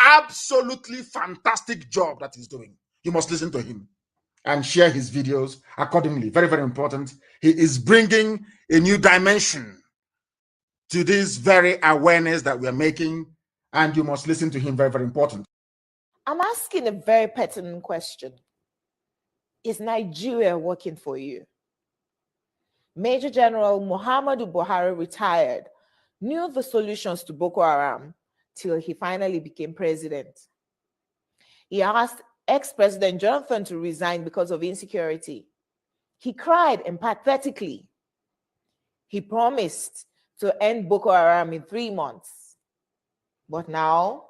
absolutely fantastic job that he's doing. You must listen to him and share his videos accordingly. Very, very important. He is bringing a new dimension to this very awareness that we're making, and you must listen to him. Very, very important. I'm asking a very pertinent question. Is Nigeria working for you? Major General Muhammadu Buhari retired, knew the solutions to Boko Haram till he finally became president. He asked ex-President Jonathan to resign because of insecurity. He cried empathetically. He promised to end Boko Haram in 3 months. But now,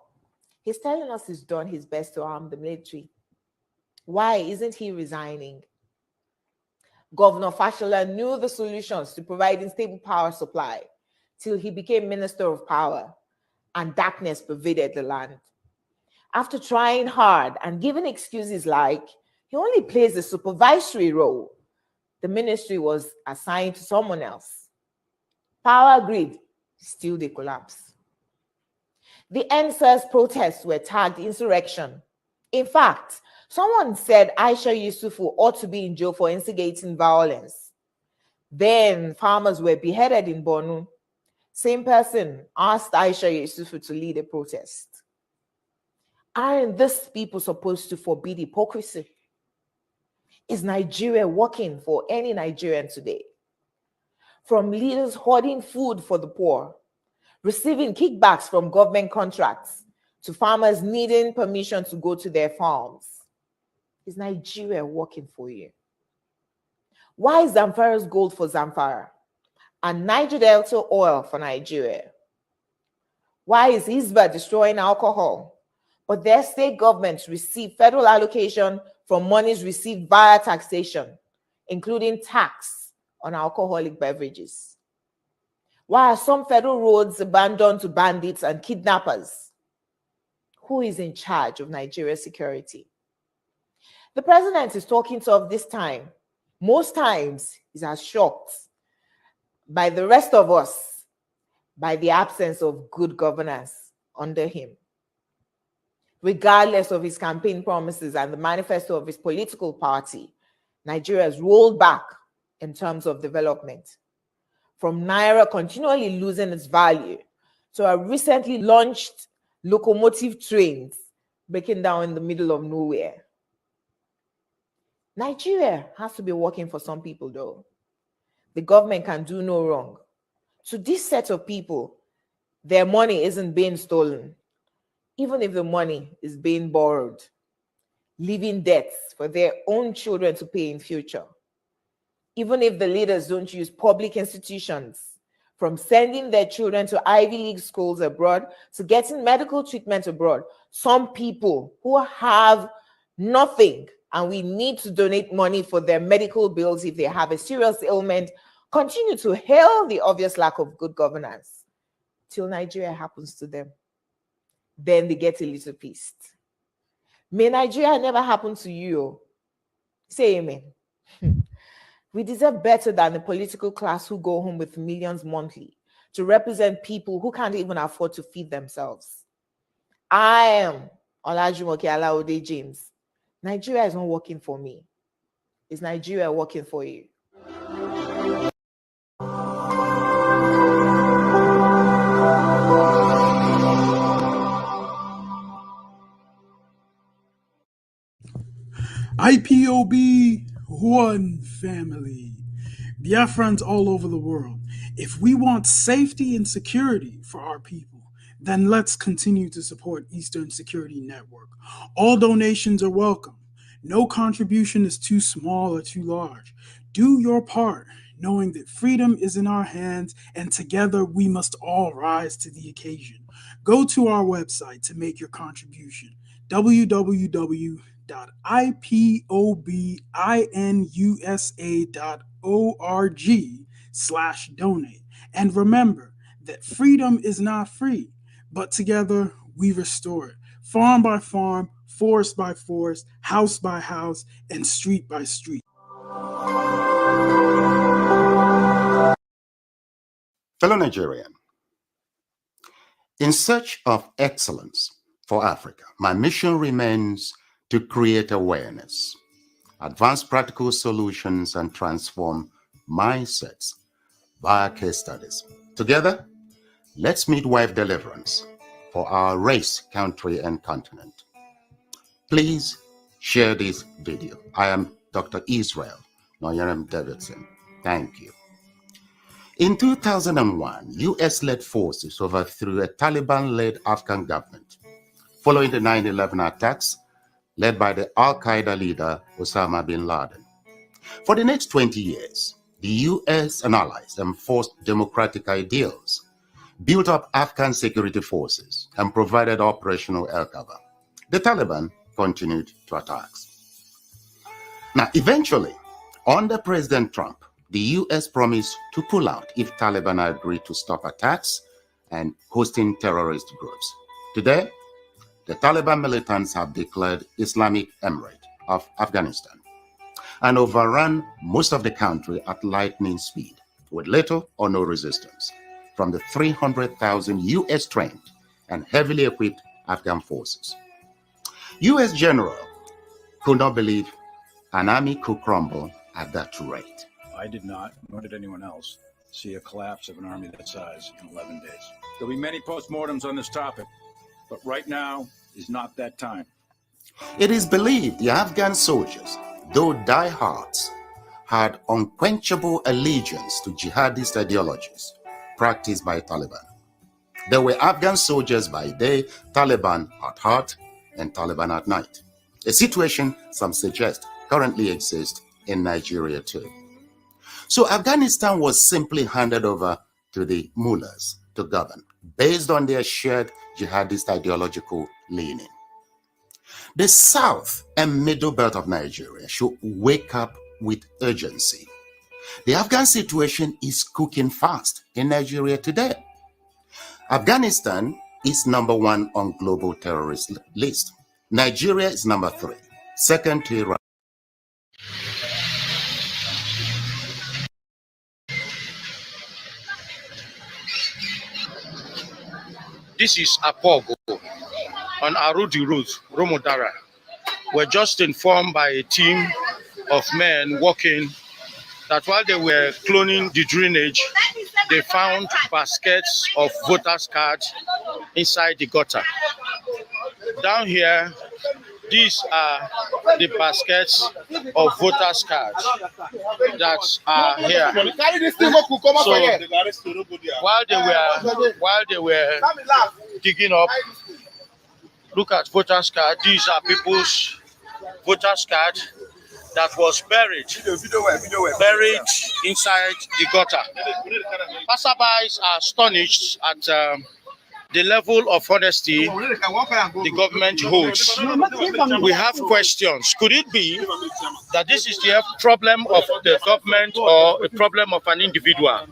he's telling us he's done his best to arm the military. Why isn't he resigning? Governor Fashola knew the solutions to providing stable power supply till he became Minister of Power, and darkness pervaded the land. After trying hard and giving excuses like he only plays a supervisory role, the ministry was assigned to someone else. Power grid, still they collapse. The NSAS protests were tagged insurrection. In fact, someone said Aisha Yusufu ought to be in jail for instigating violence. Then farmers were beheaded in Borno. Same person asked Aisha Yusufu to lead a protest. Aren't these people supposed to forbid hypocrisy? Is Nigeria working for any Nigerian today? From leaders hoarding food for the poor, receiving kickbacks from government contracts, to farmers needing permission to go to their farms. Is Nigeria working for you? Why is Zamfara's gold for Zamfara and Niger Delta oil for Nigeria? Why is Hisba destroying alcohol, but their state governments receive federal allocation from monies received via taxation, including tax on alcoholic beverages? Why are some federal roads abandoned to bandits and kidnappers? Who is in charge of Nigeria's security? The president is talking tough this time. Most times, he's as shocked by the rest of us by the absence of good governance under him. Regardless of his campaign promises and the manifesto of his political party, Nigeria has rolled back in terms of development. From Naira continually losing its value to our recently launched locomotive trains breaking down in the middle of nowhere. Nigeria has to be working for some people, though. The government can do no wrong. To this set of people, their money isn't being stolen, even if the money is being borrowed, leaving debts for their own children to pay in future. Even if the leaders don't use public institutions, from sending their children to Ivy League schools abroad to getting medical treatment abroad, some people who have nothing and we need to donate money for their medical bills if they have a serious ailment, continue to hail the obvious lack of good governance till Nigeria happens to them. Then they get a little pissed. May Nigeria never happen to you. Say amen. We deserve better than the political class who go home with millions monthly to represent people who can't even afford to feed themselves. I am Olajumoke Alaode James. Nigeria is not working for me. Is Nigeria working for you? IPOB, one family. Biafrans all over the world. If we want safety and security for our people, then let's continue to support Eastern Security Network. All donations are welcome. No contribution is too small or too large. Do your part, knowing that freedom is in our hands and together we must all rise to the occasion. Go to our website to make your contribution, www.ipobinUSA.org/donate. And remember that freedom is not free, but together we restore it. Farm by farm, forest by forest, house by house, and street by street. Fellow Nigerian, in search of excellence, for Africa. My mission remains to create awareness, advance practical solutions, and transform mindsets via case studies. Together, let's midwife deliverance for our race, country, and continent. Please share this video. I am Dr. Israel Noyerem Davidson. Thank you. In 2001, US-led forces overthrew a Taliban-led Afghan government following the 9/11 attacks led by the Al-Qaeda leader Osama bin Laden. For the next 20 years, the US and allies enforced democratic ideals, built up Afghan security forces, and provided operational air cover. The Taliban continued to attack. Now, eventually, under President Trump, the US promised to pull out if Taliban agreed to stop attacks and hosting terrorist groups. Today, the Taliban militants have declared Islamic Emirate of Afghanistan and overrun most of the country at lightning speed with little or no resistance from the 300,000 US trained and heavily equipped Afghan forces. US general could not believe an army could crumble at that rate. I did not, nor did anyone else, see a collapse of an army that size in 11 days. There'll be many postmortems on this topic, but right now is not that time. It is believed the Afghan soldiers, though diehards, had unquenchable allegiance to jihadist ideologies practiced by Taliban. They were Afghan soldiers by day, Taliban at heart, and Taliban at night. A situation some suggest currently exists in Nigeria too. So Afghanistan was simply handed over to the mullahs to govern based on their shared jihadist ideological leaning. The south and middle belt of Nigeria should wake up with urgency. The Afghan situation is cooking fast in Nigeria today. Afghanistan is number 1 on global terrorist list. Nigeria is number 3, second to Iran. This is Apogo on Arudi Road, Romodara. We're just informed by a team of men working that while they were cloning the drainage, they found baskets of voters' cards inside the gutter. Down here, these are the baskets of voters' cards that are here. So while they were digging up, look at voters' cards. These are people's voters' card that was buried inside the gutter. Passerbys are astonished at the level of honesty the government holds. We have questions. Could it be that this is the problem of the government or a problem of an individual?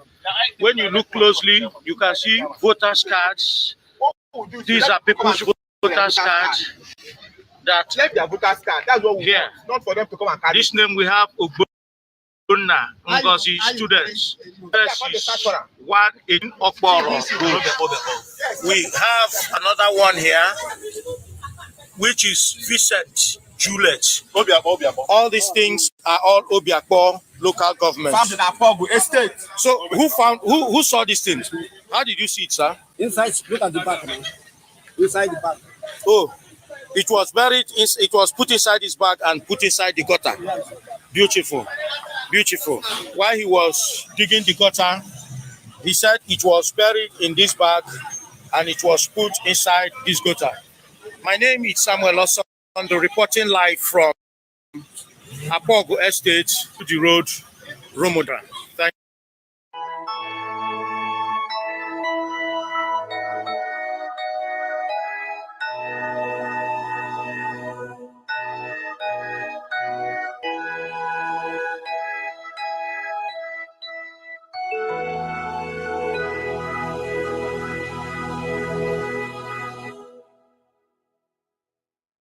When you look closely, you can see voters' cards. These are people's voters' cards. That their voters card. That's what we have. Not for them to come and carry. This name we have Ogbonna Ngozi students. This is 118 Okporo. We have another one here, which is Vincent Juliet. All these things are all Obiakpo local government. So who saw these things? How did you see it, sir? Inside, look at the back. Inside the back. Oh. It was buried, it was put inside his bag and put inside the gutter. Beautiful, beautiful. While he was digging the gutter, he said it was buried in this bag and it was put inside this gutter. My name is Samuel Lawson, reporting live from Apogo Estate, the road, Romodra. Thank you.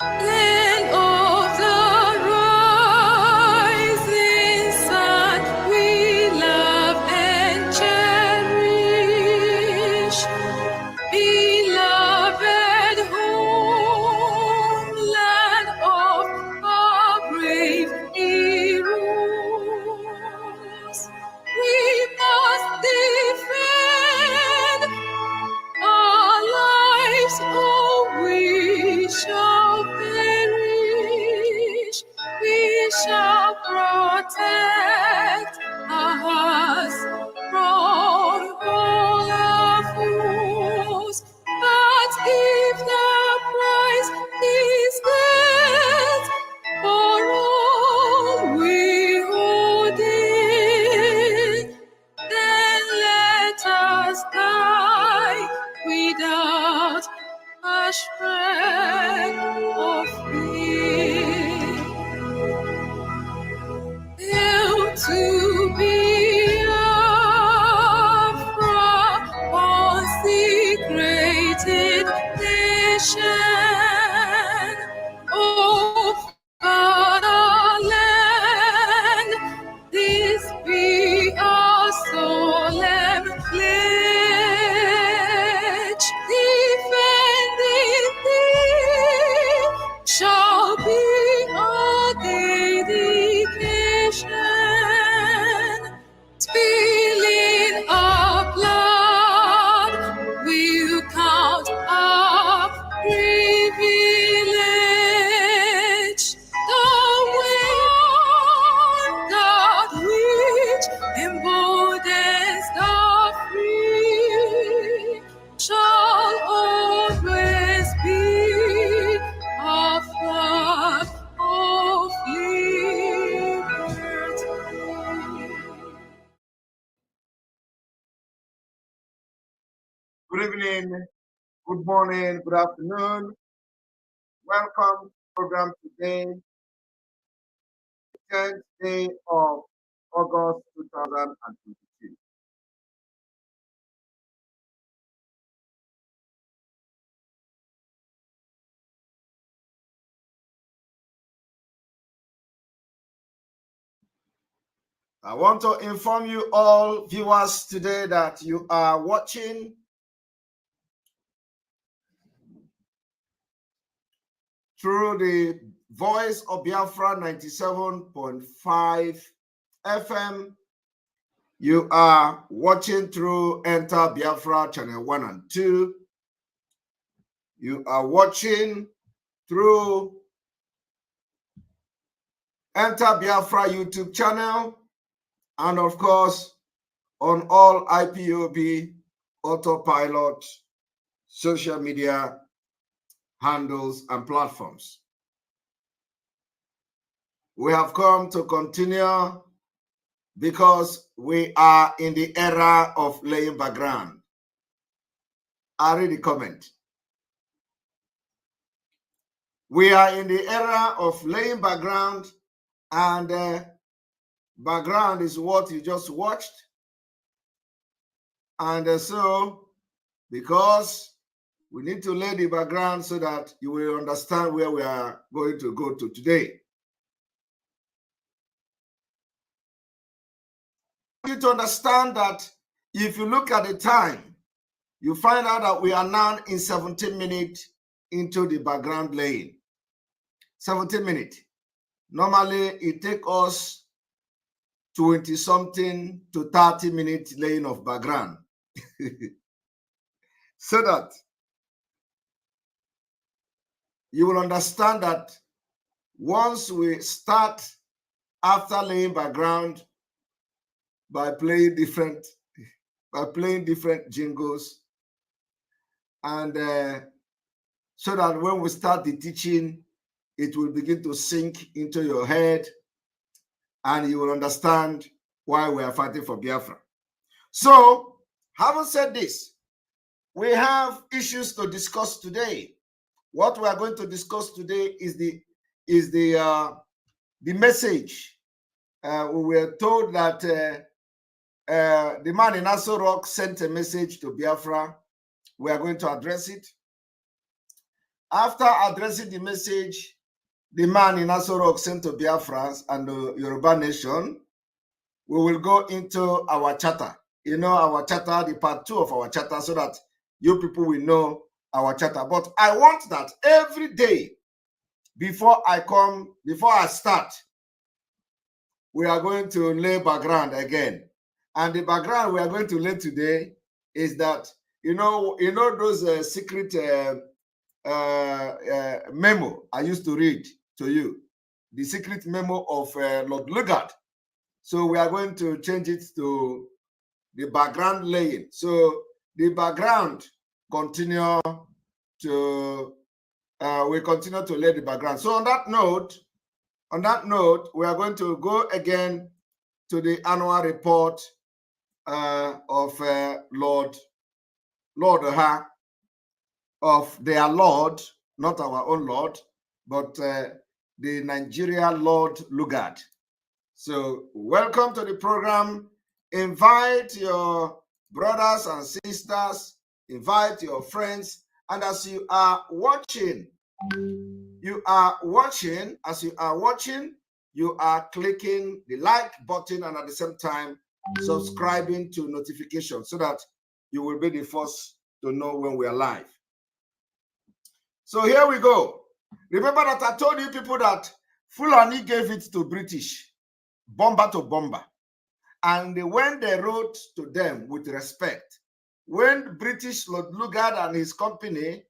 Land of the rising sun, we protect us from all our foes. But if the price is death for all we hold in, then let us die without a shred of fear. Hail to Biafra, consecrated nation. Oh, fatherland, this be our solemn pledge. Defending thee shall be our dedication. Spilling our blood will count our privilege. The way God which emboldens the free shall always be a flag of liberty. Good evening, good morning, good afternoon. Welcome to the program today, 10th day of August 2022. I want to inform you all viewers today that you are watching through the Voice of Biafra 97.5 FM. You are watching through Enter Biafra channel 1 and 2. You are watching through Enter Biafra YouTube channel, and of course on all IPOB autopilot social media handles and platforms. We have come to continue because we are in the era of laying background. I read the comment. We are in the era of laying background, and background is what you just watched. And so, because we need to lay the background so that you will understand where we are going to go to today. You to understand that if you look at the time, you find out that we are now in 17 minutes into the background laying. 17 minutes. Normally, it takes us 20-something to 30 minutes laying of background. So that you will understand that once we start after laying background by playing different jingles, and so that when we start the teaching, it will begin to sink into your head, and you will understand why we are fighting for Biafra. So, having said this, we have issues to discuss today. What we are going to discuss today is the message. We were told that the man in Aso Rock sent a message to Biafra. We are going to address it. After addressing the message the man in Aso Rock sent to Biafra and the Yoruba nation, we will go into our charter. You know, our charter, the part 2 of our charter, so that you people will know our charter. But I want that every day before I start, we are going to lay background again. And the background we are going to lay today is that, you know those secret memo I used to read to you, the secret memo of Lord Lugard So we are going to change it to the background laying. So the background continue to we continue to lay the background. So on that note, we are going to go again to the annual report of Lord Ha, of their Lord, not our own Lord, but the Nigeria Lord Lugard. So welcome to the program. Invite your brothers and sisters, invite your friends, and as you are watching, you are clicking the like button and at the same time subscribing to notifications so that you will be the first to know when we are live. So here we go. Remember that I told you people that Fulani gave it to British, bomber to bomber. And when they wrote to them with respect, when British Lord Lugard and his company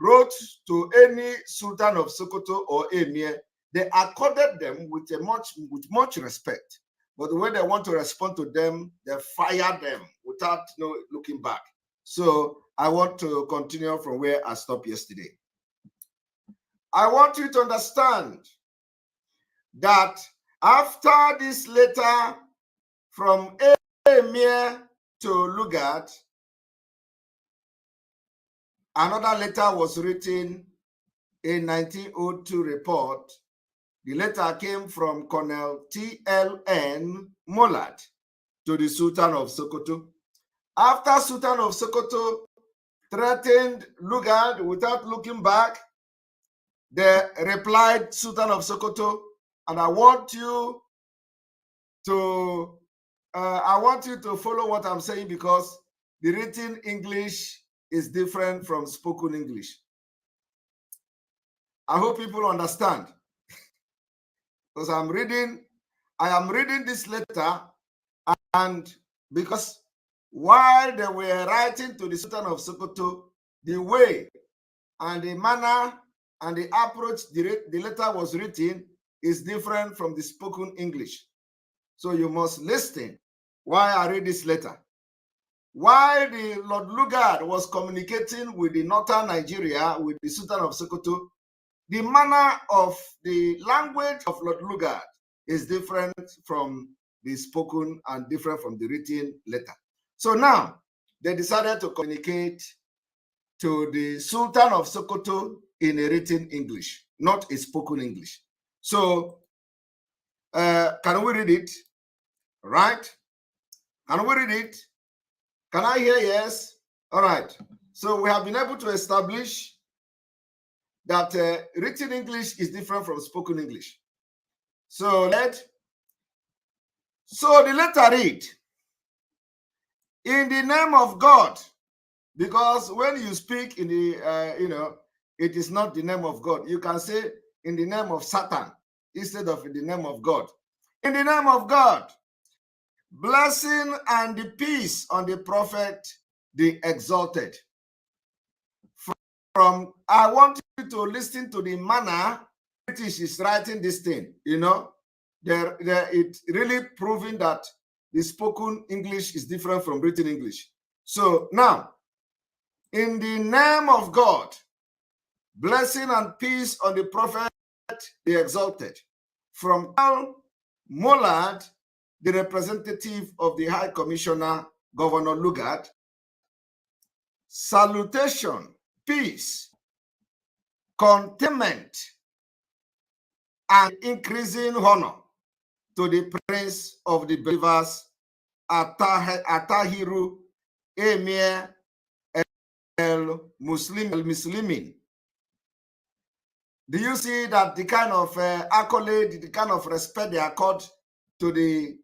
wrote to any Sultan of Sokoto or Emir, they accorded them with much respect. But when they want to respond to them, they fire them without looking back. So I want to continue from where I stopped yesterday. I want you to understand that after this letter from Emir to Lugard, another letter was written in 1902 report. The letter came from Colonel T.L.N. Mollard to the Sultan of Sokoto. After Sultan of Sokoto threatened Lugard without looking back, they replied, Sultan of Sokoto, and I want you to follow what I'm saying because the written English is different from spoken English. I hope people understand. Because I am reading this letter, and because while they were writing to the Sultan of Sokoto, the way and the manner and the approach the letter was written is different from the spoken English. So you must listen while I read this letter. While the Lord Lugard was communicating with the northern Nigeria, with the Sultan of Sokoto, the manner of the language of Lord Lugard is different from the spoken and different from the written letter. So now they decided to communicate to the Sultan of Sokoto in a written English, not a spoken English. So can we read it? Right? Can we read it? Can I hear yes? All right. So we have been able to establish that written English is different from spoken English. So the letter read, in the name of God, because when you speak in the, it is not the name of God. You can say in the name of Satan instead of in the name of God. In the name of God, blessing and the peace on the prophet, the exalted. I want you to listen to the manner British is writing this thing, it's really proving that the spoken English is different from written English. So now, in the name of God, blessing and peace on the prophet, the exalted. From Mollard, the representative of the High Commissioner, Governor Lugard, salutation, peace, contentment, and increasing honor to the Prince of the Believers, Atahiru Emir el-Muslimin. Do you see that the kind of accolade, the kind of respect they accord to the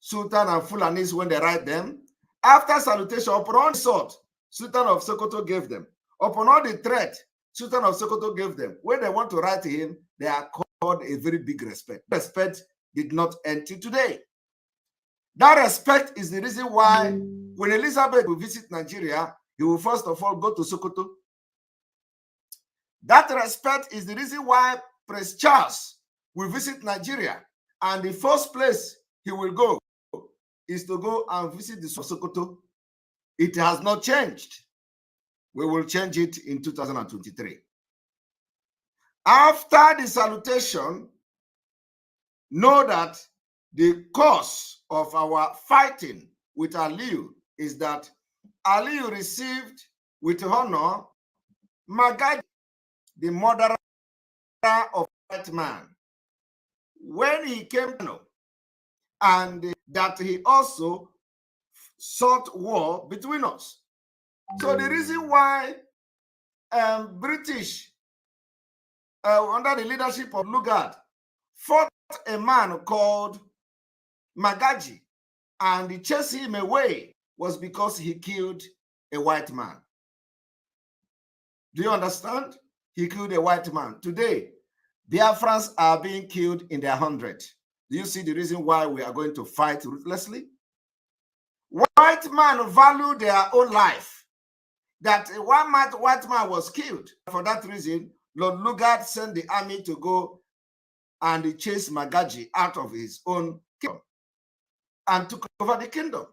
Sultan and Fulanis when they write them? After salutation, upon all the sort, Sultan of Sokoto gave them. Upon all the threat, Sultan of Sokoto gave them. When they want to write to him, they are called a very big respect. Respect did not end till today. That respect is the reason why when Elizabeth will visit Nigeria, he will first of all go to Sokoto. That respect is the reason why Prince Charles will visit Nigeria. And the first place he will go is to go and visit the Sokoto. It has not changed. We will change it in 2023. After the salutation, know that the cause of our fighting with Aliyu is that Aliyu received with honor Magaji, the murderer of white man, when he came to know, and that he also sought war between us. So the reason why British, under the leadership of Lugard, fought a man called Magaji and he chased him away was because he killed a white man. Do you understand? He killed a white man. Today, Biafrans are being killed in their hundreds. Do you see the reason why we are going to fight ruthlessly? White men value their own life. That one white man was killed. For that reason, Lord Lugard sent the army to go and chase Magaji out of his own kingdom and took over the kingdom.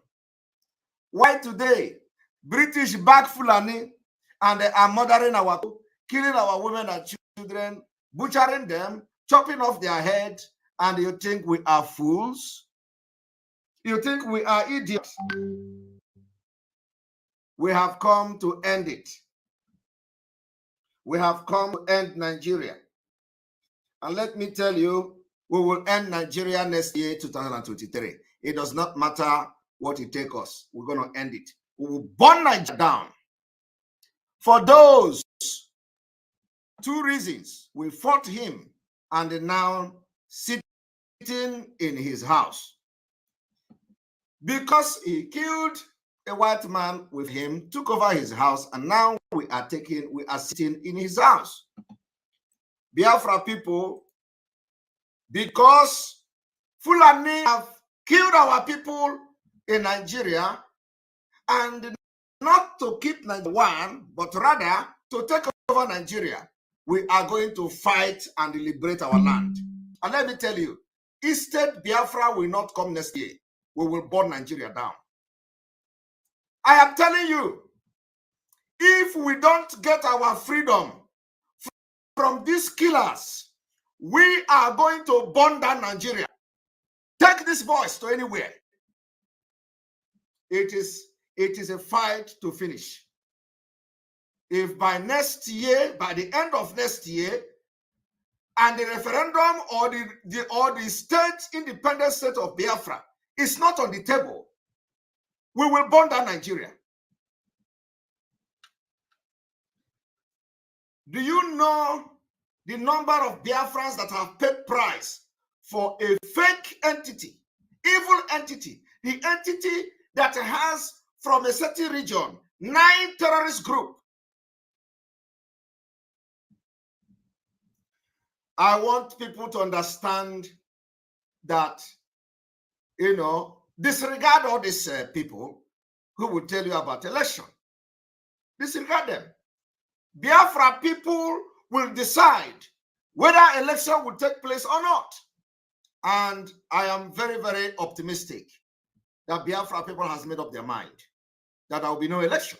Why today? British back Fulani and they are murdering our people, killing our women and children, butchering them, chopping off their heads, and you think we are fools? You think we are idiots? We have come to end it. We have come to end Nigeria. And let me tell you, we will end Nigeria next year, 2023. It does not matter what it takes us. We're going to end it. We will burn Nigeria down. For those two reasons, we fought him and now sitting in his house. Because he killed a white man with him, took over his house, and now we are sitting in his house. Biafra people, because Fulani have killed our people in Nigeria, and not to keep Nigeria one, but rather to take over Nigeria, we are going to fight and liberate our land. And let me tell you, instead Biafra will not come next year. We will burn Nigeria down. I am telling you, if we don't get our freedom from these killers, we are going to burn down Nigeria. Take this voice to anywhere. It is a fight to finish. If by next year, by the end of next year, and the referendum or the state, independent state of Biafra is not on the table, we will burn down Nigeria. Do you know the number of Biafrans that have paid price for a fake entity, evil entity, the entity that has from a certain region 9 terrorist groups? I want people to understand that, disregard all these people who will tell you about election. Disregard them. Biafra people will decide whether election will take place or not. And I am very, very optimistic that Biafra people has made up their mind that there will be no election.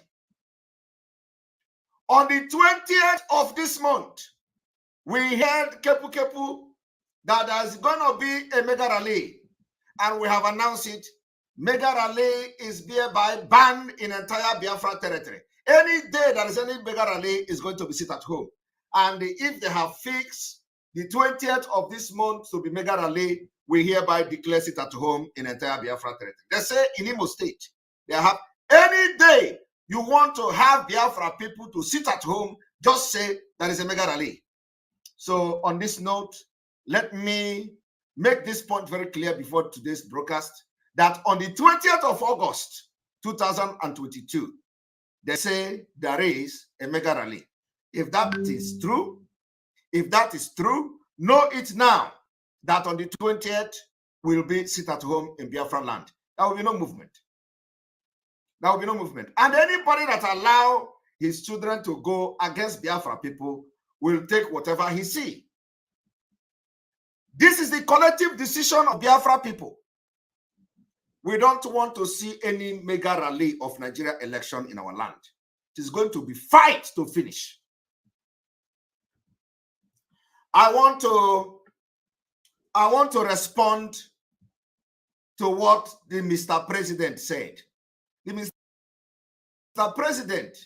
On the 20th of this month, we heard Kepu Kepu that there's going to be a mega rally, and we have announced it. Mega rally is hereby banned in entire Biafra territory. Any day there is any mega rally is going to be sit at home. And if they have fixed the 20th of this month to be mega rally, we hereby declare sit at home in entire Biafra territory. They say in Imo State, they have any day you want to have Biafra people to sit at home, just say there is a mega rally. So on this note, let me make this point very clear before today's broadcast, that on the 20th of August, 2022, they say there is a mega rally. If that is true, know it now that on the 20th will be sit at home in Biafra land. There will be no movement. There will be no movement. And anybody that allow his children to go against Biafra people will take whatever he see. This is the collective decision of Biafra people. We don't want to see any mega rally of Nigeria election in our land. It is going to be fight to finish. I want to respond to what the Mr. President said. The Mr. President,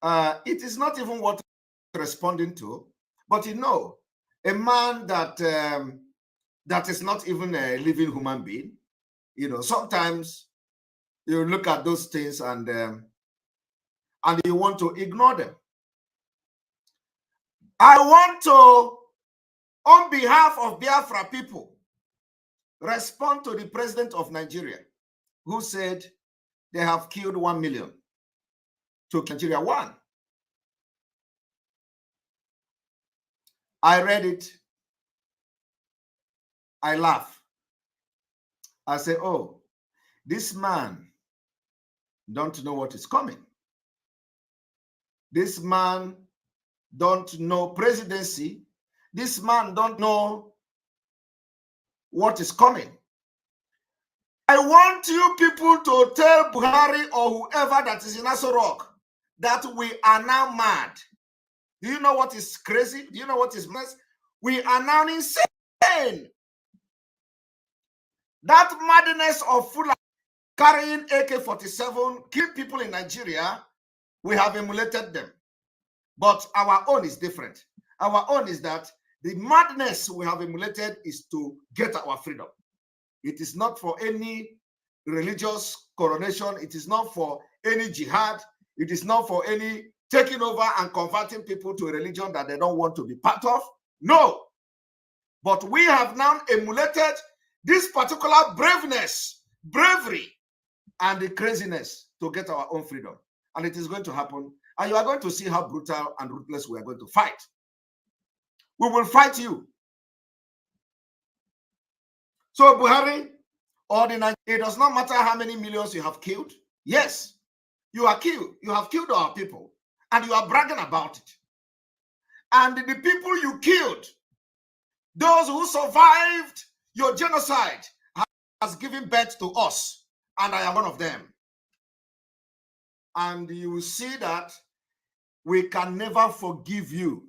it is not even what responding to, but you know, a man that that is not even a living human being. You know, sometimes you look at those things and you want to ignore them. I want to, on behalf of Biafra people, respond to the president of Nigeria, who said they have killed 1 million to Nigeria 1. I read it. I laugh. I say, oh, this man don't know what is coming. This man don't know presidency. This man don't know what is coming. I want you people to tell Buhari or whoever that is in Aso Rock that we are now mad. Do you know what is crazy? Do you know what is mess? We are now insane. That madness of Fulani carrying AK-47, kill people in Nigeria, we have emulated them. But our own is different. Our own is that the madness we have emulated is to get our freedom. It is not for any religious coronation. It is not for any jihad. It is not for any taking over and converting people to a religion that they don't want to be part of. No. But we have now emulated this particular bravery, and the craziness to get our own freedom. And it is going to happen. And you are going to see how brutal and ruthless we are going to fight. We will fight you. So Buhari, or the Nigeria, it does not matter how many millions you have killed. Yes, you are killed. You have killed our people. And you are bragging about it. And the people you killed, those who survived your genocide, has given birth to us. And I am one of them. And you will see that we can never forgive you.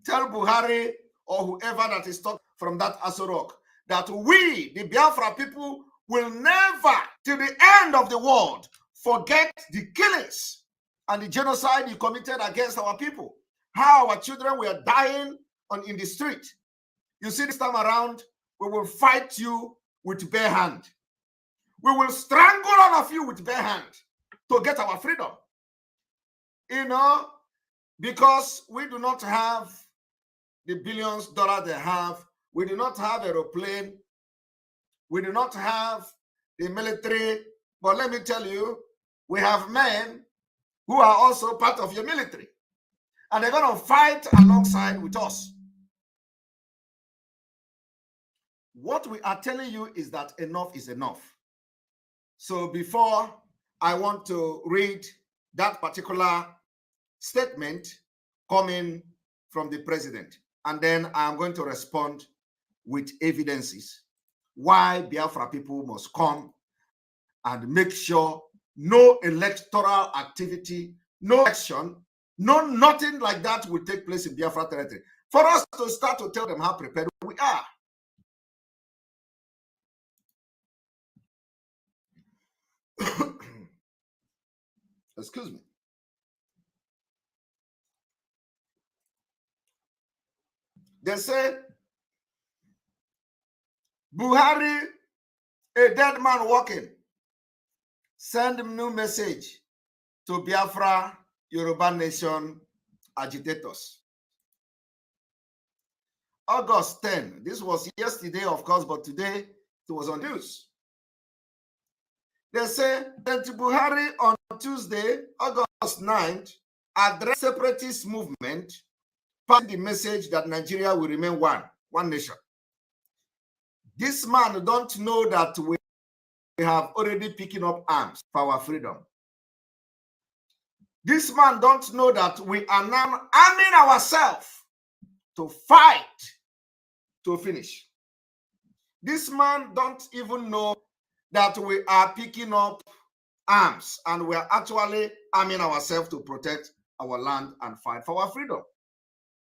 Tell Buhari or whoever that is talking from that Aso Rock that we, the Biafra people, will never, till the end of the world, forget the killings and the genocide you committed against our people. How our children were dying in the street. You see, this time around, we will fight you with bare hand. We will strangle all of you with bare hand to get our freedom. You know, because we do not have the billions of dollars they have. We do not have aeroplane. We do not have the military. But let me tell you, we have men who are also part of your military. And they're going to fight alongside with us. What we are telling you is that enough is enough. So before I want to read that particular statement coming from the president, and then I'm going to respond with evidences why Biafra people must come and make sure no electoral activity, no action, no nothing like that will take place in Biafra territory. For us to start to tell them how prepared we are. Excuse me. They say, Buhari, a dead man walking, send a new message to Biafra Yoruba Nation agitators. August 10, this was yesterday, of course, but today it was on news. They say that Buhari on Tuesday, August 9th, addressed separatist movement, passing the message that Nigeria will remain one nation. This man don't know that we have already picking up arms for our freedom. This man don't know that we are now arming ourselves to fight to finish. This man don't even know that we are picking up arms and we are actually arming ourselves to protect our land and fight for our freedom.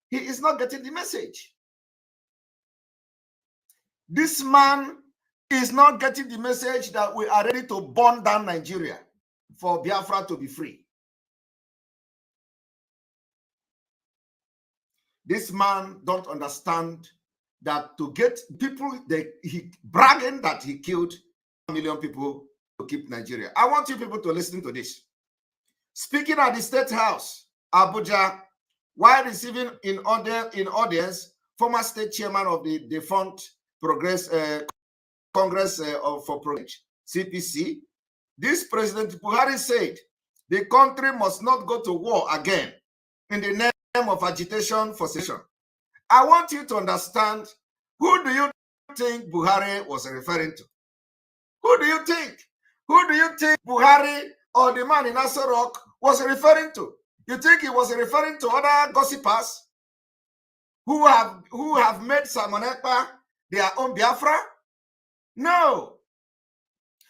He is not getting the message. This man is not getting the message that we are ready to burn down Nigeria for Biafra to be free. This man don't understand that to get people, he bragging that he killed 1 million people to keep Nigeria. I want you people to listen to this. Speaking at the State House, Abuja, while receiving in audience former state chairman of the defunct Congress for Progress, CPC, this President Buhari said the country must not go to war again in the name of agitation for secession. I want you to understand, who do you think Buhari was referring to? Who do you think? Who do you think Buhari or the man in Aso Rock was referring to? You think he was referring to other gossipers who have made Simon Ekpa their own Biafra? No.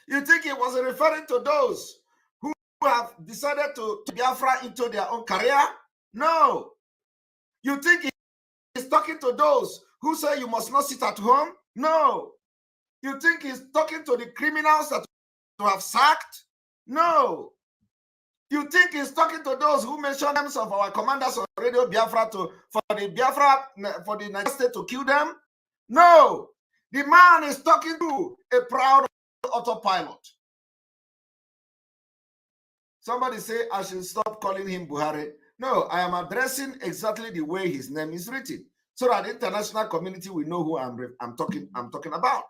You think he was referring to those who have decided to Biafra into their own career? No. You think he's talking to those who say you must not sit at home? No. You think he's talking to the criminals that to have sacked? No. You think he's talking to those who mention names of our commanders on Radio Biafra for the United States to kill them? No. The man is talking to a proud autopilot. Somebody say I should stop calling him Buhari. No, I am addressing exactly the way his name is written, so that the international community will know who I'm talking about.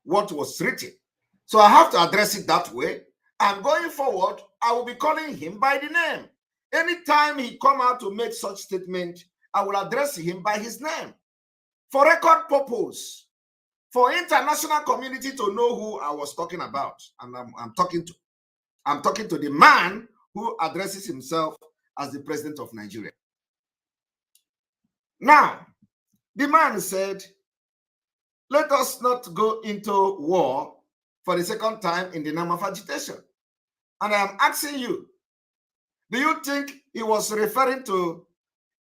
What was written. So I have to address it that way. And going forward, I will be calling him by the name. Anytime he come out to make such statement, I will address him by his name. For record purpose, for international community to know who I was talking about. And I'm talking to the man who addresses himself as the president of Nigeria. Now, the man said, let us not go into war for the second time in the name of agitation. And I am asking you, do you think he was referring to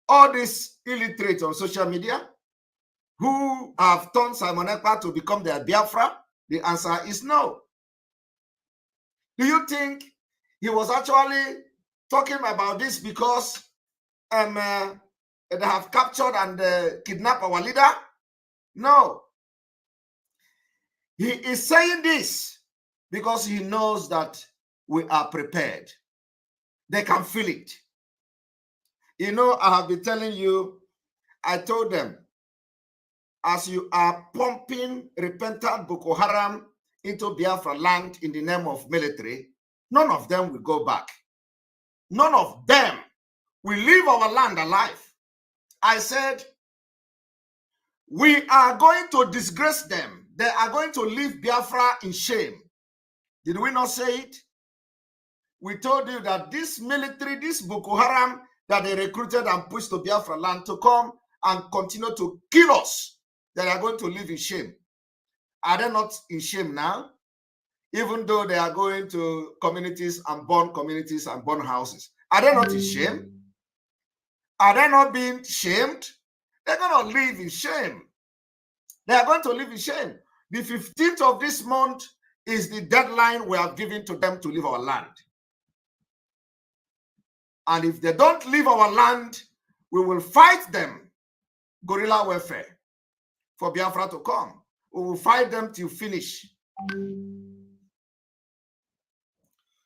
all these illiterates on social media who have turned Simon Ekpa to become their Biafra? The answer is no. Do you think he was actually talking about this because they have captured and kidnapped our leader? No. He is saying this because he knows that we are prepared. They can feel it. You know, I have been telling you, I told them, as you are pumping repentant Boko Haram into Biafra land in the name of military, none of them will go back. None of them will leave our land alive. I said, we are going to disgrace them. They are going to leave Biafra in shame. Did we not say it? We told you that this military, this Boko Haram that they recruited and pushed to Biafra land to come and continue to kill us, they are going to live in shame. Are they not in shame now? Even though they are going to communities and burn houses. Are they not in shame? Are they not being shamed? They're going to live in shame. They are going to live in shame. The 15th of this month is the deadline we have given to them to leave our land. And if they don't leave our land, we will fight them, guerrilla warfare, for Biafra to come. We will fight them till finish.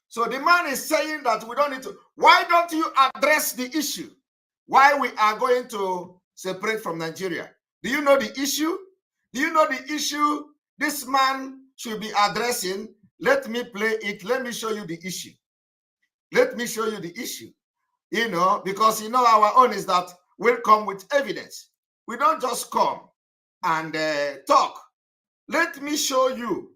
So the man is saying that we don't need to. Why don't you address the issue? Why we are going to separate from Nigeria? Do you know the issue? Do you know the issue this man should be addressing? Let me play it. Let me show you the issue. Let me show you the issue. You know, because you know our own is that we'll come with evidence. We don't just come and talk. Let me show you.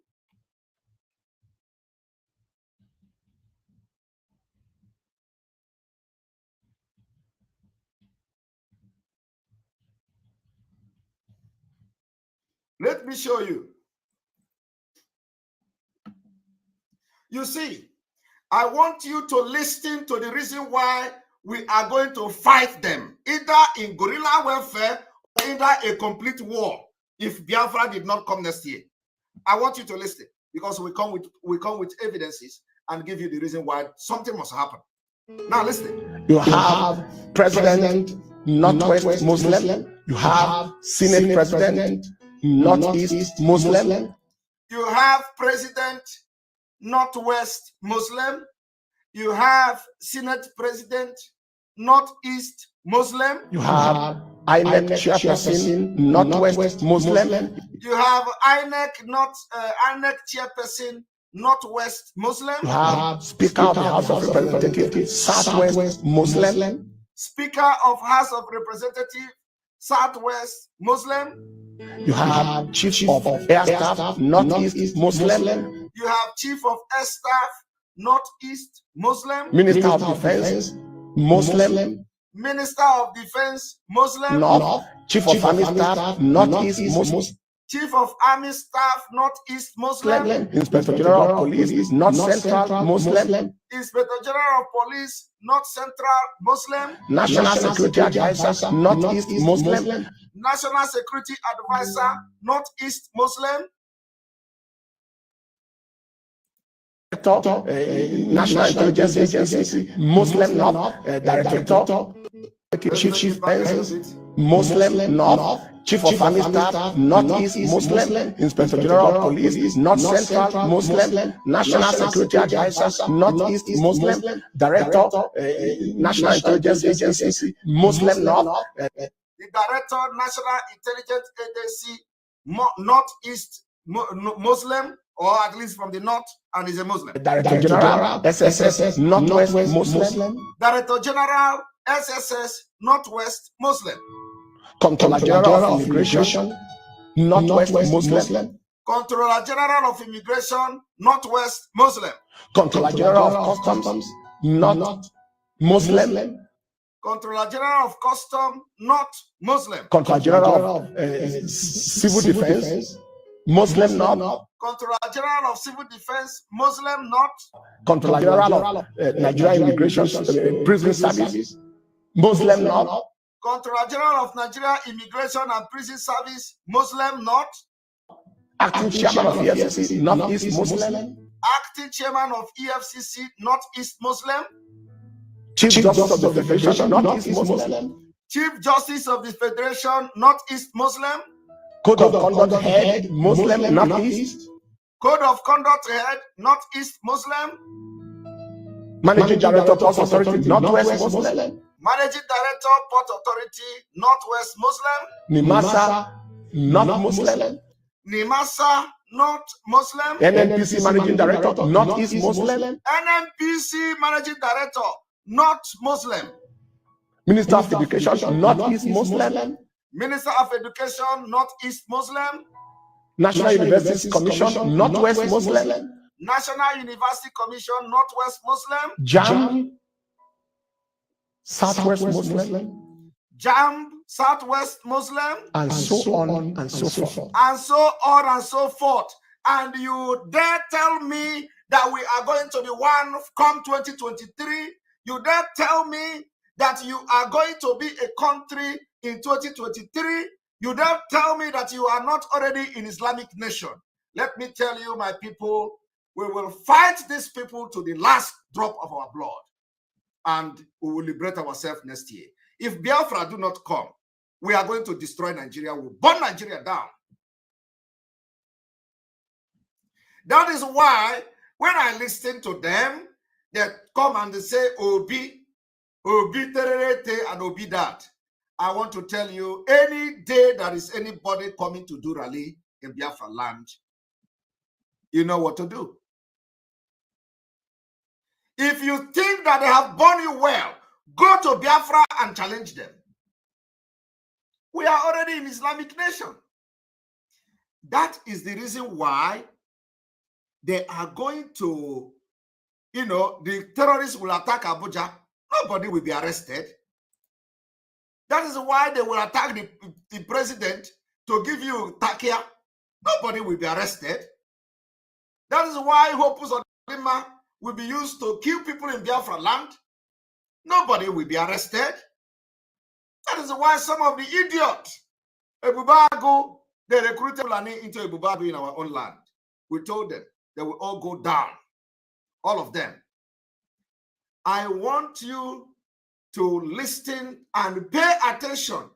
Let me show you. You see, I want you to listen to the reason why we are going to fight them, either in guerrilla warfare or either a complete war, if Biafra did not come next year. I want you to listen, because we come with evidences and give you the reason why something must happen. Now listen. You have President Northwest Muslim. You have Senate President Northeast Muslim. You have President Northwest Muslim. You have Senate President Northeast Muslim. You have INEC Chairperson Northwest Muslim. You have INEC Chairperson Northwest Muslim. You have Speaker of the House of Representatives Southwest Muslim. Speaker of House of Representatives Southwest Muslim. You have Chief of Air Staff Northeast Muslim. You have Chief of Air Staff Northeast Muslim. Minister of Defense Muslim. Minister of Defense Muslim. North. Chief of Army Staff Northeast Muslim. Chief of Army Staff Northeast Muslim. Inspector General of Police North Central Muslim. Inspector General of Police North Central Muslim. National Security Advisor Northeast Muslim. National Security Advisor Northeast Muslim. National Intelligence Agency Muslim North. Director Chief Muslim North. Chief of Army Staff Northeast Muslim. Inspector General of Police North Central Muslim. National Security Advisor Northeast Muslim. Director National Intelligence Agency Muslim North. The Director National Intelligence Agency Northeast Muslim, or at least from the north, and is a Muslim. Director General SSS Northwest Muslim. Director General SSS Northwest Muslim. Comptroller General of Immigration Northwest Muslim. Comptroller General of Immigration Northwest Muslim. Comptroller General of Customs North Muslim. Controller General of Custom, not Muslim. Controller General of Civil Defense, Muslim not. Controller General of Civil Defense, Muslim not. Controller General of Nigeria Immigration Prison Service, Muslim not. Controller General of Nigeria Immigration and Prison Service, Muslim not. Acting Chairman of EFCC, Northeast Muslim. Acting Chairman of EFCC, Northeast Muslim. Chief Justice of the Federation, Northeast Muslim. Chief Justice of the Federation, Northeast Muslim. Code of Conduct Head, Muslim, Northeast. Code of Conduct Head, Northeast Muslim. Managing Director, Port Authority, Northwest Muslim. Managing Director, Port Authority, Northwest Muslim. Nimasa, not Muslim. Nimasa, not Muslim. NNPC Managing Director, Northeast Muslim. NNPC Managing Director, not Muslim. Minister of Education, Northeast Muslim. Minister of Education, Northeast Muslim. National University Commission, Northwest Muslim. National University Commission, Northwest Muslim. JAM, Southwest Muslim. JAM, Southwest Muslim. And so on and so forth. And so on and so forth. And you dare tell me that we are going to be one come 2023? You dare tell me that you are going to be a country in 2023? You dare tell me that you are not already in Islamic nation? Let me tell you, my people, we will fight these people to the last drop of our blood. And we will liberate ourselves next year. If Biafra do not come, we are going to destroy Nigeria. We'll burn Nigeria down. That is why when I listen to them, they come and they say, Obi, Obi tererete and Obi that. I want to tell you, any day there is anybody coming to do rally in Biafra land, you know what to do. If you think that they have borne you well, go to Biafra and challenge them. We are already in Islamic nation. That is the reason why they are going to, the terrorists will attack Abuja. Nobody will be arrested. That is why they will attack the president to give you Takia. Nobody will be arrested. That is why Hopus Odima will be used to kill people in Biafra land. Nobody will be arrested. That is why some of the idiots, Ebubago, they recruited Fulani into Ebubago in our own land. We told them they will all go down. All of them. I want you to listen and pay attention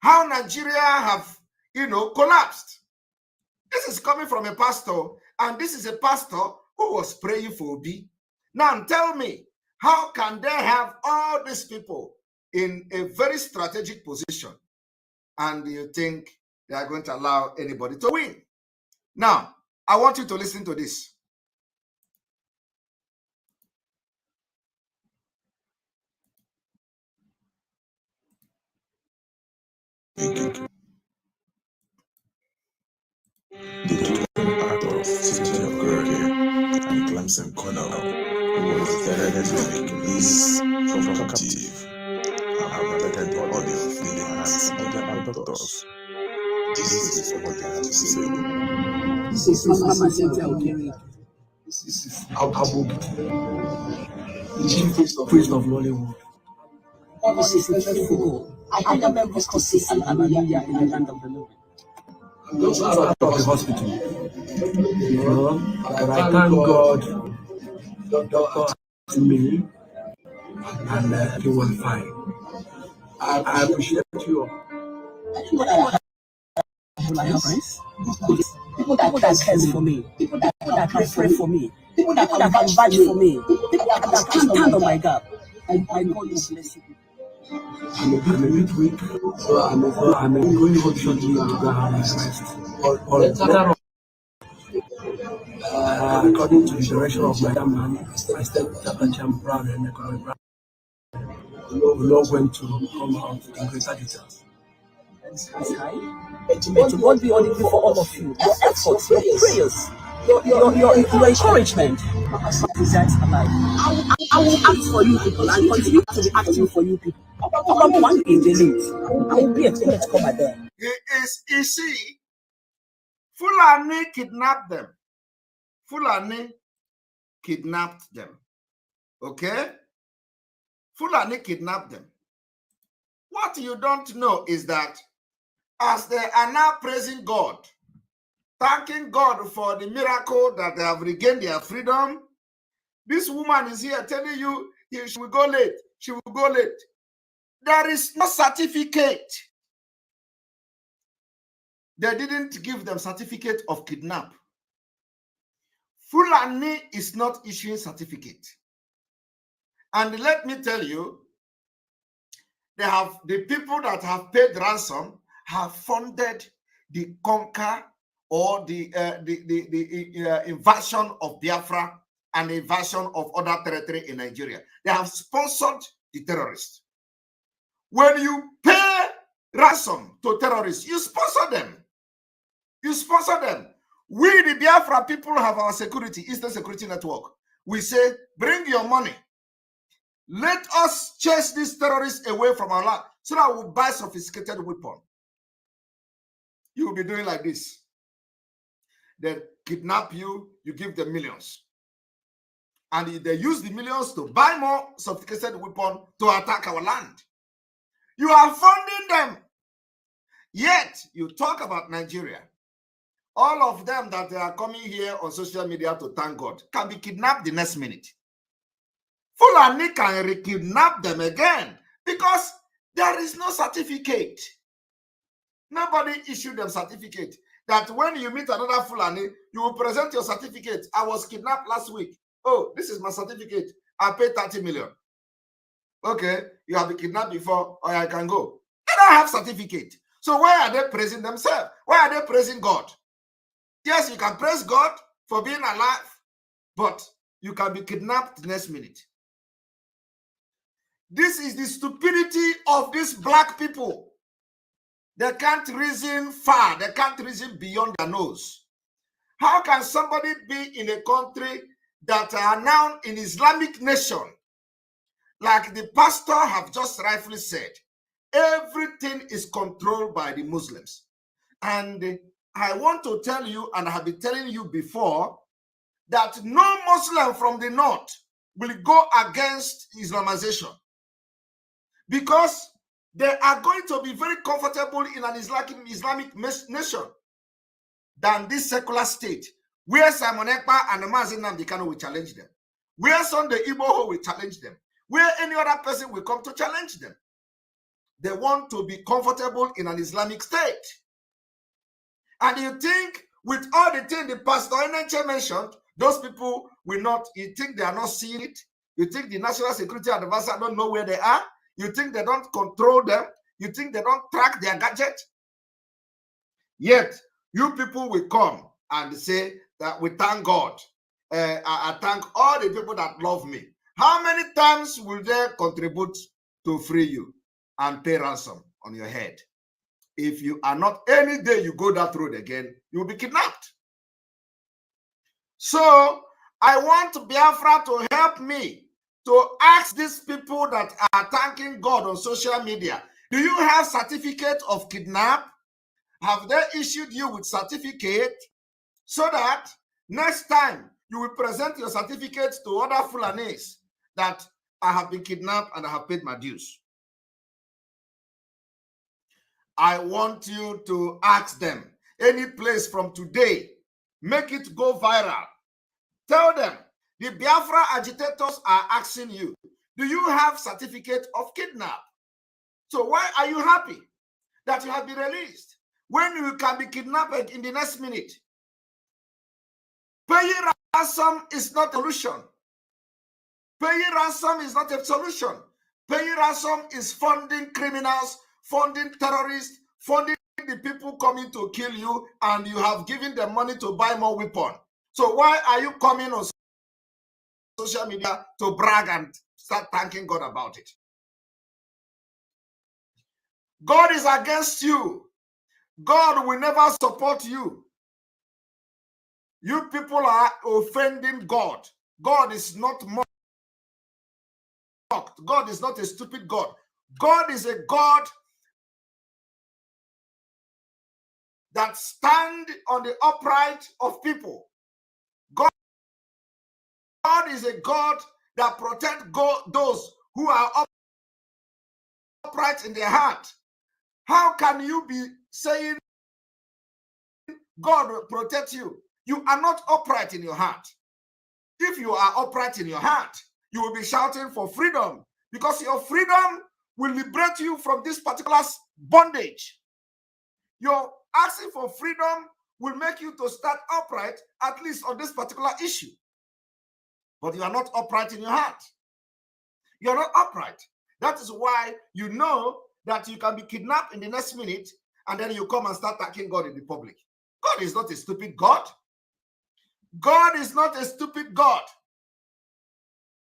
how Nigeria have, collapsed. This is coming from a pastor, and this is a pastor who was praying for Obi. Now tell me, how can they have all these people in a very strategic position, and you think they are going to allow anybody to win? Now, I want you to listen to this. The act of city of God and Clemson Connell, who was then released from captive, have related the audio in the hands of the abductors. This is what they have to say. This is Abu, the chief priest of Lollywood. This is a fool. I don't remember this consistent hallelujah in the land of the Lord. I'm just out of the hospital. But I thank God, doctor to me, and you will fine. I appreciate you. People that cares for me, people that can pray for me, people that can vouch for me, people that can stand on my gap. I God will bless you. I'm a bit weak, so I'm going home shortly to go have my rest. According to the direction of my man, I stepped up and I'm proud and I'm the Lord went to come out in greater details. May to God be all the glory for all of you. Your efforts, your prayers, your encouragement. I will act for you people and continue to be acting for you people. One day they leave. I will be expected to come at them. You see, Fulani kidnapped them. Fulani kidnapped them. Okay? Fulani kidnapped them. What you don't know is that as they are now praising God, thanking God for the miracle that they have regained their freedom, this woman is here telling you she will go late. She will go late. There is no certificate. They didn't give them certificate of kidnap. Fulani is not issuing certificate. And let me tell you, the people that have paid ransom have funded the conquer or the invasion of Biafra and invasion of other territory in Nigeria. They have sponsored the terrorists. When you pay ransom to terrorists, you sponsor them. You sponsor them. We, the Biafra people, have our security, Eastern Security Network. We say, bring your money. Let us chase these terrorists away from our land so that we'll buy sophisticated weapon. You will be doing like this. They kidnap you, you give them millions. And they use the millions to buy more sophisticated weapon to attack our land. You are funding them. Yet, you talk about Nigeria. All of them that are coming here on social media to thank God can be kidnapped the next minute. Fulani can re-kidnap them again because there is no certificate. Nobody issued them certificate. That when you meet another Fulani, you will present your certificate. I was kidnapped last week. Oh, this is my certificate. I paid 30 million. Okay, you have been kidnapped before, or I can go. They don't have certificate. So why are they praising themselves? Why are they praising God? Yes, you can praise God for being alive, but you can be kidnapped the next minute. This is the stupidity of these black people. They can't reason far. They can't reason beyond their nose. How can somebody be in a country that are now in Islamic nation, like the pastor have just rightfully said, everything is controlled by the Muslims. And I want to tell you, and I have been telling you before, that no Muslim from the north will go against Islamization, because they are going to be very comfortable in an Islamic nation than this secular state, where Simon Ekpa and Mazi Nnamdi Kanu will challenge them, where Sunday Igboho will challenge them, where any other person will come to challenge them. They want to be comfortable in an Islamic state. And you think with all the things the Pastor Enenche mentioned, those people will not, you think they are not seeing it? You think the National Security Advisor don't know where they are? You think they don't control them? You think they don't track their gadget? Yet, you people will come and say that we thank God. I thank all the people that love me. How many times will they contribute to free you and pay ransom on your head? If you are not, any day you go that road again, you will be kidnapped. So, I want Biafra to help me to ask these people that are thanking God on social media, do you have certificate of kidnap? Have they issued you with certificate, so that next time you will present your certificate to other Fulanis that I have been kidnapped and I have paid my dues? I want you to ask them, any place from today, make it go viral. Tell them, the Biafra agitators are asking you, do you have certificate of kidnap? So why are you happy that you have been released when you can be kidnapped in the next minute? Paying ransom is not a solution. Paying ransom is not a solution. Paying ransom is funding criminals, funding terrorists, funding the people coming to kill you, and you have given them money to buy more weapons. So why are you coming on social media to brag and start thanking God about it? God is against you. God will never support you. You people are offending God. God is not mocked. God is not a stupid God. God is a God that stands on the upright of people. God is a God that protects those who are upright in their heart. How can you be saying God will protect you? You are not upright in your heart. If you are upright in your heart, you will be shouting for freedom, because your freedom will liberate you from this particular bondage. Your asking for freedom will make you to start upright, at least on this particular issue. But you are not upright in your heart. You are not upright. That is why you know that you can be kidnapped in the next minute, and then you come and start attacking God in the public. God is not a stupid God. God is not a stupid God.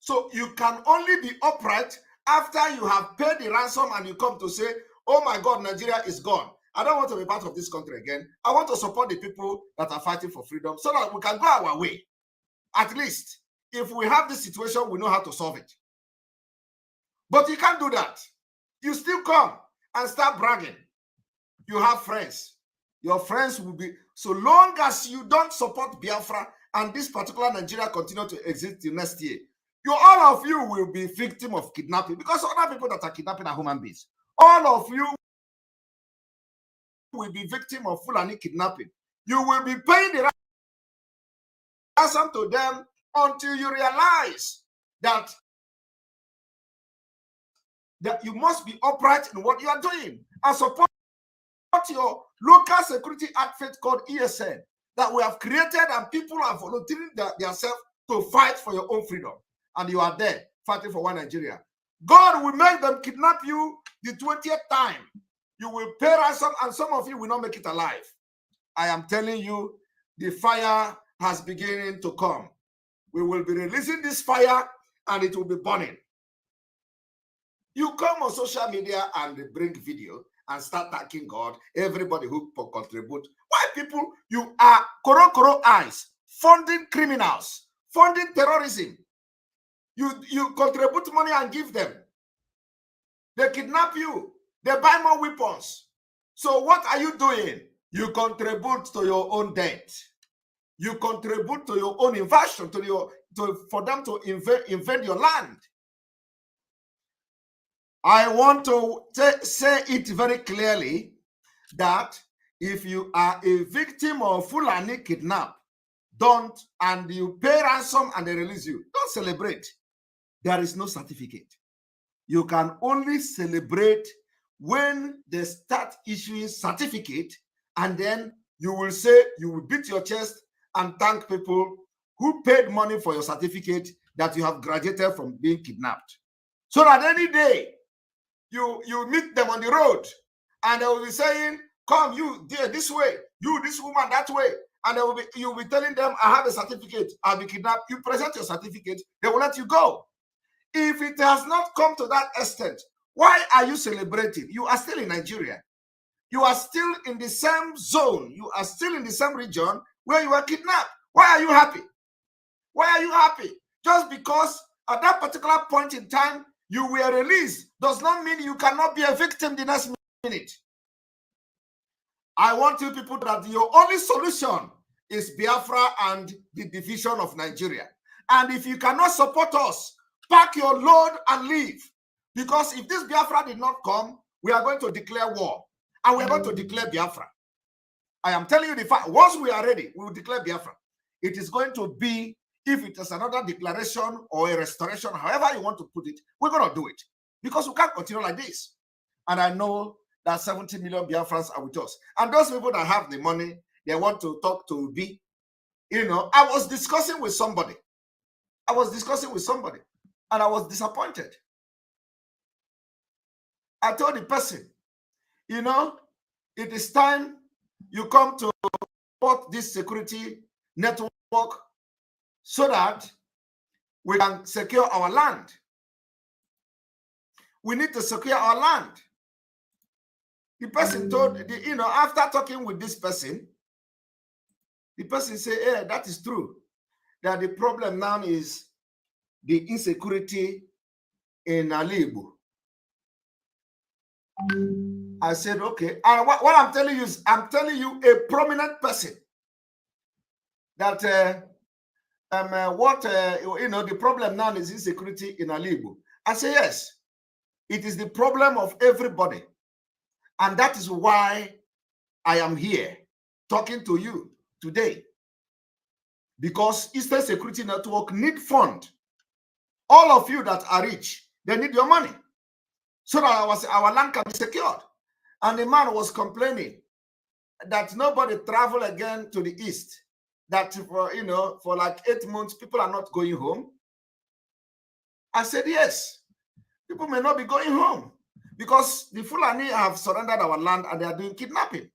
So you can only be upright after you have paid the ransom and you come to say, oh my God, Nigeria is gone. I don't want to be part of this country again. I want to support the people that are fighting for freedom so that we can go our way. At least, if we have this situation, we know how to solve it. But you can't do that. You still come and start bragging. You have friends. Your friends will be, so long as you don't support Biafra and this particular Nigeria continue to exist till next year, all of you will be victim of kidnapping, because other people that are kidnapping are human beings. All of you will be victim of Fulani kidnapping. You will be paying the ransom to them until you realize that you must be upright in what you are doing and support your local security outfit called ESN that we have created, and people are volunteering themselves to fight for your own freedom. And you are there fighting for one Nigeria. God will make them kidnap you the 20th time. You will pay ransom, and some of you will not make it alive. I am telling you, the fire has beginning to come. We will be releasing this fire, and it will be burning. You come on social media and bring video, and start thanking God. Everybody who contribute. Why people, you are koro eyes, funding criminals, funding terrorism. You contribute money and give them. They kidnap you. They buy more weapons. So what are you doing? You contribute to your own debt. You contribute to your own invasion, for them to invade your land. I want to say it very clearly that if you are a victim of Fulani kidnap, and you pay ransom and they release you, don't celebrate. There is no certificate. You can only celebrate when they start issuing certificate, and then you will say, you will beat your chest and thank people who paid money for your certificate that you have graduated from being kidnapped. So that any day you meet them on the road and they will be saying, come, you there this way, you this woman that way, and you'll be telling them, I have a certificate, I'll be kidnapped. You present your certificate, they will let you go. If it has not come to that extent, why are you celebrating? You are still in Nigeria. You are still in the same zone. You are still in the same region where you were kidnapped. Why are you happy? Why are you happy? Just because at that particular point in time you were released does not mean you cannot be a victim the next minute. I want you people that your only solution is Biafra and the division of Nigeria. And if you cannot support us, pack your load and leave. Because if this Biafra did not come, we are going to declare war. And we are going to declare Biafra. I am telling you the fact. Once we are ready, we will declare Biafra. It is going to be, if it is another declaration or a restoration, however you want to put it, we're going to do it. Because we can't continue like this. And I know that 70 million Biafrans are with us. And those people that have the money, they want to talk to B. You know, I was discussing with somebody. And I was disappointed. I told the person, you know, it is time you come to support this security network so that we can secure our land. We need to secure our land. The person told, you know, after talking with this person, the person said, yeah, that is true. That the problem now is the insecurity in Alibu. I said, okay. And what I'm telling you is, I'm telling you a prominent person that you know, the problem now is insecurity in Alibu. I say, yes, it is the problem of everybody. And that is why I am here talking to you today. Because Eastern Security Network need fund. All of you that are rich, they need your money so that our land can be secured. And the man was complaining that nobody travel again to the east. That for, you know, for like 8 months, people are not going home. I said, yes, people may not be going home because the Fulani have surrendered our land and they are doing kidnapping.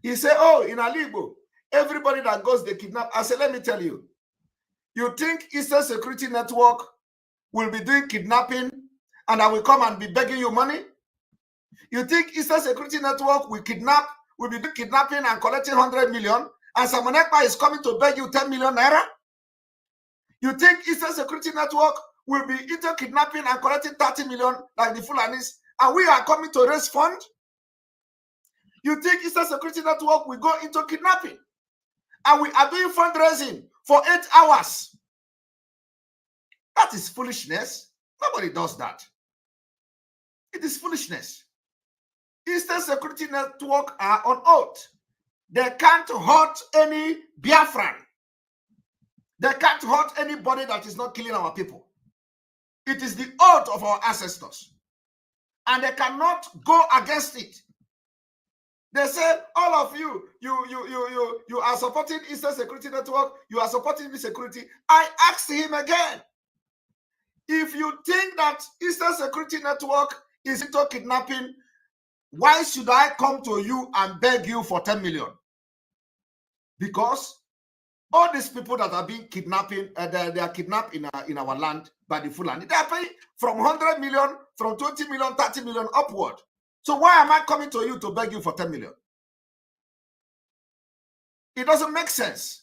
He said, oh, in Alibo, everybody that goes, they kidnap. I said, let me tell you, you think Eastern Security Network will be doing kidnapping and I will come and be begging you money? You think Eastern Security Network will be doing kidnapping and collecting 100 million and Simon Ekpa is coming to beg you 10 million naira? You think Eastern Security Network will be into kidnapping and collecting 30 million like the Fulanis and we are coming to raise fund? You think Eastern Security Network will go into kidnapping and we are doing fundraising for 8 hours? That is foolishness. Nobody does that. It is foolishness. Eastern Security Network are on oath. They can't hurt any Biafran. They can't hurt anybody that is not killing our people. It is the oath of our ancestors. And they cannot go against it. They say, all of you are supporting Eastern Security Network, you are supporting the security. I asked him again, if you think that Eastern Security Network is into kidnapping, why should I come to you and beg you for 10 million? Because All these people that are being kidnapping, they are kidnapped in our land by the Fulani. They are paying from 100 million, from 20 million, 30 million upward. So why am I coming to you to beg you for 10 million? It doesn't make sense.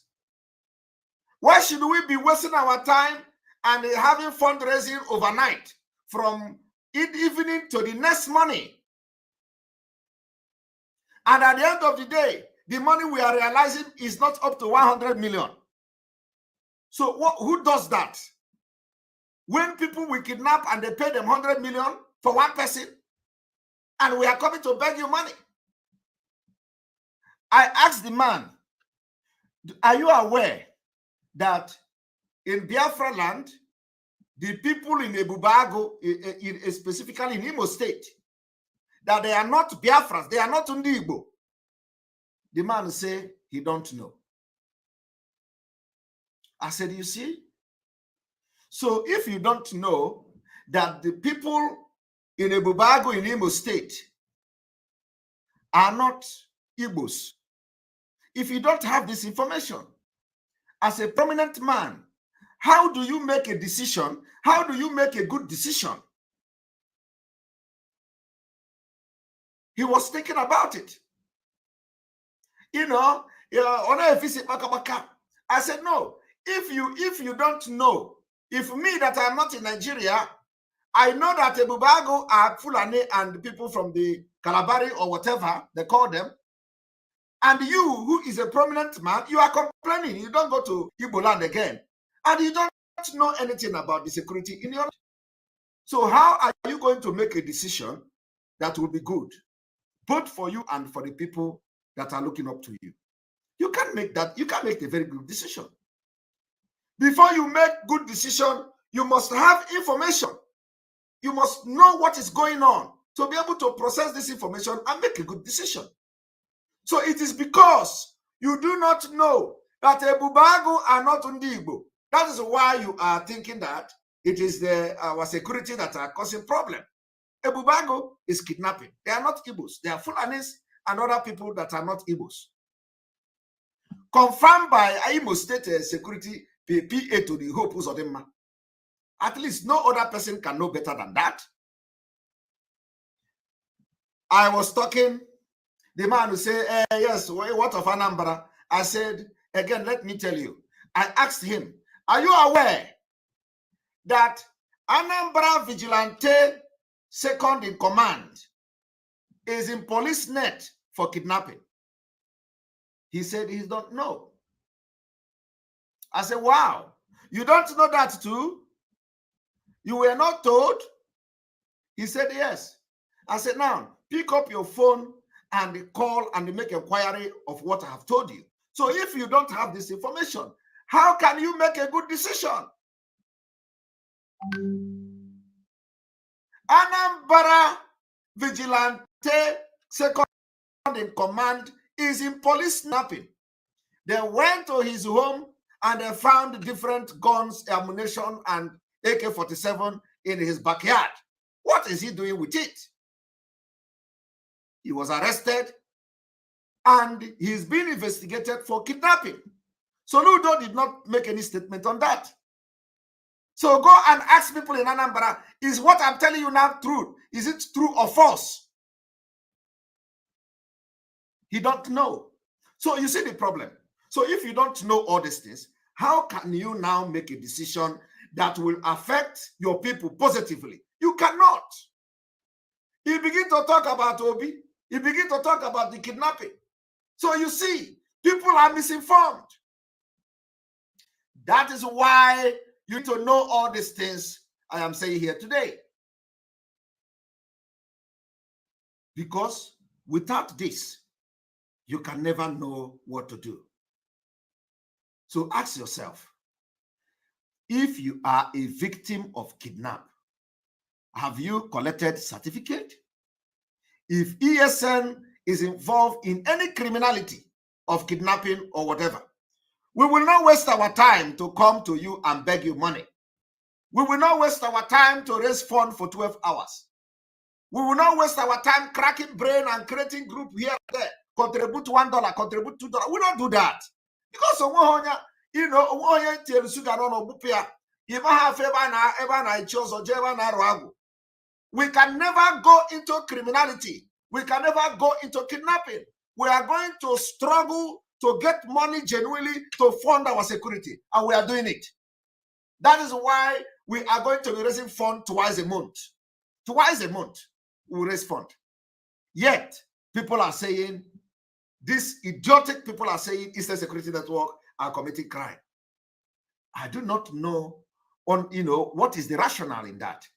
Why should we be wasting our time and having fundraising overnight from evening to the next morning? And at the end of the day, the money we are realizing is not up to 100 million. So who does that? When people we kidnap and they pay them 100 million for one person, and we are coming to beg you money. I asked the man, are you aware that in Biafra land, the people in Ebubago, specifically in Imo State, that they are not Biafrans, they are not Ndigbo? The man said he don't know. I said, you see? So if you don't know that the people in Ebubago in Imo State are not Igbos, if you don't have this information, as a prominent man, how do you make a decision? How do you make a good decision? He was thinking about it. I said, no, if you don't know, if me that I'm not in Nigeria, I know that Ebubago are Fulani and people from the Kalabari or whatever they call them, and you, who is a prominent man, you are complaining. You don't go to Igbo land again, and you don't know anything about the security in your. So how are you going to make a decision that will be good, both for you and for the people that are looking up to you? You can't make that. You can't make a very good decision. Before you make good decision, you must have information. You must know what is going on to be able to process this information and make a good decision. So it is because you do not know that Ebubago are not Ndigbo. That is why you are thinking that it is our security that are causing problem. Ebubago is kidnapping. They are not Igbos. They are Fulanis and other people that are not Igbos. Confirmed by Imo State security PA to the Hope Uzodinma. At least no other person can know better than that. I was talking, the man who said, yes, what of Anambra? I said, again, let me tell you. I asked him, are you aware that Anambra Vigilante second in command is in police net for kidnapping? He said he don't know. I said, wow, you don't know that too? You were not told? He said, yes. I said, now, pick up your phone and call and make inquiry of what I have told you. So if you don't have this information, how can you make a good decision? Anambra Vigilante second in command is in police snapping. They went to his home and they found different guns, ammunition, and AK-47 in his backyard. What is he doing with it? He was arrested and he's being investigated for kidnapping. Soludo did not make any statement on that. So go and ask people in Anambra, is what I'm telling you now true? Is it true or false? He don't know. So you see the problem. So if you don't know all these things, how can you now make a decision that will affect your people positively? You cannot. He begin to talk about Obi. He begin to talk about the kidnapping. So you see, people are misinformed. That is why you need to know all these things I am saying here today. Because without this, you can never know what to do. So ask yourself, if you are a victim of kidnap, have you collected certificate? If ESN is involved in any criminality of kidnapping or whatever, we will not waste our time to come to you and beg you money. We will not waste our time to raise funds for 12 hours. We will not waste our time cracking brain and creating group here and there. Contribute $1, contribute $2. We don't do that. Because you know, we can never go into criminality. We can never go into kidnapping. We are going to struggle to get money genuinely to fund our security, and we are doing it. That is why we are going to be raising fund twice a month. Twice a month, we raise fund. Yet, people are saying, these idiotic people are saying Eastern Security Network are committing crime. I do not know what is the rationale in that.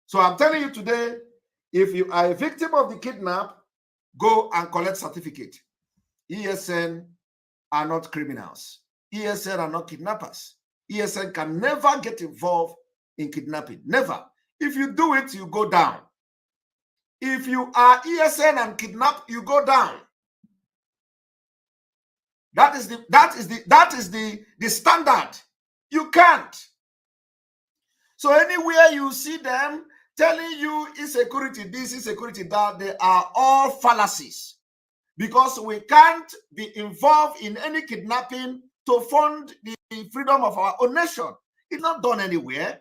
So I'm telling you today, if you are a victim of the kidnap, go and collect certificate. ESN are not criminals. ESN are not kidnappers. ESN can never get involved in kidnapping. Never. If you do it, you go down. If you are ESN and kidnap, you go down. That is the standard. You can't. So anywhere you see them telling you insecurity this, insecurity that, they are all fallacies. Because we can't be involved in any kidnapping to fund the freedom of our own nation. It's not done anywhere.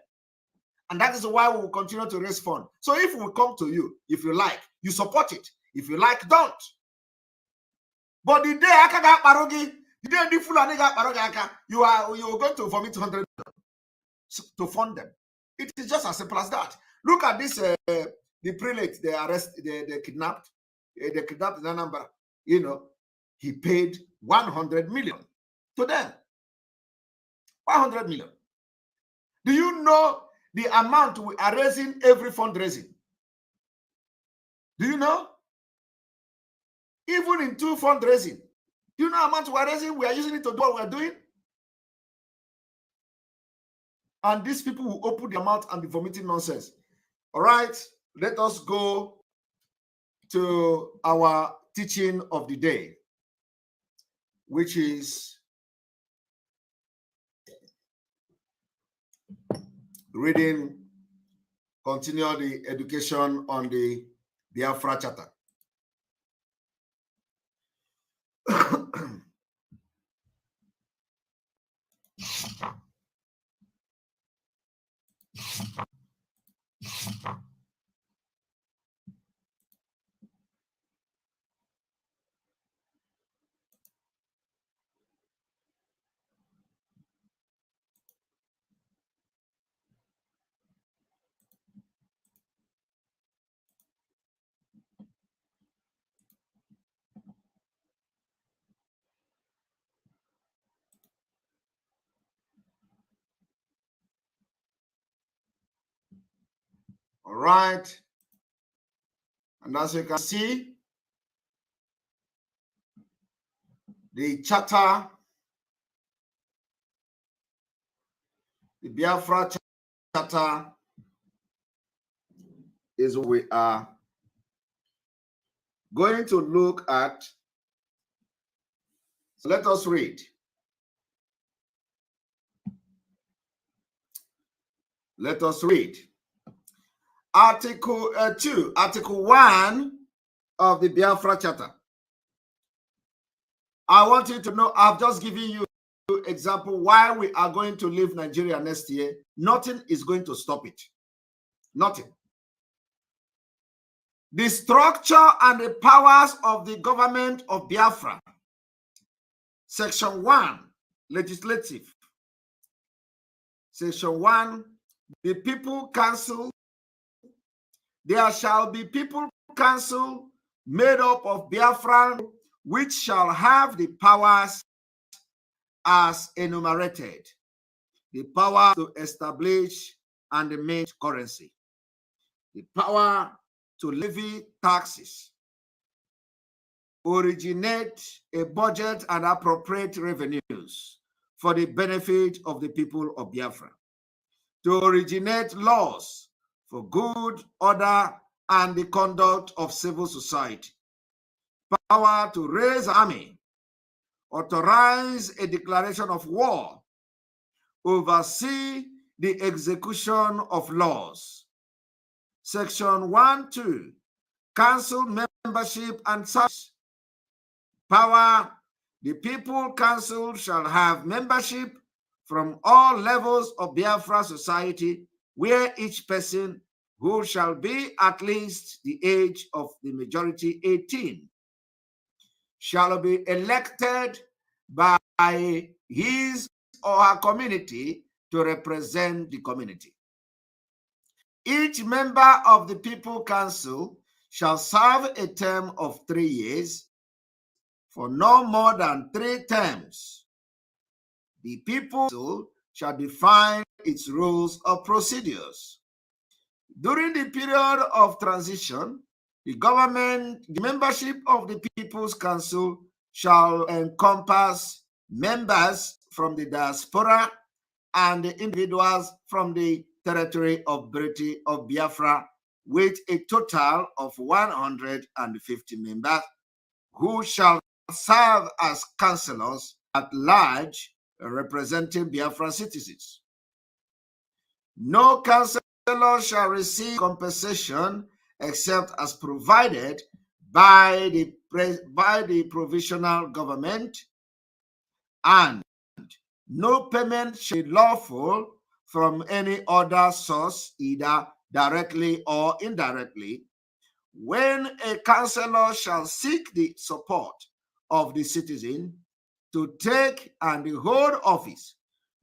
And that is why we will continue to raise funds. So if we come to you, if you like, you support it. If you like, don't. But the day Akaga Parogi, the day you are going to vomit 100 to fund them. It is just as simple as that. Look at this, the prelate they kidnapped. They kidnapped in Anambra. You know, he paid 100 million to them. 100 million. Do you know the amount we are raising every fundraising? Do you know? Even in 2 fundraising, do you know how much we are raising? We are using it to do what we are doing. And these people will open their mouth and be vomiting nonsense. All right, let us go to our teaching of the day, which is reading, continue the education on the Biafra Charter. All right. And as you can see, the charter, the Biafra Charter, is what we are going to look at. So let us read. Let us read. Article 2, Article 1 of the Biafra Charter. I want you to know, I've just given you an example why we are going to leave Nigeria next year. Nothing is going to stop it. Nothing. The structure and the powers of the government of Biafra. Section 1, legislative. Section 1, the People Council. There shall be People Council made up of Biafran, which shall have the powers as enumerated. The power to establish and emit currency. The power to levy taxes. Originate a budget and appropriate revenues for the benefit of the people of Biafra. To originate laws for good order and the conduct of civil society. Power to raise army, authorize a declaration of war, oversee the execution of laws. Section 1(2), council membership and service. Power The People Council shall have membership from all levels of Biafra society, where each person who shall be at least the age of the majority 18 shall be elected by his or her community to represent the community. Each member of the People Council shall serve a term of 3 years for no more than 3 terms. The People Council shall define its rules of procedures. During the period of transition, the membership of the People's Council shall encompass members from the diaspora and individuals from the territory of Biafra, with a total of 150 members who shall serve as councillors at large representing Biafran citizens. No councillor shall receive compensation except as provided by the provisional government, and no payment shall be lawful from any other source, either directly or indirectly. When a councillor shall seek the support of the citizen to take and hold office,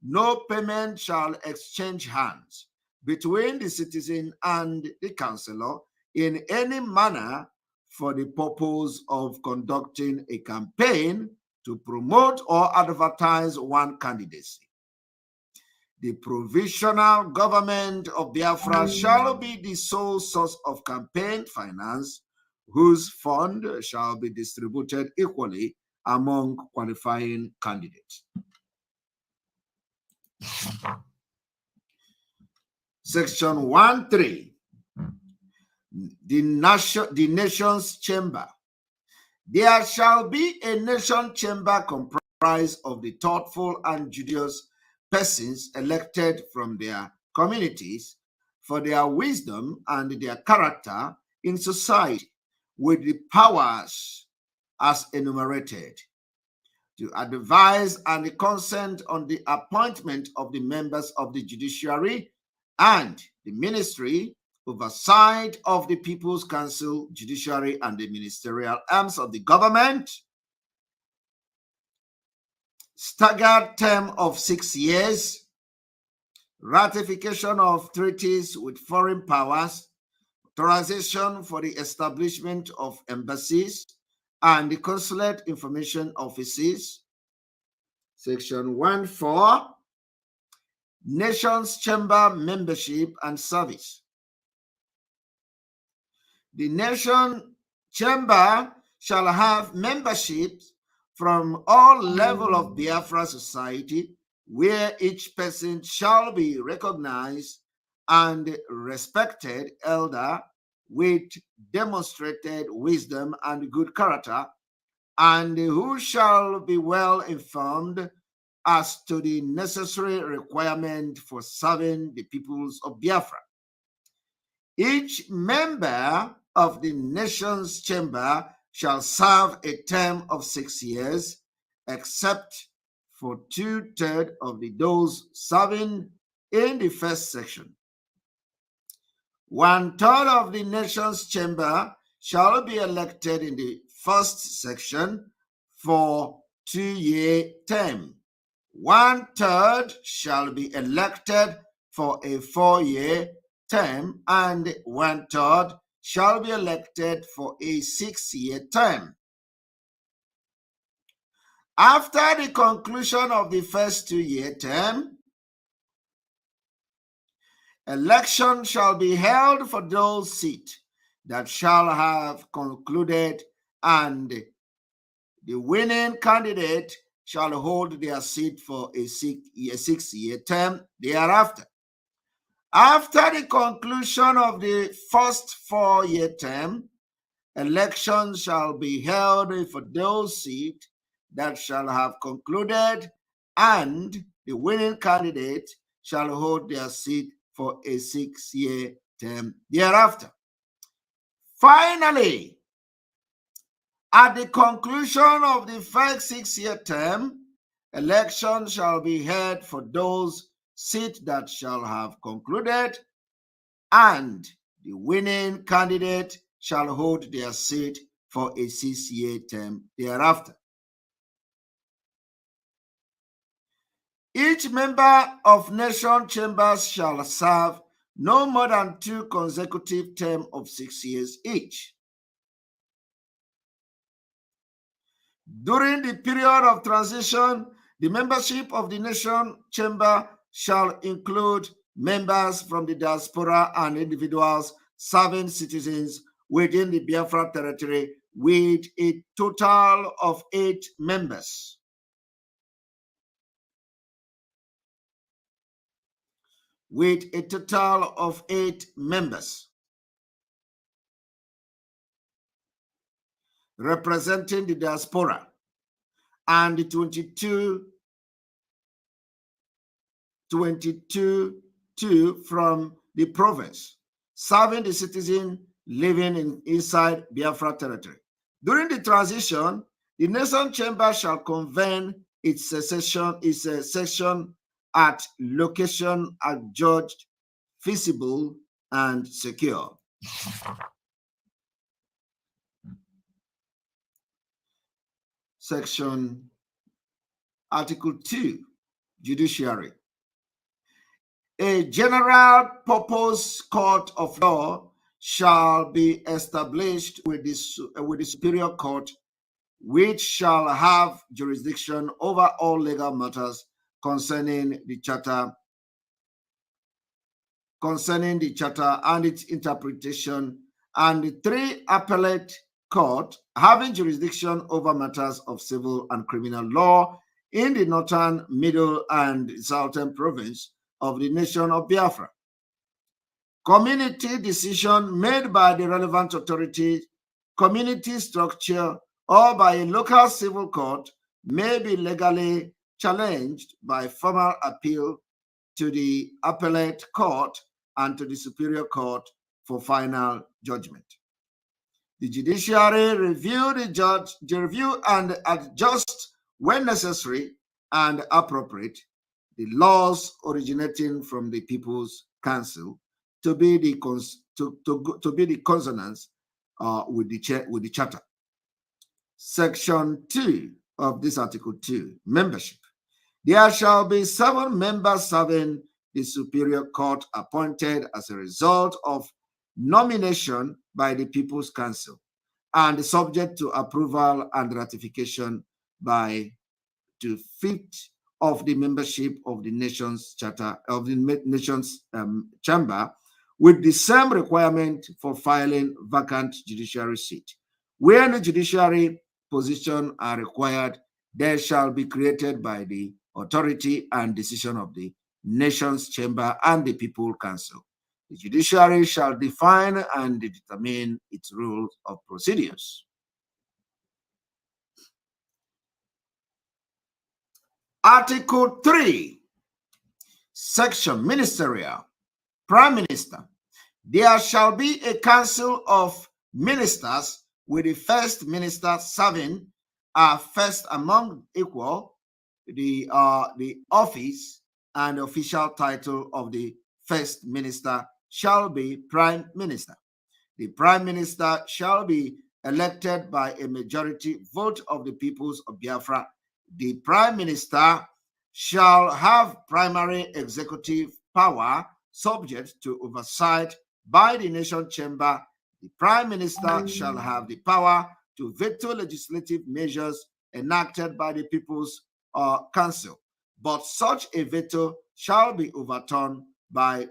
no payment shall exchange hands between the citizen and the councillor in any manner for the purpose of conducting a campaign to promote or advertise one candidacy. The provisional government of Biafra shall be the sole source of campaign finance, whose fund shall be distributed equally among qualifying candidates. Section 1.3. The Nation's Chamber. There shall be a nation chamber comprised of the thoughtful and judicious persons elected from their communities for their wisdom and their character in society, with the powers as enumerated, to advise and consent on the appointment of the members of the judiciary and the ministry, oversight of the People's Council, judiciary, and the ministerial arms of the government, staggered term of 6 years, ratification of treaties with foreign powers, authorization for the establishment of embassies and the consulate information offices. Section 1.4, Nations Chamber membership and service. The Nation Chamber shall have membership from all levels of Biafra society, where each person shall be recognized and respected elder with demonstrated wisdom and good character, and who shall be well informed as to the necessary requirement for serving the peoples of Biafra. Each member of the Nation's Chamber shall serve a term of 6 years, except for 2/3 of those serving in the first section. 1/3 of the Nation's Chamber shall be elected in the first section for 2-year term. 1/3 shall be elected for a 4-year term, and 1/3 shall be elected for a 6-year term. After the conclusion of the first 2-year term, election shall be held for those seats that shall have concluded, and the winning candidate shall hold their seat for a 6-year term thereafter. After the conclusion of the first 4-year term, elections shall be held for those seats that shall have concluded, and the winning candidate shall hold their seat for a 6-year term thereafter. Finally, At the conclusion of the first 6-year term, election shall be held for those seats that shall have concluded, and the winning candidate shall hold their seat for a 6-year term thereafter. Each member of nation chambers shall serve no more than 2 consecutive terms of 6 years each. During the period of transition, the membership of the nation chamber shall include members from the diaspora and individuals serving citizens within the Biafra territory with a total of 8 members. With a total of 8 members. Representing the diaspora, and the 22 from the province, serving the citizen living inside Biafra territory. During the transition, the nation chamber shall convene its session at location adjudged feasible and secure. Section Article 2, Judiciary. A general purpose court of law shall be established with the superior court, which shall have jurisdiction over all legal matters concerning the charter and its interpretation, and the 3 appellate court having jurisdiction over matters of civil and criminal law in the northern, middle, and southern province of the nation of Biafra. Community decision made by the relevant authority, community structure, or by a local civil court may be legally challenged by formal appeal to the appellate court and to the superior court for final judgment. The judiciary review and adjust when necessary and appropriate the laws originating from the People's Council to be the consonance with the charter. Section 2 of this Article 2, membership. There shall be 7 members serving the Superior Court appointed as a result of nomination by the People's Council and subject to approval and ratification by 2/5 of the membership of the nation's charter of the nation's chamber, with the same requirement for filing vacant judiciary seat. Where the judiciary position are required, they shall be created by the authority and decision of the nation's chamber and the People's Council. The judiciary shall define and determine its rules of procedures. Article 3, Section Ministerial, Prime Minister. There shall be a council of ministers with the first minister serving first among equal. The office and official title of the first minister shall be Prime Minister. The Prime Minister shall be elected by a majority vote of the peoples of Biafra. The Prime Minister shall have primary executive power subject to oversight by the nation chamber. The Prime Minister shall have the power to veto legislative measures enacted by the People's Council, but such a veto shall be overturned by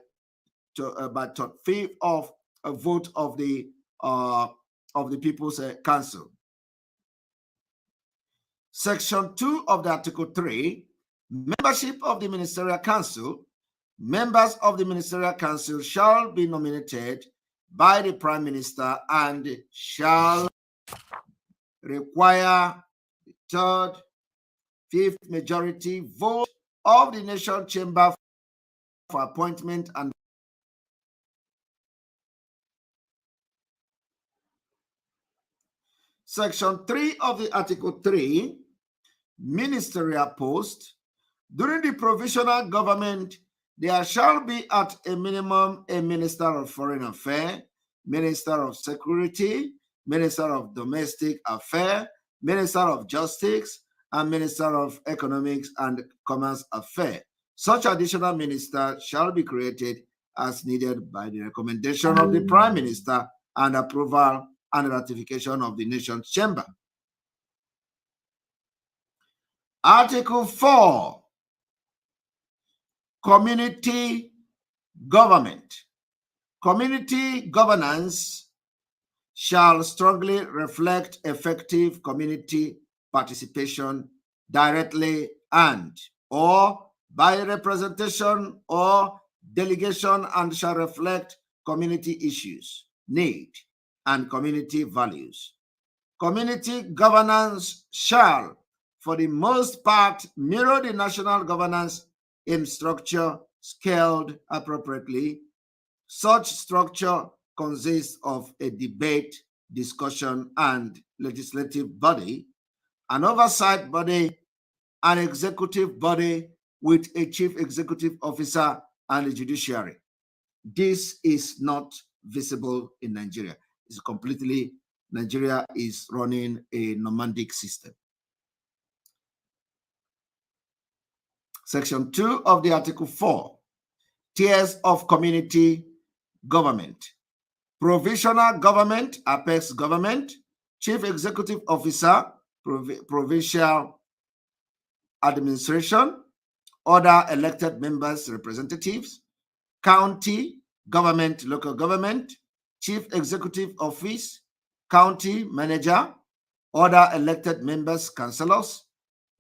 1/5 of a vote of the People's Council. Section 2 of the Article 3, membership of the Ministerial Council. Members of the Ministerial Council shall be nominated by the Prime Minister and shall require the 3/5 majority vote of the nation chamber for appointment and Section 3 of the Article 3, ministerial post. During the provisional government, there shall be at a minimum a Minister of Foreign Affairs, Minister of Security, Minister of Domestic Affairs, Minister of Justice, and Minister of Economics and Commerce Affairs. Such additional minister shall be created as needed by the recommendation of the Prime Minister and approval and ratification of the nation's chamber. Article 4, community government. Community governance shall strongly reflect effective community participation directly and or by representation or delegation, and shall reflect community issues, need, and community values. Community governance shall, for the most part, mirror the national governance in structure scaled appropriately. Such structure consists of a debate, discussion, and legislative body, an oversight body, an executive body with a chief executive officer and a judiciary. This is not visible in Nigeria. It's completely, Nigeria is running a nomadic system. Section 2 of the Article 4, tiers of community government. Provisional government, apex government, chief executive officer, provincial administration, other elected members, representatives, county government, local government, chief executive office, county manager, other elected members, councillors,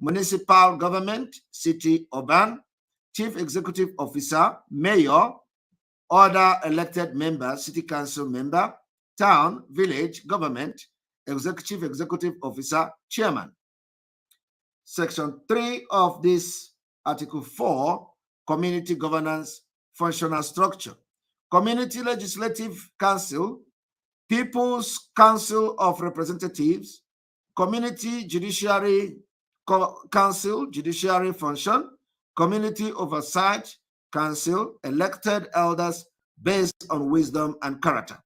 municipal government, city, urban, chief executive officer, mayor, other elected members, city council member, town, village, government, executive officer, chairman. Section 3 of this Article 4, community governance functional structure. Community legislative council, People's Council of Representatives, community judiciary council, judiciary function, community oversight council, elected elders based on wisdom and character.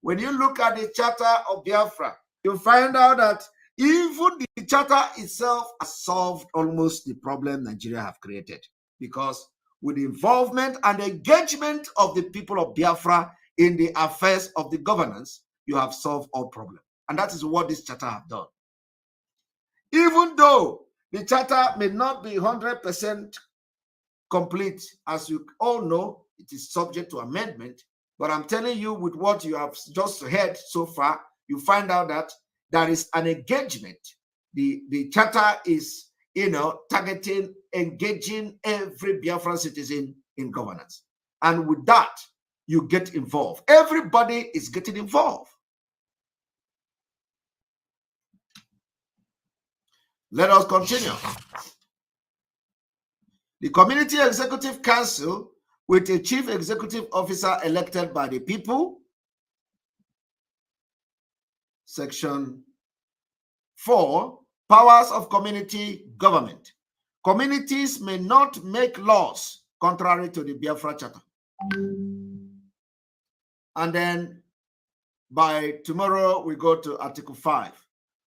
When you look at the Charter of Biafra, you'll find out that even the Charter itself has solved almost the problem Nigeria have created, because with the involvement and engagement of the people of Biafra in the affairs of the governance, you have solved all problems. And that is what this Charter have done. Even though the Charter may not be 100% complete, as you all know, it is subject to amendment. But I'm telling you, with what you have just heard so far, you find out that there is an engagement. The Charter is, targeting, engaging every Biafran citizen in governance. And with that, you get involved. Everybody is getting involved. Let us continue. The Community Executive Council, with a chief executive officer elected by the people. Section 4, powers of community government. Communities may not make laws contrary to the Biafra Charter. And then by tomorrow, we go to Article 5.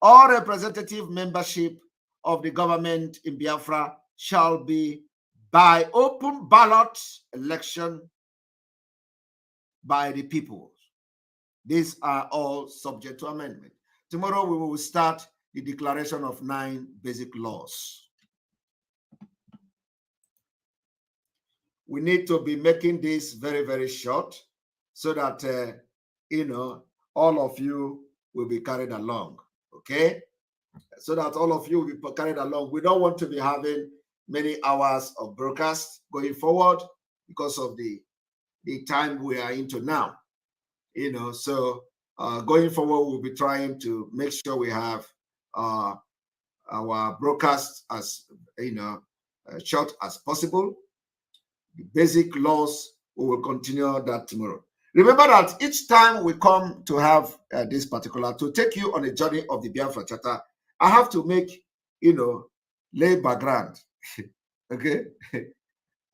All representative membership of the government in Biafra shall be by open ballot election by the people. These are all subject to amendment. Tomorrow we will start the declaration of 9 basic laws. We need to be making this very, very short so that, all of you will be carried along, okay? So that all of you will be carried along. We don't want to be having many hours of broadcast going forward because of the time we are into now. So going forward, we'll be trying to make sure we have our broadcast as short as possible. The basic laws, we will continue that tomorrow. Remember that each time we come to have this particular, to take you on a journey of the Biafra Charter, I have to make, lay background. Okay?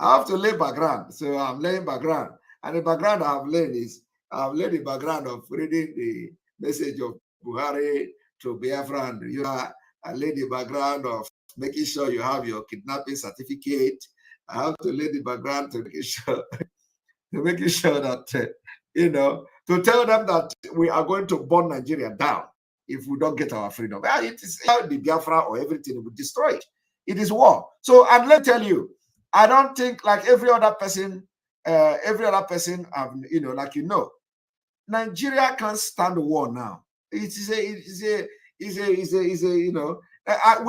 I have to lay background. So I'm laying background. And the background I've laid is, I've laid the background of reading the message of Buhari to Biafra, and I laid the background of making sure you have your kidnapping certificate. I have to lay the background to making sure, that, to tell them that we are going to burn Nigeria down if we don't get our freedom. Well, it is the Biafra or everything will destroy it. It is war. So, and let me tell you, I don't think like every other person, Nigeria can't stand war now. We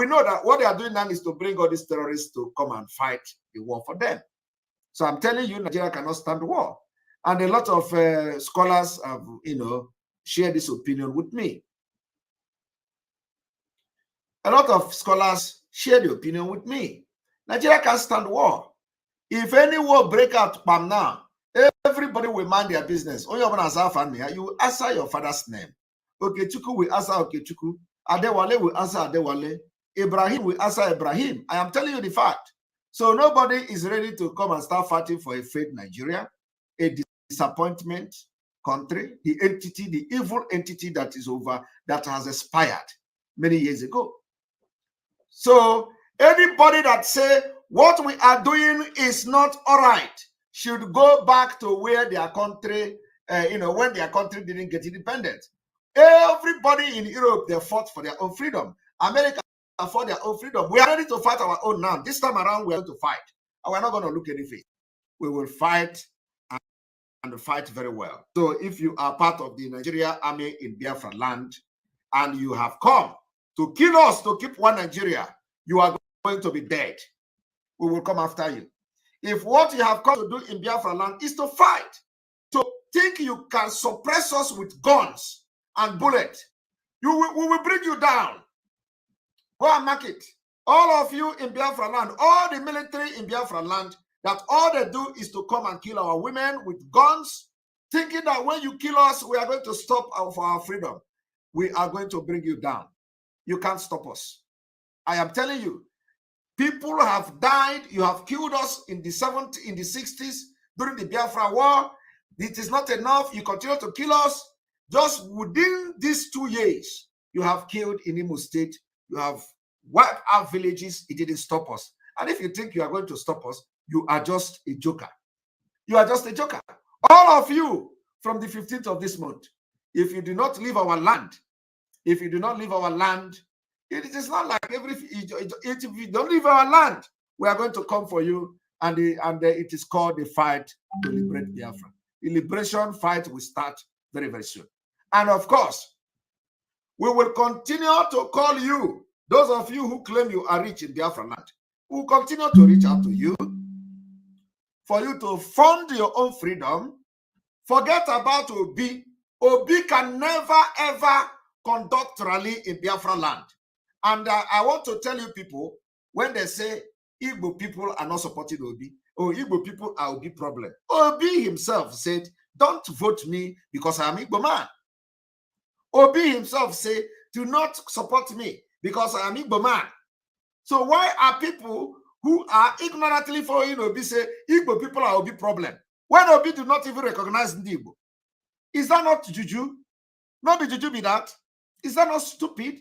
know that what they are doing now is to bring all these terrorists to come and fight the war for them. So I'm telling you, Nigeria cannot stand war. And a lot of scholars have, shared this opinion with me. A lot of scholars share the opinion with me. Nigeria can't stand war. If any war break out now, everybody will mind their business. You will answer your father's name. Okechukwu will answer Okechukwu. Adewale will answer Adewale. Ibrahim will answer Ibrahim. I am telling you the fact. So nobody is ready to come and start fighting for a failed Nigeria, a disappointment country, the entity, the evil entity that is over, that has expired many years ago. So anybody that say what we are doing is not all right should go back to where their country, when their country didn't get independent. Everybody in Europe, they fought for their own freedom. America fought their own freedom. We are ready to fight our own now. This time around, we are going to fight. And we're not going to look anything. We will fight and fight very well. So if you are part of the Nigeria army in Biafra land and you have come to kill us to keep one Nigeria, you are going to be dead. We will come after you. If what you have come to do in Biafra land is to fight, to think you can suppress us with guns and bullets, we will bring you down. Go and mark it. All of you in Biafra land, all the military in Biafra land, that all they do is to come and kill our women with guns, thinking that when you kill us, we are going to stop for our freedom. We are going to bring you down. You can't stop us. I am telling you, people have died. You have killed us in the 70s, in the 60s, during the Biafra war. It is not enough. You continue to kill us. Just within these 2 years, you have killed in Imo State. You have wiped out villages. It didn't stop us. And if you think you are going to stop us, you are just a joker. You are just a joker. All of you from the 15th of this month, if you do not leave our land, it is not like if you don't leave our land, we are going to come for you. And it is called the fight to liberate Biafra. The liberation fight will start very, very soon. And of course, we will continue to call you, those of you who claim you are rich in Biafra land, we will continue to reach out to you for you to fund your own freedom. Forget about Obi. Obi can never, ever conduct rally in Biafra land. And I want to tell you people, when they say Igbo people are not supporting Obi, or Igbo people are Obi problem, Obi himself said, don't vote me because I am Igbo man. Obi himself said, do not support me because I am Igbo man. So why are people who are ignorantly following Obi say Igbo people are Obi problem, when Obi do not even recognize Igbo? Is that not juju? Not the juju be that? Is that not stupid?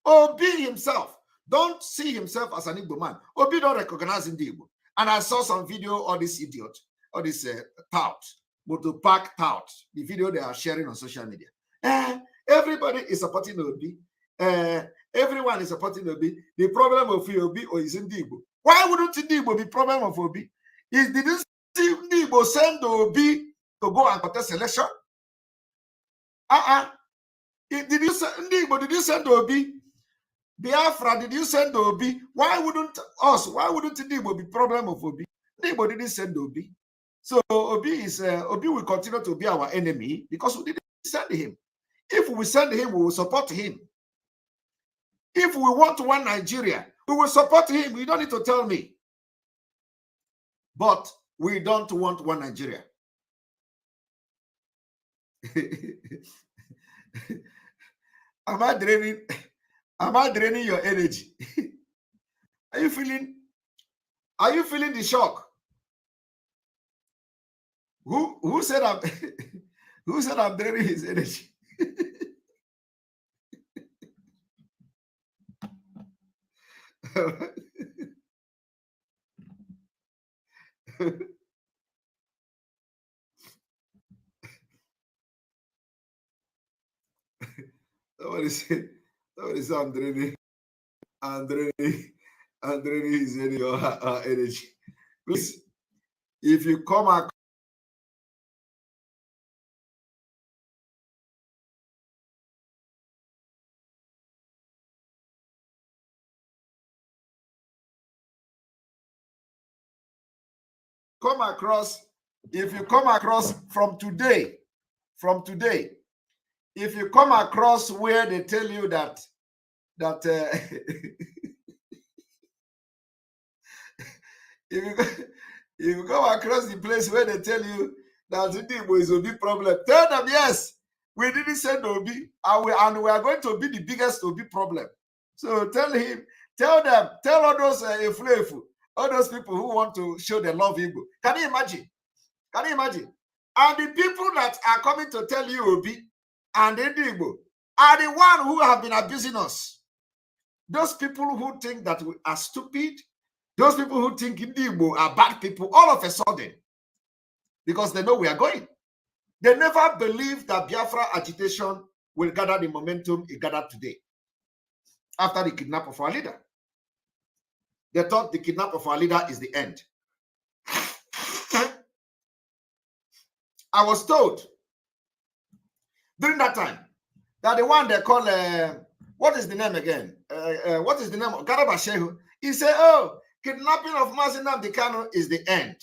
Obi himself don't see himself as an Igbo man. Obi don't recognize Igbo. And I saw some video of this idiot, or this tout, but to pack tout, the video they are sharing on social media. Everybody is supporting Obi. Everyone is supporting Obi. The problem of Obi or is Igbo. Why wouldn't Igbo be problem of Obi? Did you see Igbo send Obi to go and contest election? Did you send Obi? Biafra, did you send Obi? Why wouldn't Igbo be problem of Obi? Igbo didn't send Obi. So Obi will continue to be our enemy because we didn't send him. If we send him, we will support him. If we want one Nigeria, we will support him. You don't need to tell me. But we don't want one Nigeria. Am I draining your energy? Are you feeling the shock? Who said I'm who said I'm draining his energy? Somebody said I'm draining his energy or her energy. Please, if you come across, if you come across from today, if you come across where they tell you that if you come across the place where they tell you that Igbo is a big problem, tell them yes, we didn't say Obi, and we are going to be the biggest Obi problem. So tell them, tell all those all those people who want to show they love Igbo. Can you imagine? And the people that are coming to tell you Obi and Igbo are the one who have been abusing us. Those people who think that we are stupid, those people who think Igbo are bad people, all of a sudden, because they know we are going. They never believed that Biafra agitation will gather the momentum it gathered today after the kidnap of our leader. They thought the kidnap of our leader is the end. I was told during that time that the one they call, what is the name again? What is the name of Garaba Shehu? He said, oh, kidnapping of Nnamdi Kanu is the end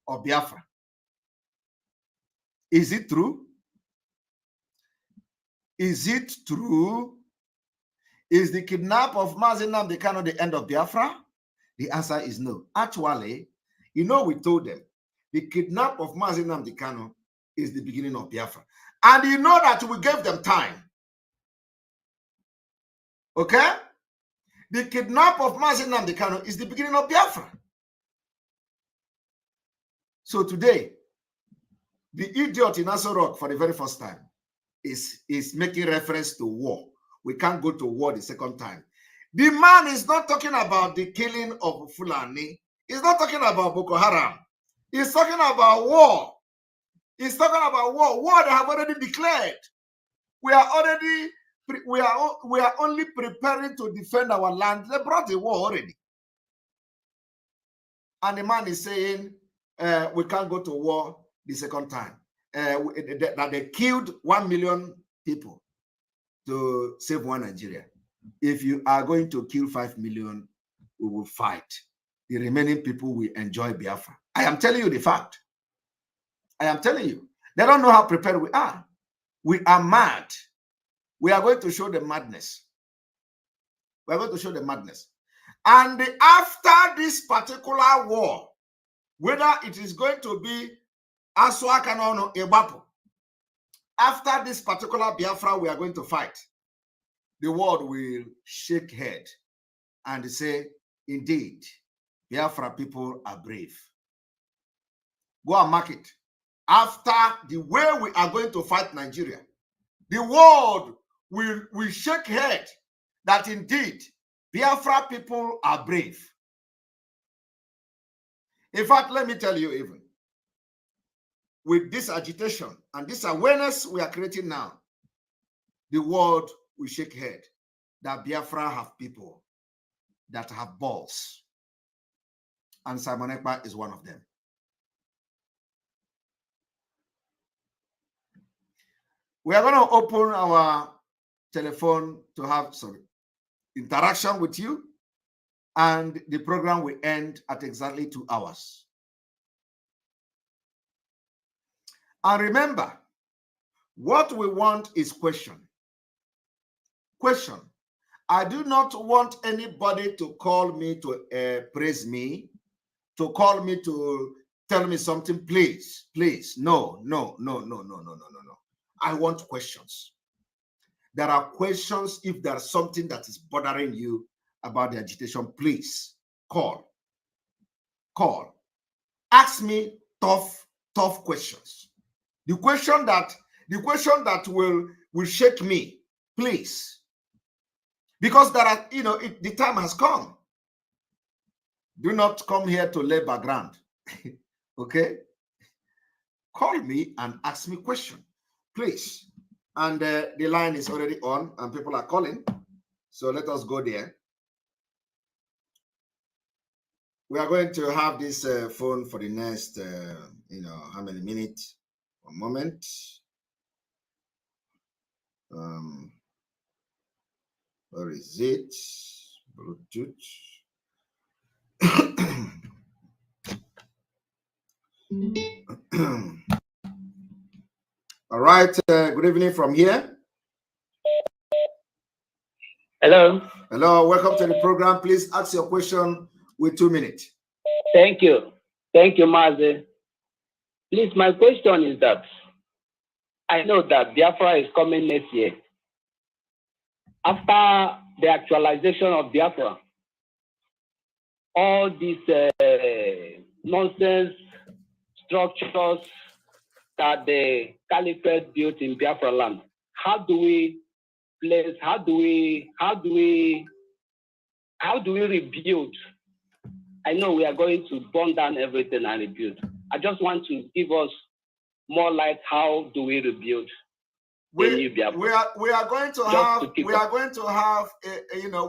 of Biafra. Is it true? Is it true? Is the kidnap of Nnamdi Kanu the end of Biafra? The answer is no. Actually, we told them the kidnap of Nnamdi Kanu is the beginning of Biafra. And you know that we gave them time. Okay? The kidnap of Nnamdi Kanu is the beginning of Biafra. So today, the idiot in Aso Rock for the very first time is making reference to war. We can't go to war the second time. The man is not talking about the killing of Fulani. He's not talking about Boko Haram. He's talking about war. He's talking about war. War they have already declared. We are only preparing to defend our land. They brought the war already. And the man is saying we can't go to war the second time. That they killed 1 million people to save one Nigeria. If you are going to kill 5 million, we will fight. The remaining people will enjoy Biafra. I am telling you the fact. I am telling you. They don't know how prepared we are. We are mad. We are going to show the madness. We are going to show the madness. And after this particular war, whether it is going to be Aswakanono Ebapo, after this particular Biafra we are going to fight, the world will shake head and say, indeed, Biafra people are brave. Go and mark it. After the way we are going to fight Nigeria, the world will shake head that indeed Biafra people are brave. In fact, let me tell you even, with this agitation and this awareness we are creating now, the world will shake head that Biafra have people that have balls. And Simon Ekpa is one of them. We are going to open our telephone to have some interaction with you, and the program will end at exactly 2 hours. And remember, what we want is question. Question. I do not want anybody to call me to praise me, to call me to tell me something, please, please. No. I want questions. There are questions. If there's something that is bothering you about the agitation, please call. Call. Ask me tough questions. The question that will shake me, please. Because there are, the time has come. Do not come here to lay background. Okay? Call me and ask me question, please. And the line is already on and people are calling. So let us go there. We are going to have this phone for the next, how many minutes? One moment. Where is it? Bluetooth. All right. Good evening from here. Hello. Hello. Welcome to the program. Please ask your question with 2 minutes. Thank you. Thank you, Mazi. Please, my question is that I know that Biafra is coming next year. After the actualization of Biafra, all these nonsense structures that the caliphate built in Biafra land, how do we rebuild? I know we are going to burn down everything and rebuild. I just want to give us more light. How do we rebuild? We are going to have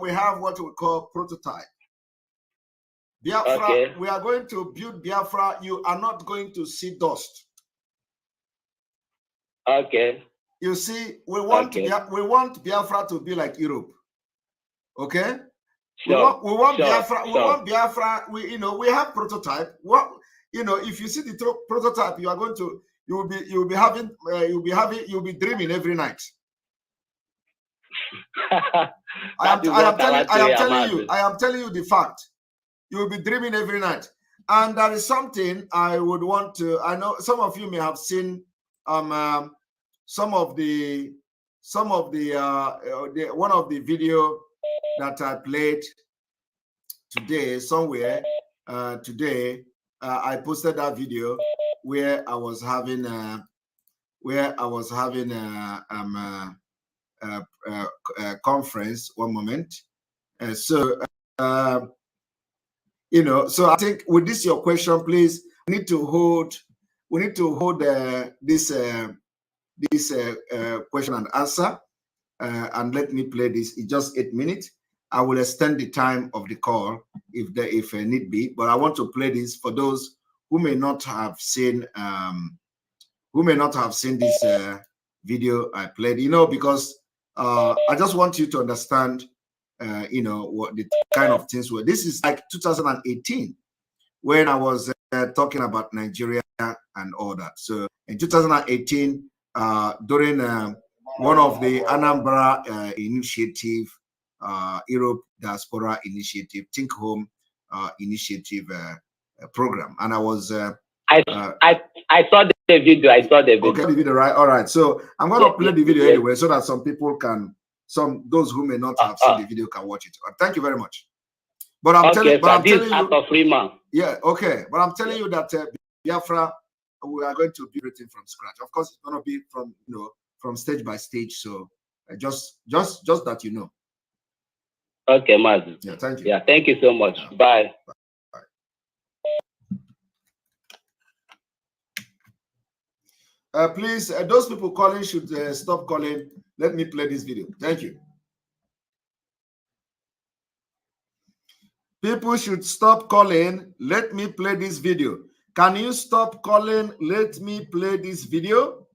we have what we call prototype. Biafra, okay. We are going to build Biafra. You are not going to see dust. Okay. You see, we want Biafra to be like Europe. Okay. Sure. We want sure. Biafra. We sure. want Biafra. We have prototype. What if you see the prototype, you are going to you'll be dreaming every night. I am telling you the fact. You will be dreaming every night. And there is something I would want to. I know some of you may have seen one of the video that I played today somewhere. Today I posted that video where I was having a conference. One moment. So I think with this your question, please, we need to hold this question and answer, and let me play this. It's just 8 minutes. I will extend the time of the call if need be, but I want to play this for those who may not have seen this video I played. Because I just want you to understand. What the kind of things were. This is like 2018 when I was talking about Nigeria and all that. So in 2018, during one of the Anambra initiative, Europe Diaspora Initiative, Think Home Initiative program, and I was. I saw the video. Okay, the video, right? All right. So I'm going to play the video anyway, so that some people can. Those who may not have seen the video can watch it. Thank you very much. But I'm telling you, yeah, okay. But I'm telling you that Biafra, we are going to be written from scratch. Of course, it's going to be from stage by stage. So just that you know. Okay, Mazi. Yeah, thank you. Yeah, thank you so much. Yeah. Bye. Please, those people calling should stop calling. Let me play this video. Thank you. People should stop calling. Let me play this video. Can you stop calling? Let me play this video.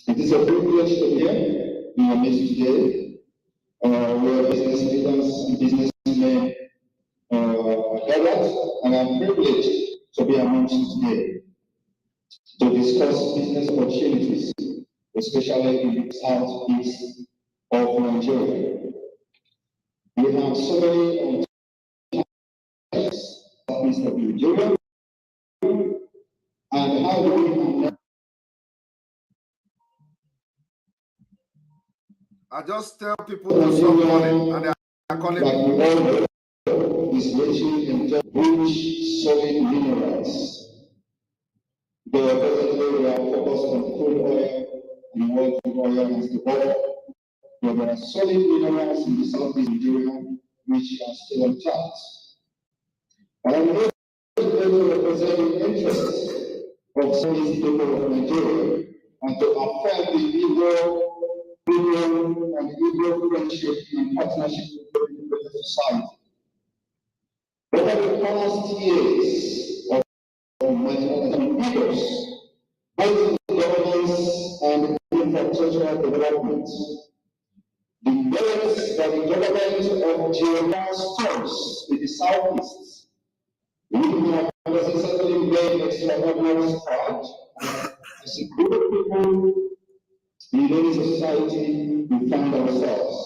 It is a privilege to be here in your midst today. We are business leaders and businessmen gathered, and I'm privileged to be amongst you today. to discuss business opportunities, especially in the southeast of Nigeria. We have so many southeast of Nigeria, and how do we I just tell people to stop calling, and they are calling me. Is reaching into rich solid minerals. They are presently focused on crude oil and what the oil has to offer. But there are solid minerals in the southeast Nigeria which are still untapped. And I'm here to represent the interests of southeast people of Nigeria and to affirm the Igbo and Igbo friendship and partnership with the society. Over the past years of my years, both in governance and infrastructural development, the merits that the government of Jeremiah stores in the southeast, we have necessarily made extraordinary strides as a group of people in any society we find ourselves.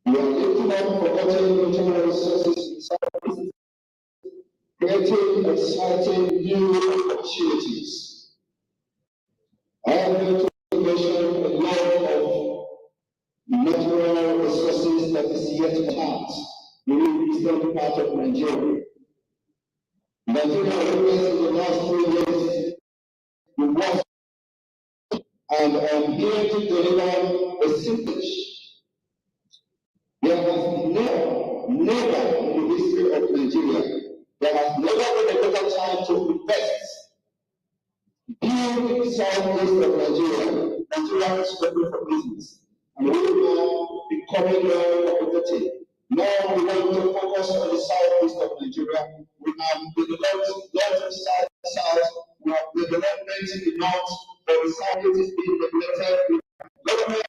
We are lifting up forgotten natural resources in the southeast, creating exciting new opportunities. I am going to mention a lot of natural resources that is yet tapped in the eastern part of Nigeria. Nigeria has in the last 3 years the worst, and I am here to deliver a synthesis. There has never in the history of Nigeria, there has never been a better time to invest. Being southeast of Nigeria, Nigeria is open for business. And we are becoming more competitive. Now we want to focus on the southeast of Nigeria. We have developed north, south. We have development in the north, but the southeast is being developed. Government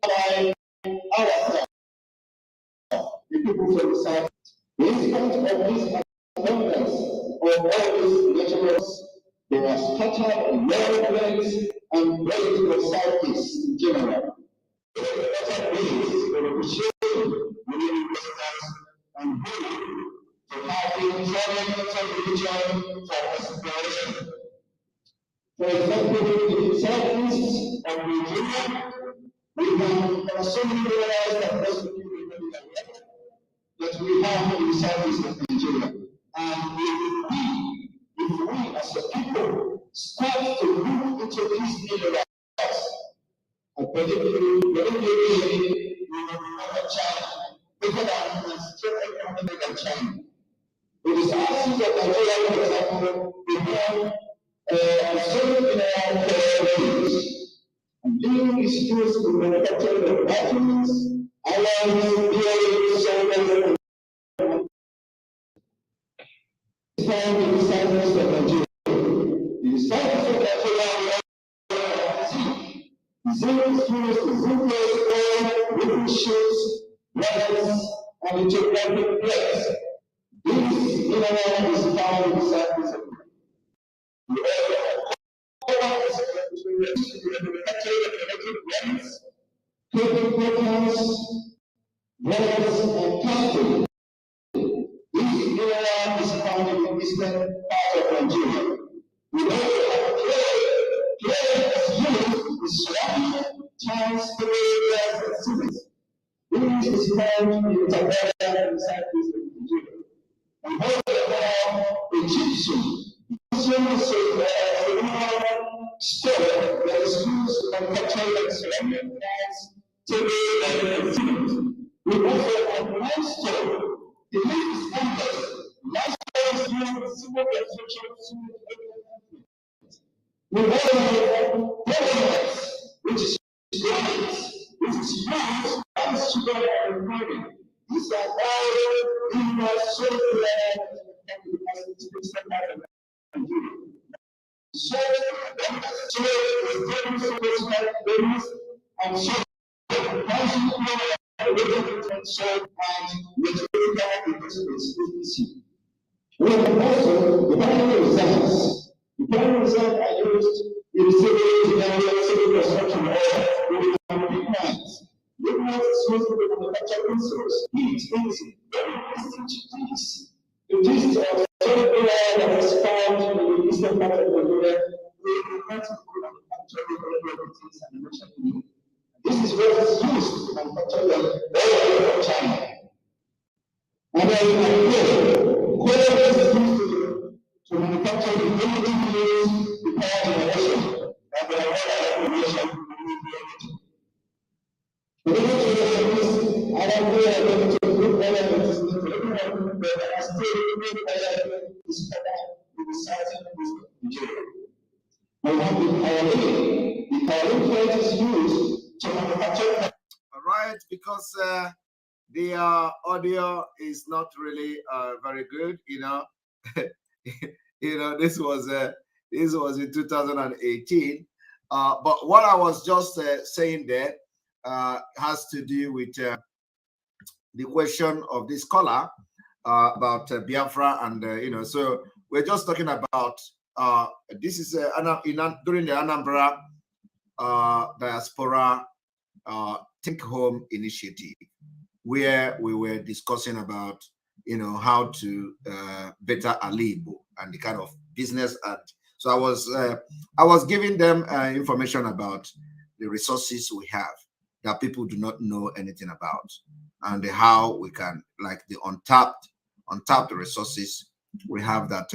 by ourselves, the people from the south. In spite of this abundance of all these naturals, there are scattered well-placed and great of southeast in general. There are better ways for appreciating within investors and willing to have the religion for consideration. For example, in the southeast of Nigeria, we have so many areas that most people remember that we have in the southeast of Nigeria. And if we as a people start to move into these areas, I believe we will remember China, bigger than China. It is asking that Nigeria, for example, we have so many ways. And doing is used to manufacture the batteries, allows bearings, solvents, found in the southwest of Nigeria. In the southwest of Nigeria, zinc is used to zinc oil, wooden ships, metals, and geographic plates. This mineral is found in the southwest of Nigeria. The oil is used to manufacture electric lamps, cable programs, wells, and castles. This mineral is found in the eastern part of Nigeria. We also have clay. Clay is used in swamp, towns, areas, and cities. This is found in the Tabora and southeast of Nigeria. We also have Egyptian. Stone that is used to manufacture ceramic plants, tables, and cities. We also have limestone. The list is endless. Limestone is used in civil construction. We also have polymer, which is granite, which is used as sugar and refining. These are all mineral soil so we have also the final results. The planning reserve are used in civil engineering, civil construction, or economic plans. Woodwork is used for the manufacture resource. Heat is very distinct. It is a solid area that is found in the eastern part of the world, where the manufacture properties and machinery. This is what is used to manufacture them all over China. And then coal is used to manufacture the energy used the power generation, and the power generation. The energy generation I don't know to good elements in the curriculum, but I still good element is covered with the certain material. We have the kaolin. The kaolin plant is used to manufacture. All right, because the audio is not really very good, this was in 2018. But what I was just saying there has to do with the question of this caller about Biafra, and so we're just talking about this is during the Anambra diaspora take home initiative, where we were discussing about how to better Alibo and the kind of business. And so I was giving them information about the resources we have that people do not know anything about, and how we can, like the untapped resources we have that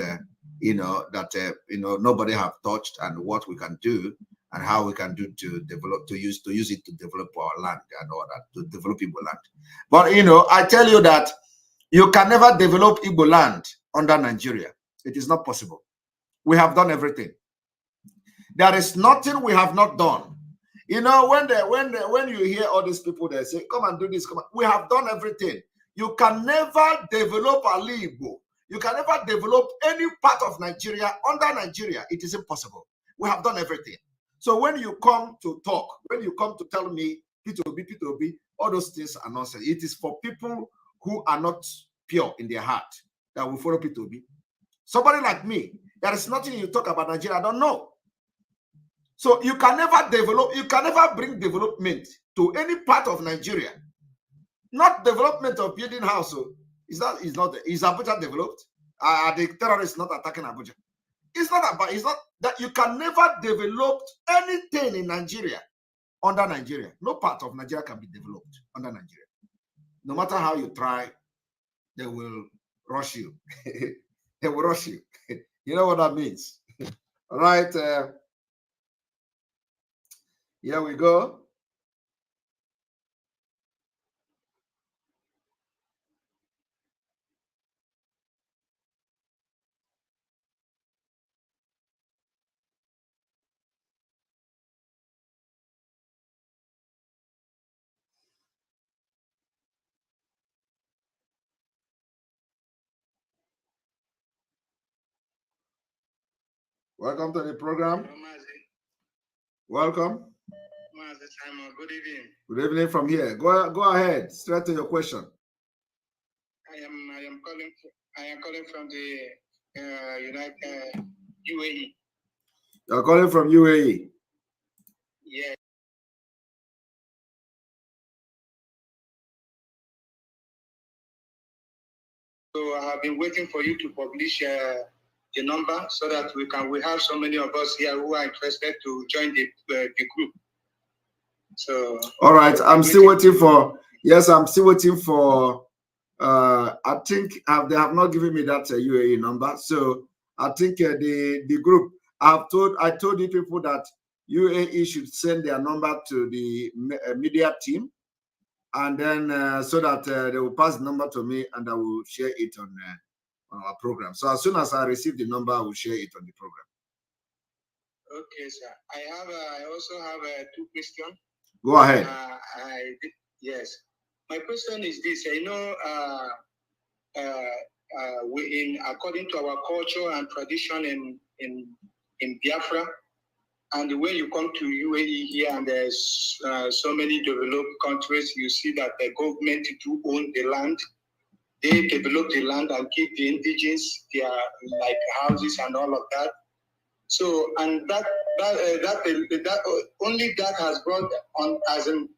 nobody have touched, and what we can do and how we can do to use it to develop our land and all that, to develop Igbo land. But I tell you that you can never develop Igbo land under Nigeria. It is not possible. We have done everything. There is nothing we have not done. When you hear all these people, they say, come and do this, come on. We have done everything. You can never develop Igbo. You can never develop any part of Nigeria under Nigeria. It is impossible. We have done everything. So when you come to talk, when you come to tell me P2B, all those things are nonsense. It is for people who are not pure in their heart that will follow P2B. Somebody like me, there is nothing you talk about Nigeria I don't know. So you can never develop, you can never bring development to any part of Nigeria. Not development of building house. So is Abuja developed? Are the terrorists not attacking Abuja? It's not that you can never develop anything in Nigeria under Nigeria. No part of Nigeria can be developed under Nigeria. No matter how you try, they will rush you. They will rush you. You know what that means? All right. Here we go. Welcome to the program. Welcome. Good evening. Good evening from here. Go ahead. Straight to your question. I am calling from the UAE. You're calling from UAE. Yeah. So I have been waiting for you to publish the number so that we have so many of us here who are interested to join the group. So all right, I'm still waiting for. Yes, I'm still waiting for. I think they have not given me that UAE number. So I think the group. I told the people that UAE should send their number to the media team, and then so that they will pass the number to me, and I will share it on our program. So as soon as I receive the number, I will share it on the program. Okay, sir. I also have two questions. Go ahead. Yes. My question is this. According to our culture and tradition in Biafra, and the way you come to UAE here, and there's so many developed countries, you see that the government do own the land. They develop the land and give the indigenous their like houses and all of that. So, and only that has brought on, as in,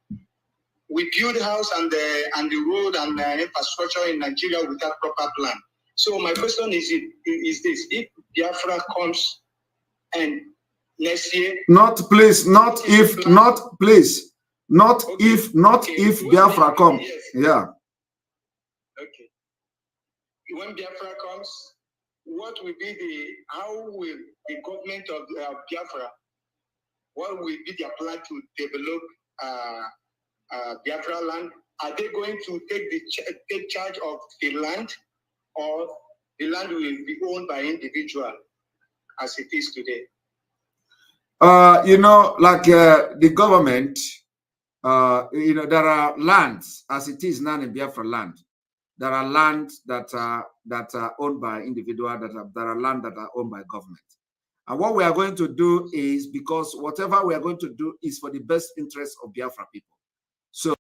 we build house and the road and infrastructure in Nigeria without proper plan. So my question is this: if Biafra comes and next year, not please, not if, not please, not okay. If, not okay. If Biafra comes, yes. Yeah. Okay. When Biafra comes, what will be how will the government of Biafra, what will be their plan to develop Biafra land? Are they going to take charge of the land, or the land will be owned by individual as it is today? You know, like the government, you know, there are lands as it is now in Biafra land. There are lands that are owned by individual, there are land that are owned by government. And what we are going to do is, because whatever we are going to do is for the best interest of Biafra people. So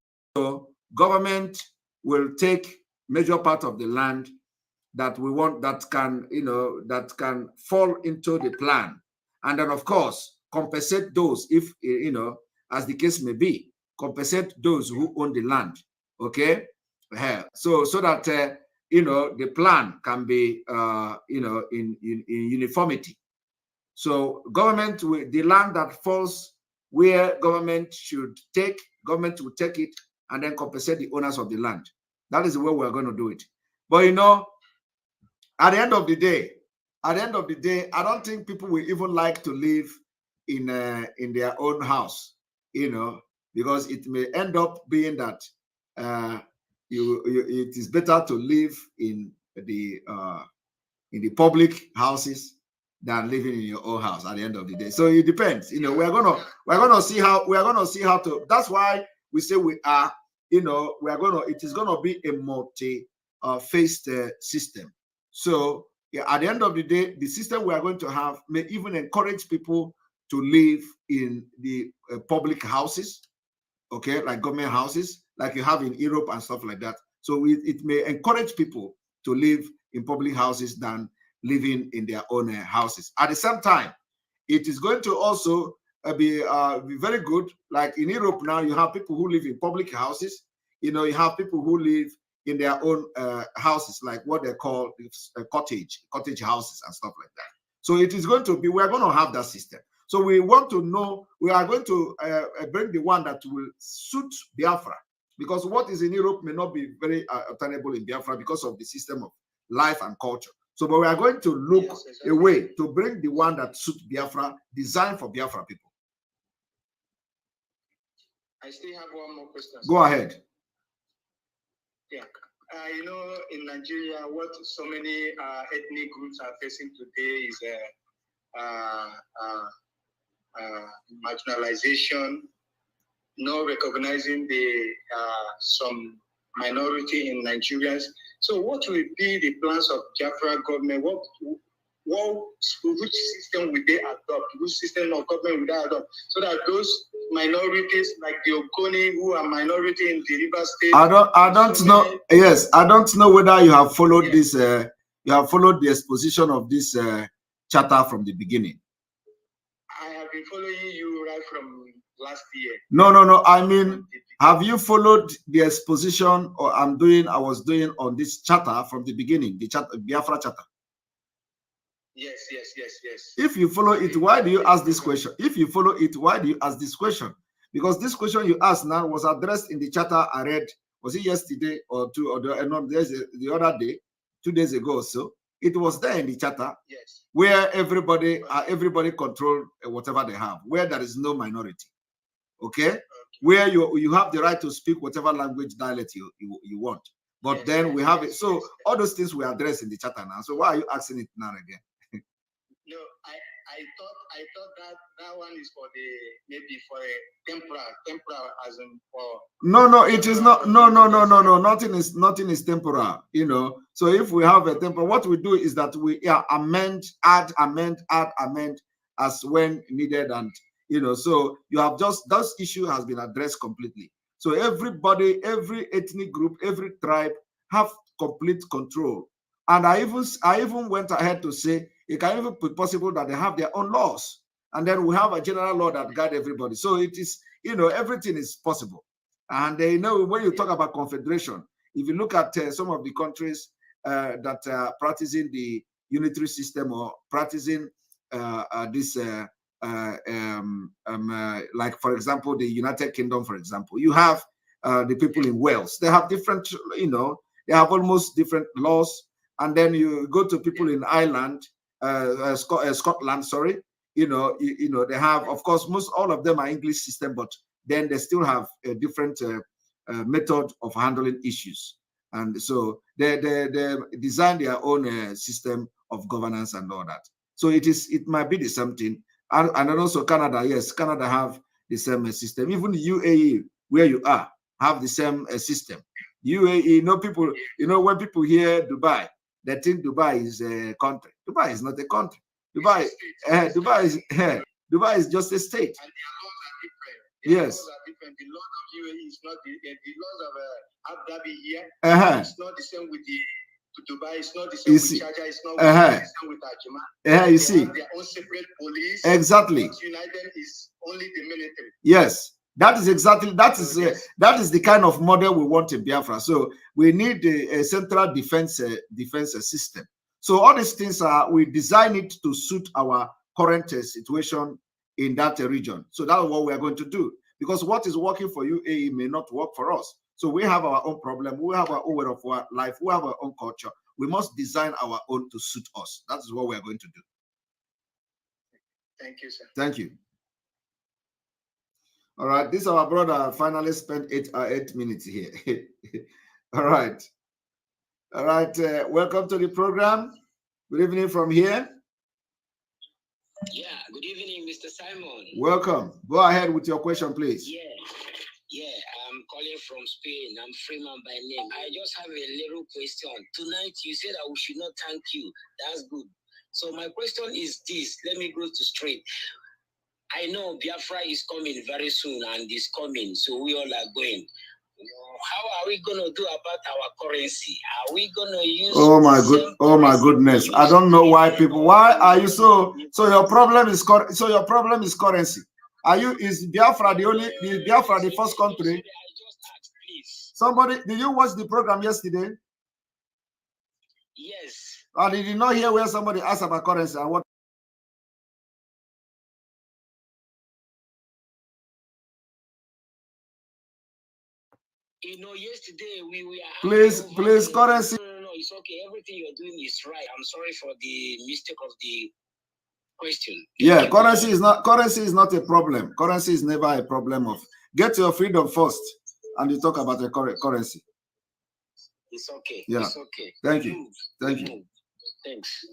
government will take major part of the land that we want, that can, you know, that can fall into the plan. And then, of course, compensate those, if, you know, as the case may be, compensate those who own the land, okay? So that, you know, the plan can be, you know, in uniformity. So government, the land that falls where government should take, government will take it and then compensate the owners of the land. That is the way we're going to do it. But, you know, at the end of the day, I don't think people will even like to live in their own house, you know, because it may end up being that it is better to live in the public houses than living in your own house at the end of the day. So it depends. You know, we're gonna see how to. That's why we say we are. You know, it is gonna be a multi-phased system. So yeah, at the end of the day, the system we are going to have may even encourage people to live in the public houses, okay, like government houses, like you have in Europe and stuff like that. So it may encourage people to live in public houses than living in their own houses. At the same time, it is going to also be very good. Like in Europe now, you have people who live in public houses. You know, you have people who live in their own houses, like what they call cottage houses and stuff like that. So it is going to be, we're going to have that system. So we want to know, we are going to bring the one that will suit Biafra, because what is in Europe may not be very attainable in Biafra because of the system of life and culture. So, but we are going to look a way to bring the one that suits Biafra, designed for Biafra people. I still have one more question. Go ahead. Yeah. You know, in Nigeria, what so many ethnic groups are facing today is marginalization, no recognizing the some minority in Nigerians. So what will be the plans of Biafra government? Which system will they adopt? Which system of government will they adopt? So that those minorities, like the Okoni, who are minority in the River State. I don't know. Yes, I don't know whether you have followed this. You have followed the exposition of this charter from the beginning. I have been following you right from last year. No. I mean, have you followed the exposition or I was doing on this charter from the beginning, the charter, Biafra charter? Yes. If you follow it, why do you ask this question? If you follow it, why do you ask this question? Because this question you asked now was addressed in the charter I read. Was it yesterday or two or the other day, 2 days ago or so? It was there in the charter, yes, where everybody control whatever they have, where there is no minority. Okay? Where you have the right to speak whatever language dialect you want. But then we have it. So all those things we address in the charter now. So why are you asking it now again? No, I thought that one is for maybe for a temporal as in for. No, it is not. No. Nothing is temporal. You know. So if we have a temporal, what we do is that we amend as when needed, and you know. So you have that issue has been addressed completely. So everybody, every ethnic group, every tribe have complete control. And I even went ahead to say, It can even be possible that they have their own laws. And then we have a general law that guide everybody. So it is, everything is possible. And when you talk about confederation, if you look at some of the countries that are practicing the unitary system or practicing this, like for example, the United Kingdom, for example, you have the people in Wales. They have different, they have almost different laws. And then you go to people in Ireland, Scotland, sorry. They have, of course, all of them are English system, but then they still have a different method of handling issues. And so they design their own system of governance and all that. So it might be the same thing. And then also Canada, yes, Canada have the same system. Even the UAE, where you are, have the same system. UAE, people, when people hear Dubai, they think Dubai is a country. Dubai is not a country. Dubai is just a state. And their laws are different. Yes. Laws are different. The laws of UAE is not the laws of Abu Dhabi here. It's not the same with the Dubai. It's not the same with Sharjah. It's not the same with Ajman. You see. Have their own separate police. Exactly. What's united is only the military. Yes. That is the kind of model we want in Biafra. So we need a central defense system. So all these things we design it to suit our current situation in that region. So that's what we are going to do. Because what is working for UAE may not work for us. So we have our own problem. We have our own way of life. We have our own culture. We must design our own to suit us. That is what we are going to do. Thank you, sir. Thank you. All right. This our brother finally spent 8 minutes here. All right. All right. Welcome to the program. Good evening from here. Yeah, good evening, Mr. Simon. Welcome. Go ahead with your question, please. Yeah, I'm calling from Spain. I'm Freeman by name. I just have a little question. Tonight, you said that we should not thank you. That's good. So my question is this. Let me go to straight. I know Biafra is coming very soon and is coming, so we all are going. How are we going to do about our currency? Are we going to use... Oh my goodness. I don't know why people... Why are you so your problem is currency. Is Biafra the first country? Somebody, did you watch the program yesterday? Yes. And did you not hear where somebody asked about currency and what? Yesterday we were... Please, currency. No, it's okay. Everything you're doing is right. I'm sorry for the mistake of the question. Yeah, currency is not a problem. Currency is never a problem of... Get your freedom first, and you talk about the currency. It's okay. Yeah. It's okay. Thank you. Thank you. Thanks.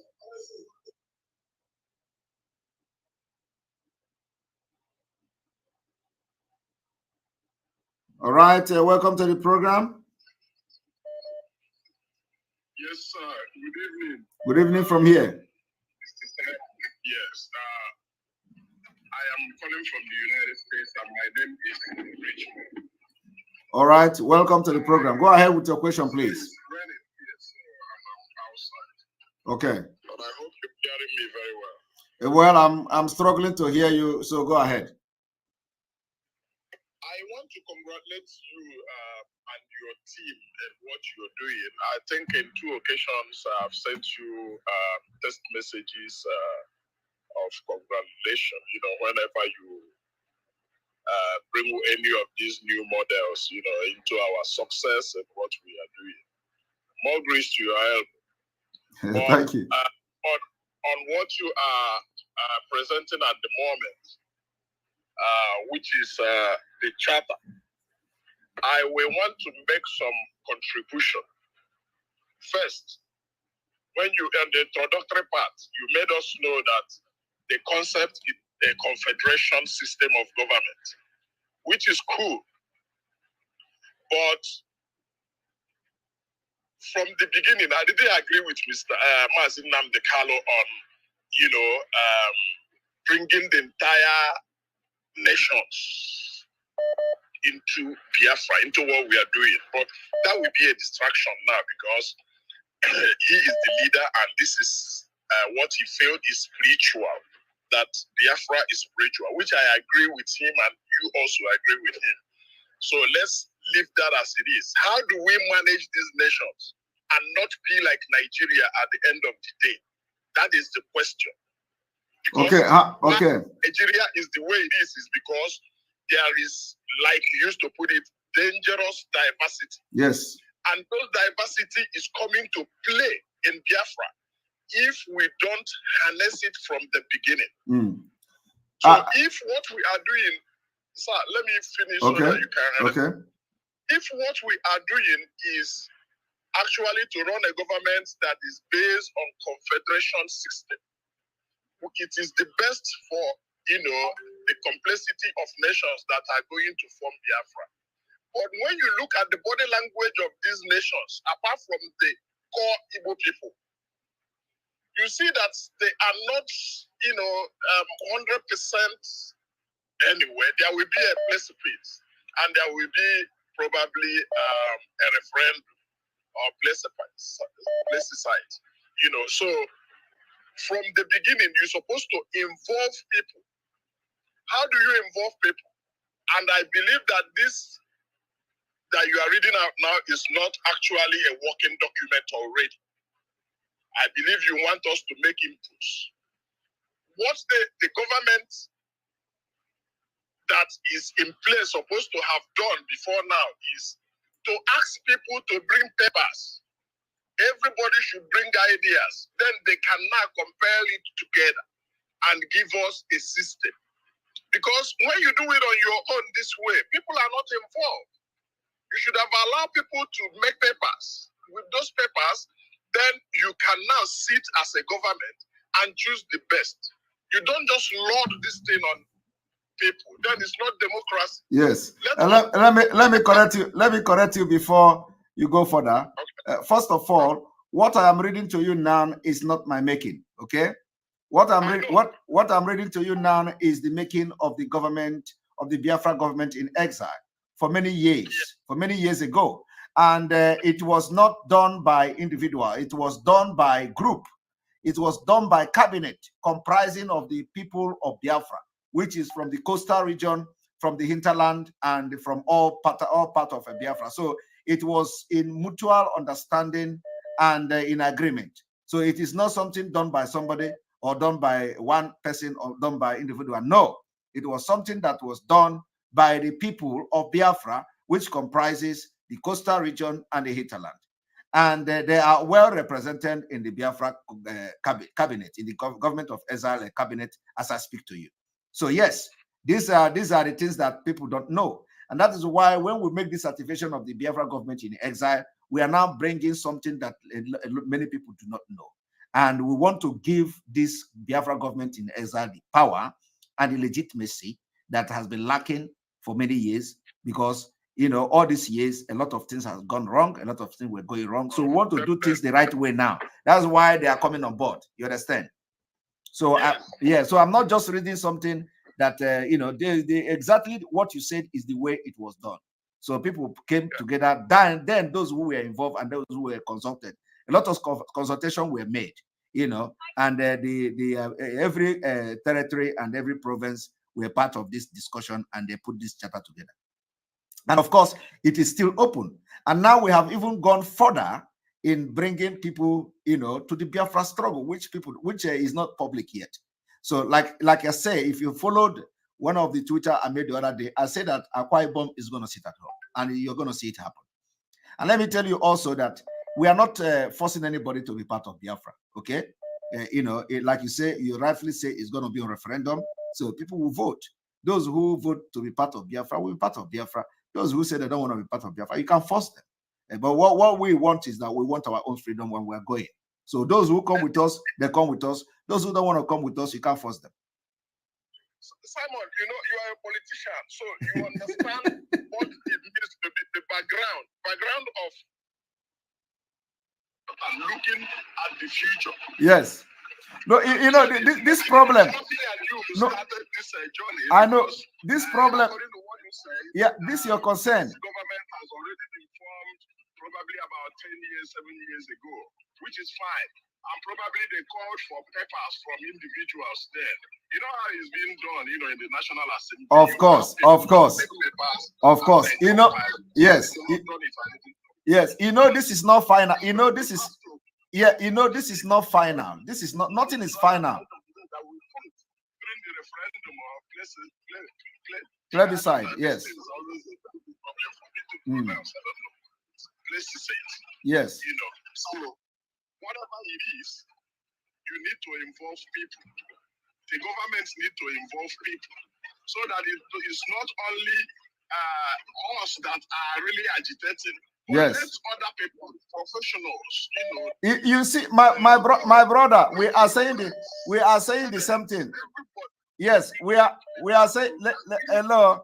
All right. Welcome to the program. Yes, sir. Good evening. Good evening from here. Yes. I am calling from the United States, and my name is Richmond. All right. Welcome to the program. Go ahead with your question, please. Yes, I'm outside. Okay. But I hope you're hearing me very well. Well, I'm struggling to hear you, so go ahead. I want to congratulate you and your team and what you're doing. I think in 2 occasions I've sent you text messages of congratulation, whenever you bring any of these new models, into our success and what we are doing. More grace to your help. Thank you. On what you are presenting at the moment, which is the charter, I will want to make some contribution. First, when you in the introductory part, you made us know that the concept is a confederation system of government, which is cool. But from the beginning, I didn't agree with Mr. Mazin Namdekalo on, bringing the entire nations into Biafra, into what we are doing. But that will be a distraction now because he is the leader and this is what he felt is spiritual, that Biafra is spiritual, which I agree with him and you also agree with him. So let's leave that as it is. How do we manage these nations and not be like Nigeria at the end of the day? That is the question. Because Nigeria is the way it is because there is, like you used to put it, dangerous diversity. Yes. And those diversity is coming to play in Biafra if we don't harness it from the beginning. So if what we are doing, sir, let me finish so that you can understand. If what we are doing is actually to run a government that is based on confederation system, it is the best for, the complexity of nations that are going to form Biafra. But when you look at the body language of these nations, apart from the core Igbo people, you see that they are not, 100% anyway. There will be a plebiscite, and there will be probably a referendum or plebiscite. So from the beginning, you're supposed to involve people. How do you involve people? And I believe that this that you are reading out now is not actually a working document already. I believe you want us to make inputs. What the government that is in place supposed to have done before now is to ask people to bring papers. Everybody should bring ideas. Then they can now compare it together and give us a system. Because when you do it on your own this way, people are not involved. You should have allowed people to make papers. With those papers, then you can now sit as a government and choose the best. You don't just load this thing on people. Then it's not democracy. Yes. Let me correct you. Let me correct you before you go further. First of all, what I am reading to you now is not my making. Okay. What I'm reading to you now is the making of the government, of the Biafra government in exile for many years ago. And it was not done by individual. It was done by group. It was done by cabinet comprising of the people of Biafra, which is from the coastal region, from the hinterland, and from all part of Biafra. So it was in mutual understanding and in agreement. So it is not something done by somebody or done by one person or done by individual. No, it was something that was done by the people of Biafra, which comprises the coastal region and the hinterland. And they are well represented in the Biafra cabinet, in the government of exile cabinet, as I speak to you. So yes, these are the things that people don't know. And that is why when we make this activation of the Biafra government in exile, we are now bringing something that many people do not know. And we want to give this Biafra government in exile the power and the legitimacy that has been lacking for many years, because all these years, a lot of things have gone wrong, a lot of things were going wrong. So we want to do things the right way now. That's why they are coming on board. You understand? So so I'm not just reading something that they exactly what you said is the way it was done. So people came together. Then those who were involved and those who were consulted, a lot of consultation were made. And every territory and every province were part of this discussion, and they put this charter together. And of course, it is still open. And now we have even gone further in bringing people, to the Biafra struggle, which is not public yet. So, like I say, if you followed one of the Twitter I made the other day, I said that Akwa Ibom is going to sit at home, and you're going to see it happen. And let me tell you also that we are not forcing anybody to be part of Biafra. Okay, like you say, you rightfully say it's going to be a referendum, so people will vote. Those who vote to be part of Biafra will be part of Biafra. Those who say they don't want to be part of Biafra, you can force them. But what we want is that we want our own freedom when we're going. So those who come with us, they come with us. Those who don't want to come with us, you can't force them. Simon, you are a politician, so you understand what it means to be the background of and looking at the future. Yes. No, this problem. No, I know this problem. Yeah, this is your concern. This government has already been formed probably about 10 years, 7 years ago, which is fine. and probably they called for papers from individuals then. You know how it's being done, in the National Assembly. Of course. Yes. Yes, this is not final. This is this is not final. This is nothing is final. Plebiscite, yes. Yes. So whatever it is, you need to involve people. The governments need to involve people so that it's not only us that are really agitating. Yes. Let other people, professionals, You see, my brother, we are saying the same thing. Yes, we are saying hello.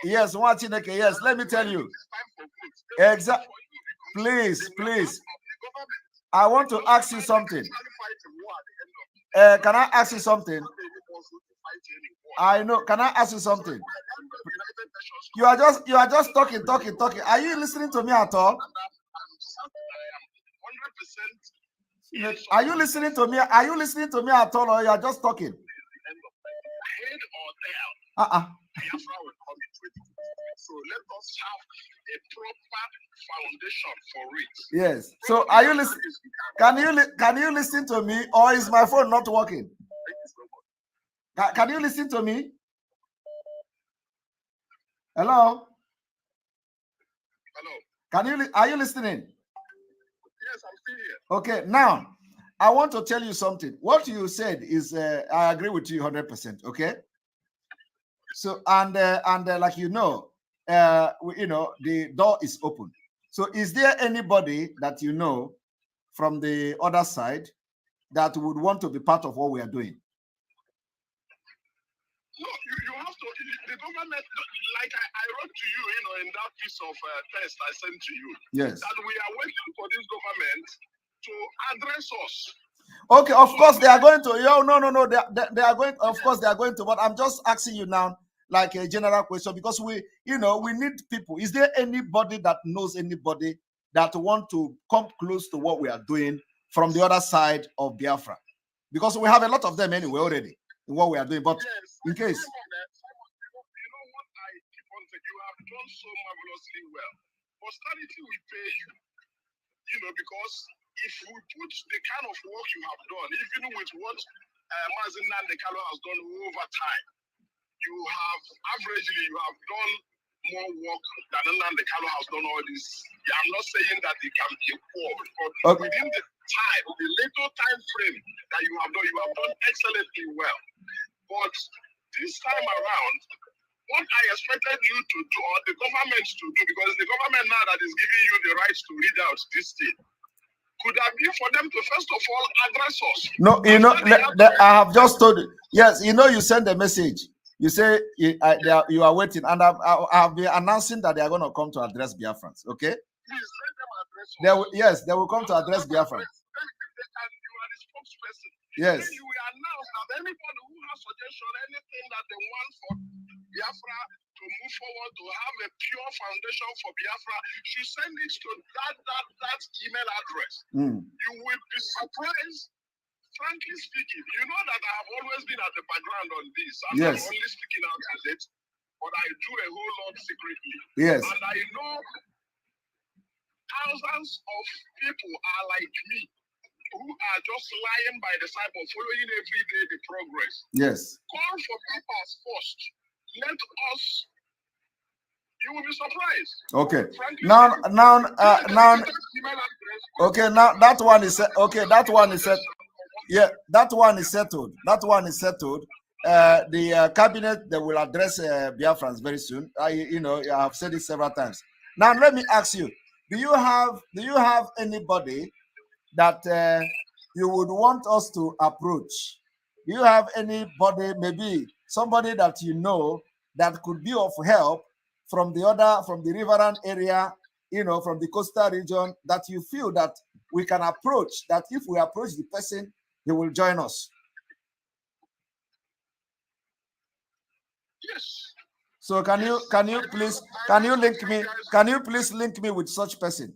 Yes, watching okay. Yes, let me tell you. Exactly. Please. I want to ask you something. Can I ask you something? I know. Can I ask you something? You are just talking. Are you listening to me at all? Are you listening to me? Are you listening to me at all, or you are just talking? So let us have a proper foundation for it. Yes. So are you listening? Can you listen to me, or is my phone not working? Can you listen to me? Hello. Are you listening? Yes, I'm still here. Okay. Now, I want to tell you something. What you said is, I agree with you 100%. Okay. So and like the door is open. So is there anybody that from the other side that would want to be part of what we are doing? No, you have to. The government, like I wrote to you, in that piece of text I sent to you. Yes. That we are waiting for this government to address us. Okay, of course they are going to. No. They are going. Of course they are going to. But I'm just asking you now, like a general question, because we need people. Is there anybody that knows anybody that want to come close to what we are doing from the other side of Biafra? Because we have a lot of them anyway already in what we are doing. But yes, in case. You know what I keep on saying? You have done so marvelously well. Posterity will pay you. Because if we put the kind of work you have done, even with what Mazin Nandekalo has done over time, you have done more work than Nandekalo has done all this. Yeah, I'm not saying that it can be poor, but within the little time frame that you have done excellently well. But this time around, what I expected you to do, or the government to do, because the government now that is giving you the rights to read out this thing, could have been for them to first of all address us. No, I have just told you. Yes, you send a message. You say you are waiting, and I have been announcing that they are going to come to address Biafrans. Okay? Please let them address us. They will come to address Biafrans. You are the spokesperson. Yes. Then you will announce that anybody who has suggestion, anything that they want for Biafra to move forward, to have a pure foundation for Biafra, should send it to that email address. You will be surprised. Frankly speaking, you know that I have always been at the background on this. I'm not only speaking out as it, but I do a whole lot secretly. Yes. And I know thousands of people are like me, who are just lying by the side of following every day the progress. Yes. Call for papers first. Let us. You will be surprised. Okay. Frankly, Now. Okay. Now that one is okay. That one is set. Yeah, that one is settled. The cabinet, they will address Biafrans very soon. I have said it several times. Now let me ask you: Do you have anybody that you would want us to approach? Do you have anybody, maybe somebody that that could be of help from the riverine area, from the coastal region, that you feel that we can approach, that if we approach the person, he will join us? Yes. So can you please link me with such person?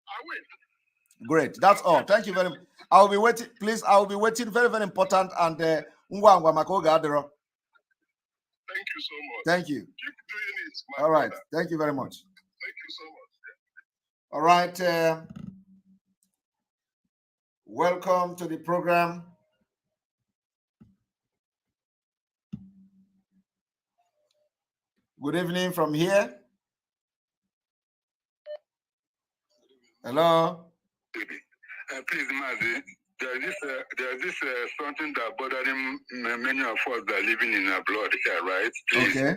I will. Great. That's all. Thank you very much. I'll be waiting. Please, I'll be waiting. Very, very important. And Thank you so much. Thank you. Keep doing it. All right. Brother. Thank you very much. Thank you so much. All right. Welcome to the program. Good evening from here. Hello. Please, Mazi, there's this something that bothering many of us that are living in abroad here, right? Please. Okay.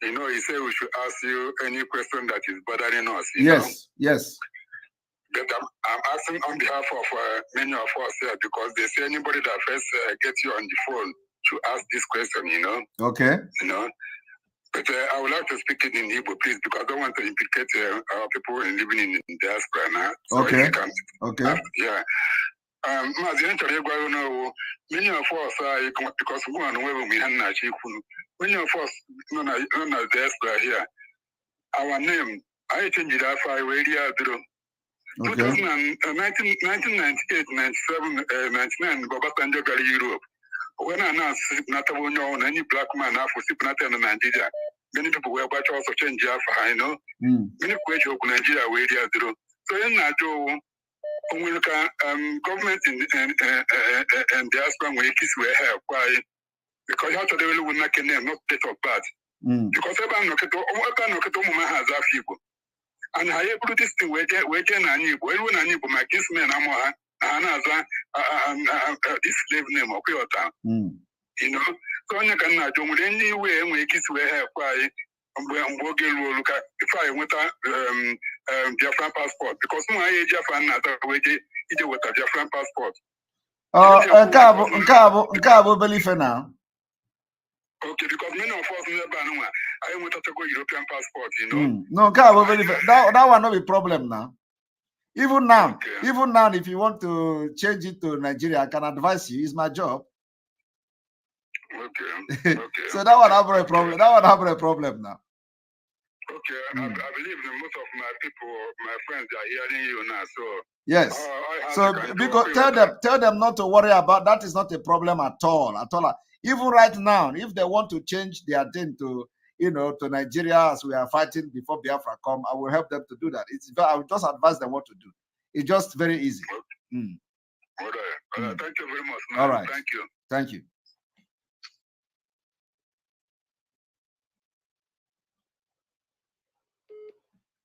You know, he said we should ask you any question that is bothering us. Yes. Yes. But I'm asking on behalf of many of us here because they say anybody that first gets you on the phone should ask this question, you know? Okay. You know? But I would like to speak it in Igbo, please, because I don't want to implicate our people living in diaspora now. So Okay. Okay. Yeah. Many of us, because we want to many of us, diaspora here, our name, I changed it after I radio. 1998, 97, 99, Baba Sanjo got Europe. When I announced any black man for Sipnata in Nigeria, many people were about to also change Jaffa, you know. Many questions of Nigeria where they are. So in Najo, government and diaspora where kids were here, why? Because you have to develop with not date of birth. Because everyone knows has a people. And I put this thing where my kinsmen this slave name of Kyoto. You know, so you can not do anyway when you kiss where have why look at if I went Biafran passport because my age of another way it was a Biafran passport. Cabo believe now. Okay, because many of us never know. I want to go European passport, you know. No, Cabo believe that one not be problem now. Even now, if you want to change it to Nigeria, I can advise you. It's my job. Okay. So that one have a problem. That one have a problem now. Okay, I believe that most of my people, my friends are hearing you now. So yes. So because tell them not to worry about that. Is not a problem at all. Even right now, if they want to change their thing to to Nigeria as we are fighting before Biafra come, I will help them to do that. I will just advise them what to do. It's just very easy. Okay. All right. Thank you very much, man. All right. Thank you. Thank you.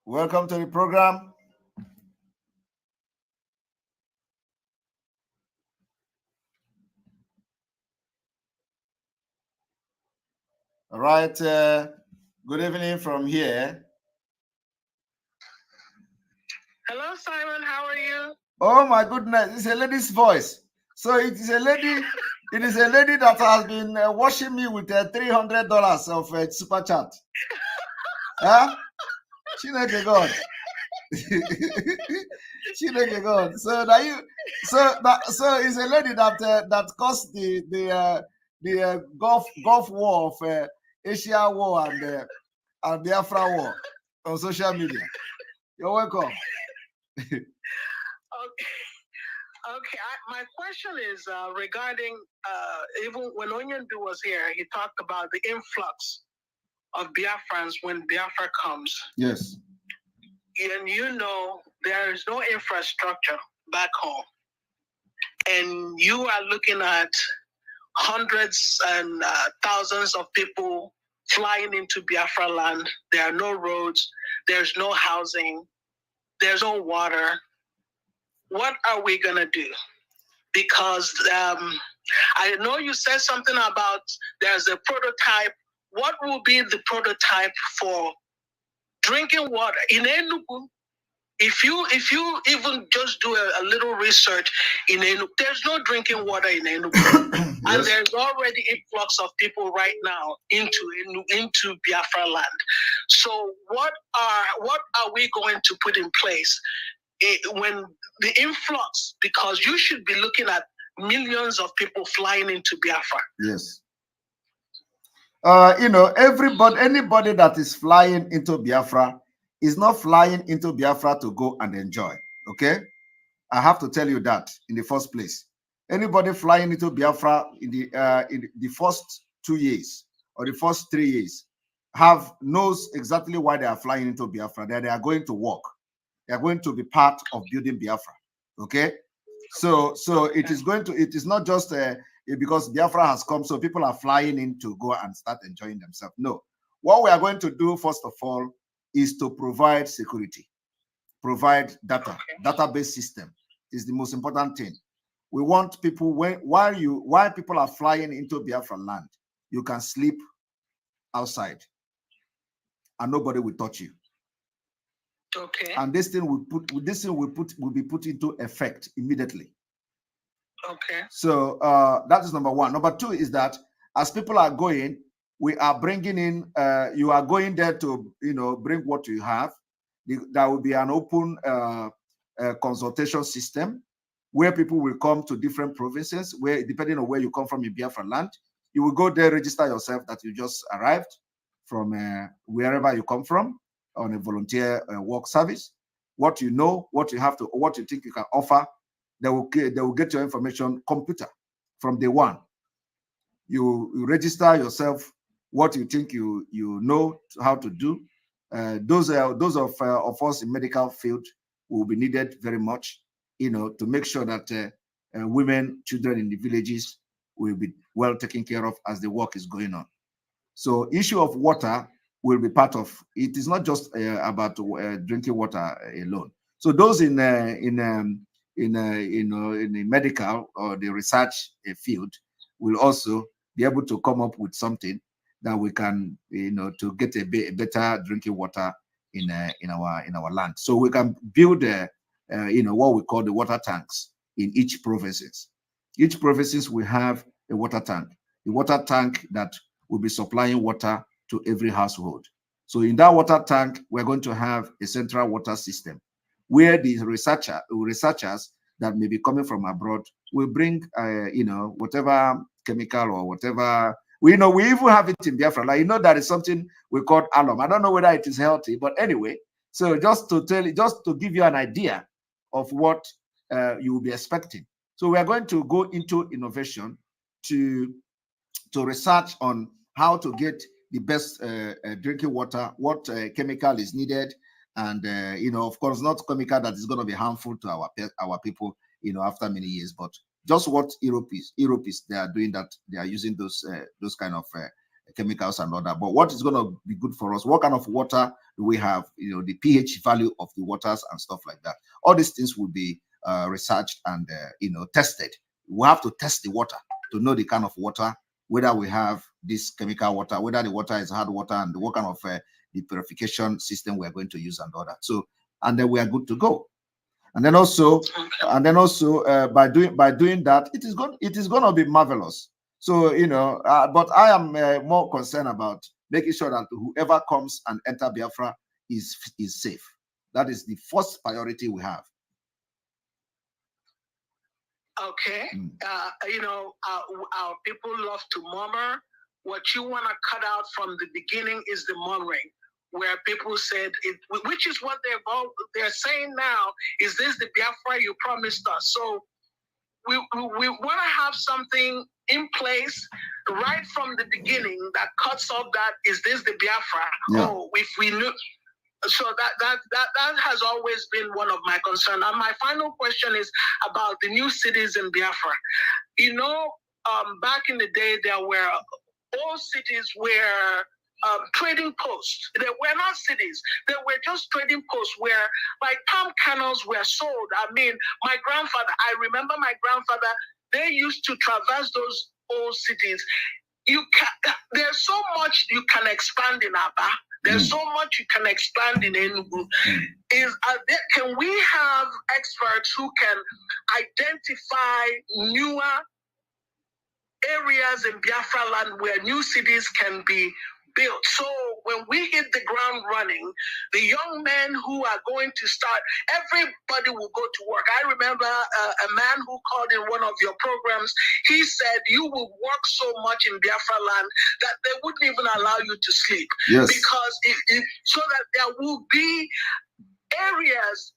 Welcome to the program. All right. Good evening from here. Hello, Simon. How are you? Oh my goodness! It's a lady's voice. So it is a lady. It is a lady that has been washing me with $300 of super chat. Huh? Chineke God. Chineke God. So that so it's a lady that caused the Gulf War of Asia War and Biafra War on social media. You're welcome. Okay. My question is regarding even when Onyendu was here, he talked about the influx of Biafrans when Biafra comes. Yes. And there is no infrastructure back home. And you are looking at hundreds and thousands of people flying into Biafra land. There are no roads. There's no housing. There's no water. What are we going to do? Because I know you said something about there's a prototype. What will be the prototype for drinking water in Enugu? If you even just do a little research in Enugu, there's no drinking water in Enugu. Yes. And there's already influx of people right now into Biafra land. So what are we going to put in place when the influx, because you should be looking at millions of people flying into Biafra. Yes. Anybody that is flying into Biafra is not flying into Biafra to go and enjoy. Okay, I have to tell you that in the first place. Anybody flying into Biafra in the first 2 years or the first 3 years knows exactly why they are flying into Biafra. That they are going to work. They are going to be part of building Biafra. Okay, so it is not just because Biafra has come, so people are flying in to go and start enjoying themselves. No, what we are going to do first of all is to provide security, provide data, database system is the most important thing. We want people while people are flying into Biafra land, you can sleep outside and nobody will touch you. Okay. And this thing will be put into effect immediately. Okay. So that is number one. Number two is that as people are going, we are bringing in. You are going there to bring what you have. There will be an open consultation system where people will come to different provinces. Where depending on where you come from in Biafra land, you will go there, register yourself that you just arrived from wherever you come from on a volunteer work service. What you know, what you have to, what you think you can offer. They will get your information computer from day one. You register yourself, what you think you know how to do. Those of us in medical field will be needed very much, to make sure that women, children in the villages will be well taken care of as the work is going on. So issue of water will be part of it. Is not just about drinking water alone. So those in the medical or the research field will also be able to come up with something that we can, to get a better drinking water in our land. So we can build, what we call the water tanks in each provinces. Each provinces will have a water tank. The water tank that will be supplying water to every household. So in that water tank, we're going to have a central water system where the researchers that may be coming from abroad will bring, whatever chemical or whatever. We even have it in Biafra. Like, there is something we call alum. I don't know whether it is healthy, but anyway. So just to give you an idea of what you will be expecting. So we are going to go into innovation to research on how to get the best drinking water, what chemical is needed, and of course, not chemical that is going to be harmful to our people, after many years, but just what Europe is. They are doing that. They are using those kind of chemicals and all that. But what is going to be good for us? What kind of water do we have? The pH value of the waters and stuff like that. All these things will be researched and tested. We have to test the water to know the kind of water, whether we have this chemical water, whether the water is hard water, and what kind of the purification system we are going to use and all that. So, and then we are good to go. And then also, by doing that, it is going to be marvelous. So, but I am more concerned about making sure that whoever comes and enter Biafra is safe. That is the first priority we have. Okay. Our people love to murmur. What you want to cut out from the beginning is the murmuring, where people said, which is what they're saying now, is this the Biafra you promised us? So we want to have something in place right from the beginning that cuts off that, is this the Biafra? Yeah. Oh, if we knew. So that has always been one of my concerns. And my final question is about the new cities in Biafra. Back in the day, there were all cities where trading posts. They were not cities. They were just trading posts where, like, palm kernels were sold. I mean, I remember my grandfather, they used to traverse those old cities. There's so much you can expand in Aba. There's so much you can expand in Enugu. Can we have experts who can identify newer areas in Biafra land where new cities can be built? So when we hit the ground running, the young men who are going to start, everybody will go to work. I remember a man who called in one of your programs. He said you will work so much in Biafra land that they wouldn't even allow you to sleep. Yes. Because so that there will be areas,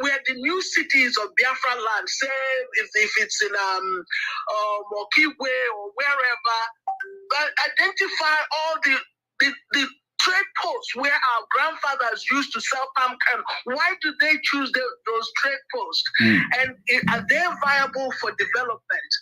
where the new cities of Biafra land, say if it's in Okigwe or wherever, identify all the trade posts where our grandfathers used to sell palm kernel. Why do they choose those trade posts? And are they viable for development?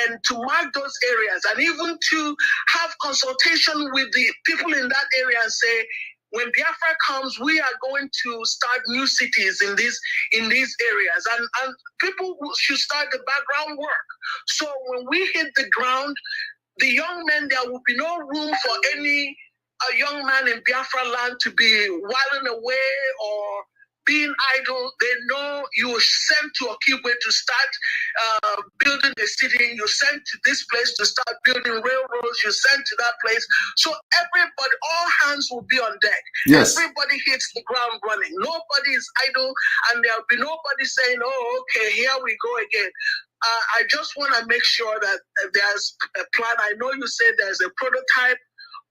And to mark those areas, and even to have consultation with the people in that area and say, when Biafra comes, we are going to start new cities in these areas, and people should start the background work. So when we hit the ground, the young men, there will be no room for any young man in Biafra land to be whiling away or being idle. They know you were sent to Okigwe to start building a city. You sent to this place to start building railroads. You sent to that place. So everybody, all hands will be on deck. Yes. Everybody hits the ground running. Nobody is idle, and there'll be nobody saying, "Oh, okay, here we go again." I just want to make sure that there's a plan. I know you said there's a prototype,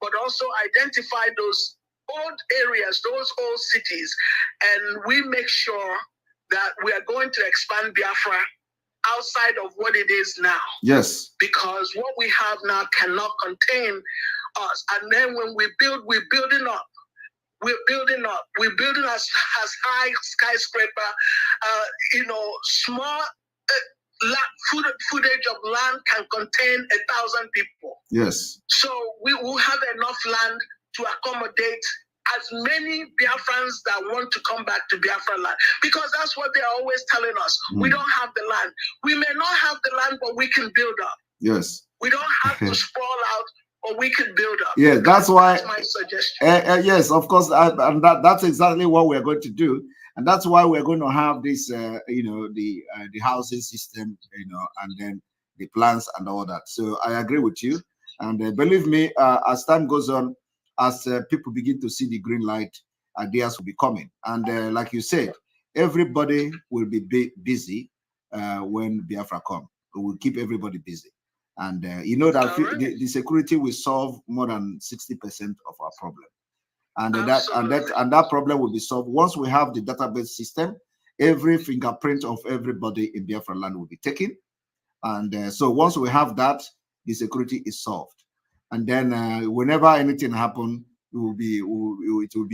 but also identify those old areas, those old cities, and we make sure that we are going to expand Biafra outside of what it is now. Yes. Because what we have now cannot contain us. And then when we build, we're building up. We're building up. We're building as high skyscraper, small footage of land can contain 1,000 people. Yes. So we will have enough land to accommodate as many Biafrans that want to come back to Biafra land, because that's what they're always telling us. We don't have the land. We may not have the land, but we can build up. Yes. We don't have to sprawl out, or we can build up. Yeah, that's why. That's my suggestion. Yes, of course, and that's exactly what we're going to do. And that's why we're going to have this, the housing system, and then the plans and all that. So I agree with you. And believe me, as time goes on, as people begin to see the green light, ideas will be coming. And like you said, everybody will be busy when Biafra come. We will keep everybody busy. And you know that the security will solve more than 60% of our problem. And that problem will be solved once we have the database system. Every fingerprint of everybody in Biafra land will be taken, and so once we have that, the security is solved. And then whenever anything happens, it will be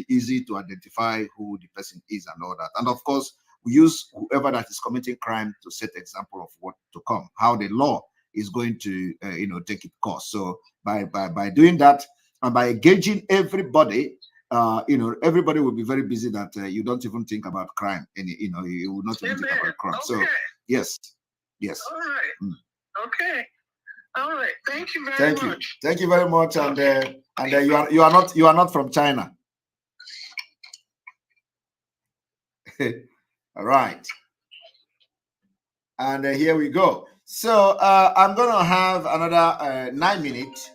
easy to identify who the person is and all that. And of course, we use whoever that is committing crime to set example of what to come, how the law is going to take its course. So by doing that and by engaging everybody. Everybody will be very busy that you don't even think about crime. You will not even think about crime. Okay. So, yes. All right. Okay. All right. Thank you very much. Thank you very much. And you are not from China. All right. And here we go. So I'm going to have another 9 minutes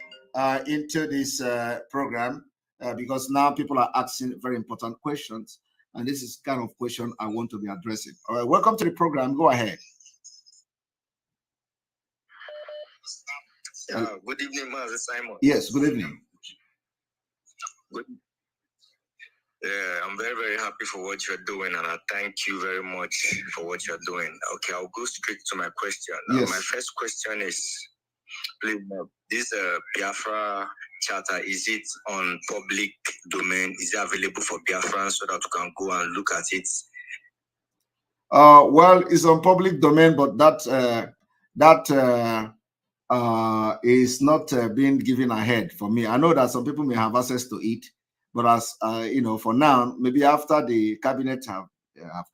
into this program. Because now people are asking very important questions, and this is kind of question I want to be addressing. All right, welcome to the program. Go ahead. Good evening, Master Simon. Yes, good evening. Good. Yeah, I'm very, very happy for what you're doing, and I thank you very much for what you're doing. Okay, I'll go straight to my question. Yes. My first question is, please, this Biafra charter, is it on public domain? Is it available for Biafrans so that you can go and look at it? Well, it's on public domain, but that is not being given ahead for me. I know that some people may have access to it, but as for now, maybe after the cabinet have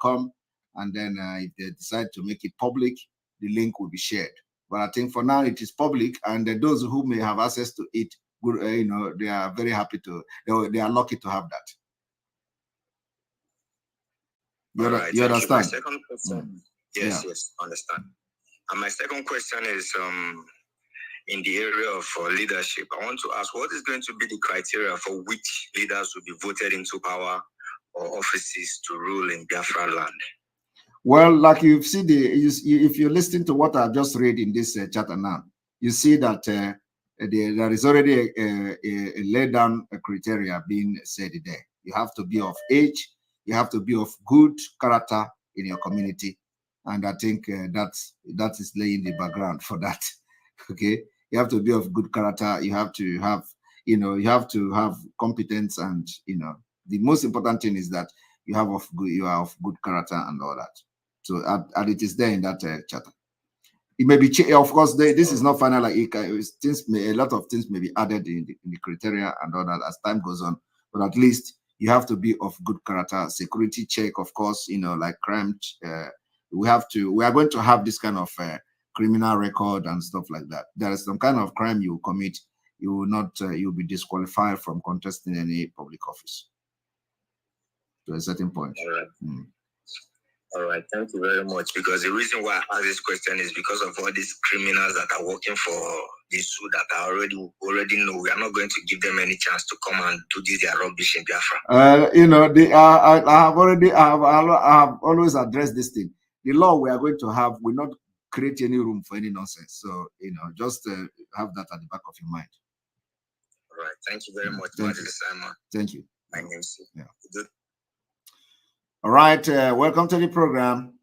come, and then if they decide to make it public, the link will be shared. But I think for now it is public, and those who may have access to it, they are very happy to. They are lucky to have that. You understand? My second question. Yes, understand. And my second question is in the area of leadership. I want to ask, what is going to be the criteria for which leaders will be voted into power or offices to rule in Biafra land? Well, like you've seen, if you listen to what I just read in this charter now, you see that there is already a laid down criteria being said there. You have to be of age. You have to be of good character in your community. And I think that is laying the background for that. Okay. You have to be of good character. You have to have, you have to have competence, and the most important thing is that you are of good character and all that. So and it is there in that charter. It may be, of course, this is not final. Like a lot of things may be added in the criteria and all that as time goes on. But at least you have to be of good character. Security check, of course, like crime. We are going to have this kind of criminal record and stuff like that. There is some kind of crime you commit, you will not, you'll be disqualified from contesting any public office to a certain point. All right. All right, thank you very much. Because the reason why I ask this question is because of all these criminals that are working for the zoo that I already know. We are not going to give them any chance to come and do their rubbish in Biafra. I have always addressed this thing. The law we are going to have will not create any room for any nonsense. So, just have that at the back of your mind. All right, thank you very much. Thank you. My name is Good. All right, welcome to the program.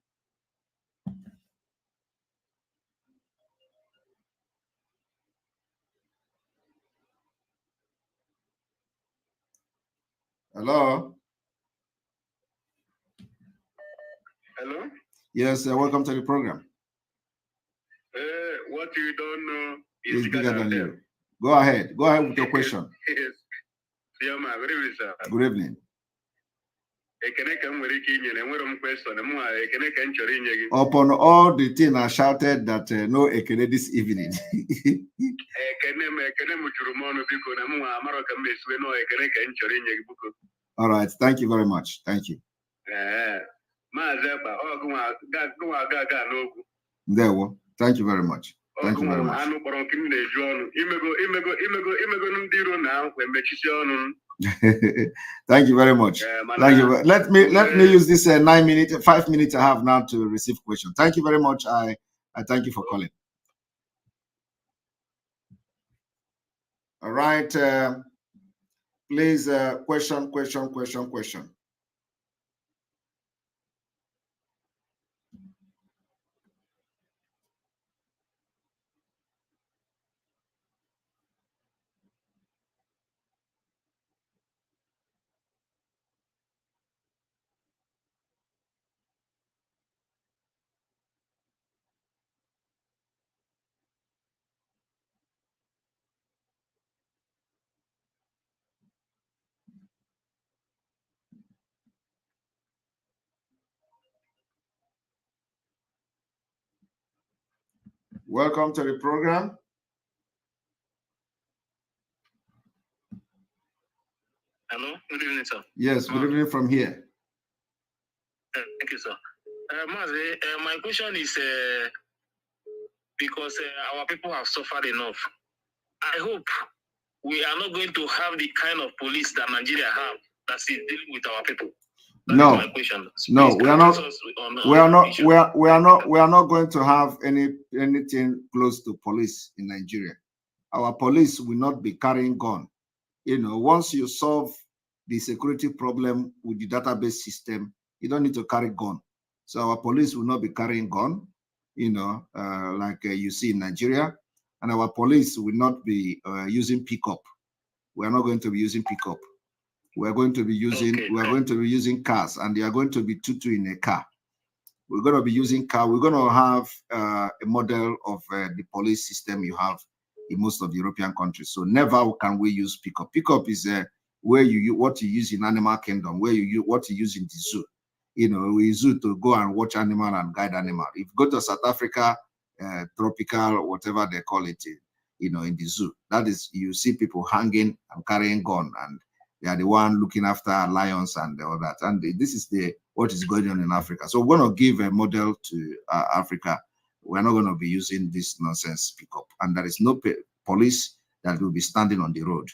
Hello. Hello? Yes, welcome to the program. What you don't know is bigger than you. Go ahead. Go ahead with your question. Yes. Good evening, sir. Good evening. Upon all the things I shouted that no ekene this evening. All right, thank you very much. Thank you. There we go. Thank you very much. Thank you very much. Thank you very much. Thank you. Let me use this 5 minutes I have now to receive questions. Thank you very much. I thank you for calling. All right. Please, question. Welcome to the program. Hello, good evening, sir. Yes, good evening from here. Thank you, sir. Mazi, my question is because our people have suffered enough. I hope we are not going to have the kind of police that Nigeria have that is dealing with our people. No, my question. No, we are not. We are not going to have anything close to police in Nigeria. Our police will not be carrying gun. Once you solve the security problem with the database system, you don't need to carry gun. So our police will not be carrying gun. Like you see in Nigeria, and our police will not be using pickup. We are not going to be using pickup. We are going to be using cars, and they are going to be two in a car. We're going to be using car. We're going to have a model of the police system you have in most of the European countries. So never can we use pickup. Pickup is what you use in animal kingdom, what you use in the zoo. We zoo to go and watch animal and guide animal. If you go to South Africa, tropical, whatever they call it, in the zoo, that is, you see people hanging and carrying gun, and they are the one looking after lions and all that. And this is what is going on in Africa. So we're going to give a model to Africa. We're not going to be using this nonsense pickup. And there is no police that will be standing on the road.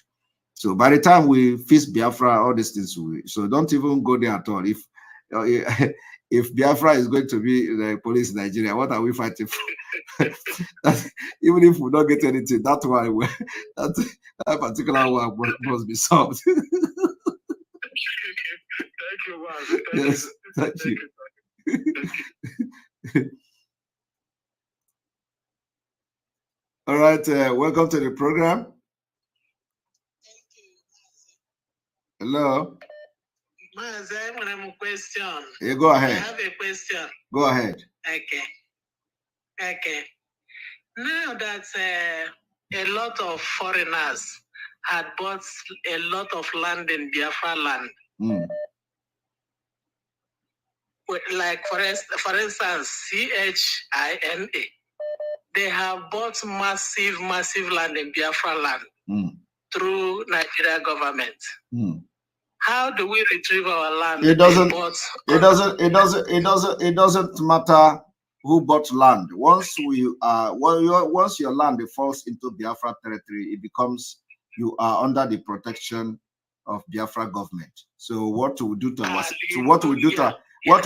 So by the time we fix Biafra, all these things so don't even go there at all. If Biafra is going to be the police in Nigeria, what are we fighting for? Even if we don't get anything, that's why that particular one must be solved. you, man. Yes, thank you. All right, welcome to the program. Hello. Mazi, I have a question. Yeah, go ahead. I have a question. Go ahead. Okay. Now that a lot of foreigners had bought a lot of land in Biafra land, like for instance, CHINA, they have bought massive land in Biafra land through Nigeria government. How do we retrieve our land? It doesn't matter who bought land. Once once your land falls into Biafra territory, it becomes you are under the protection of Biafra government. So what we do to our what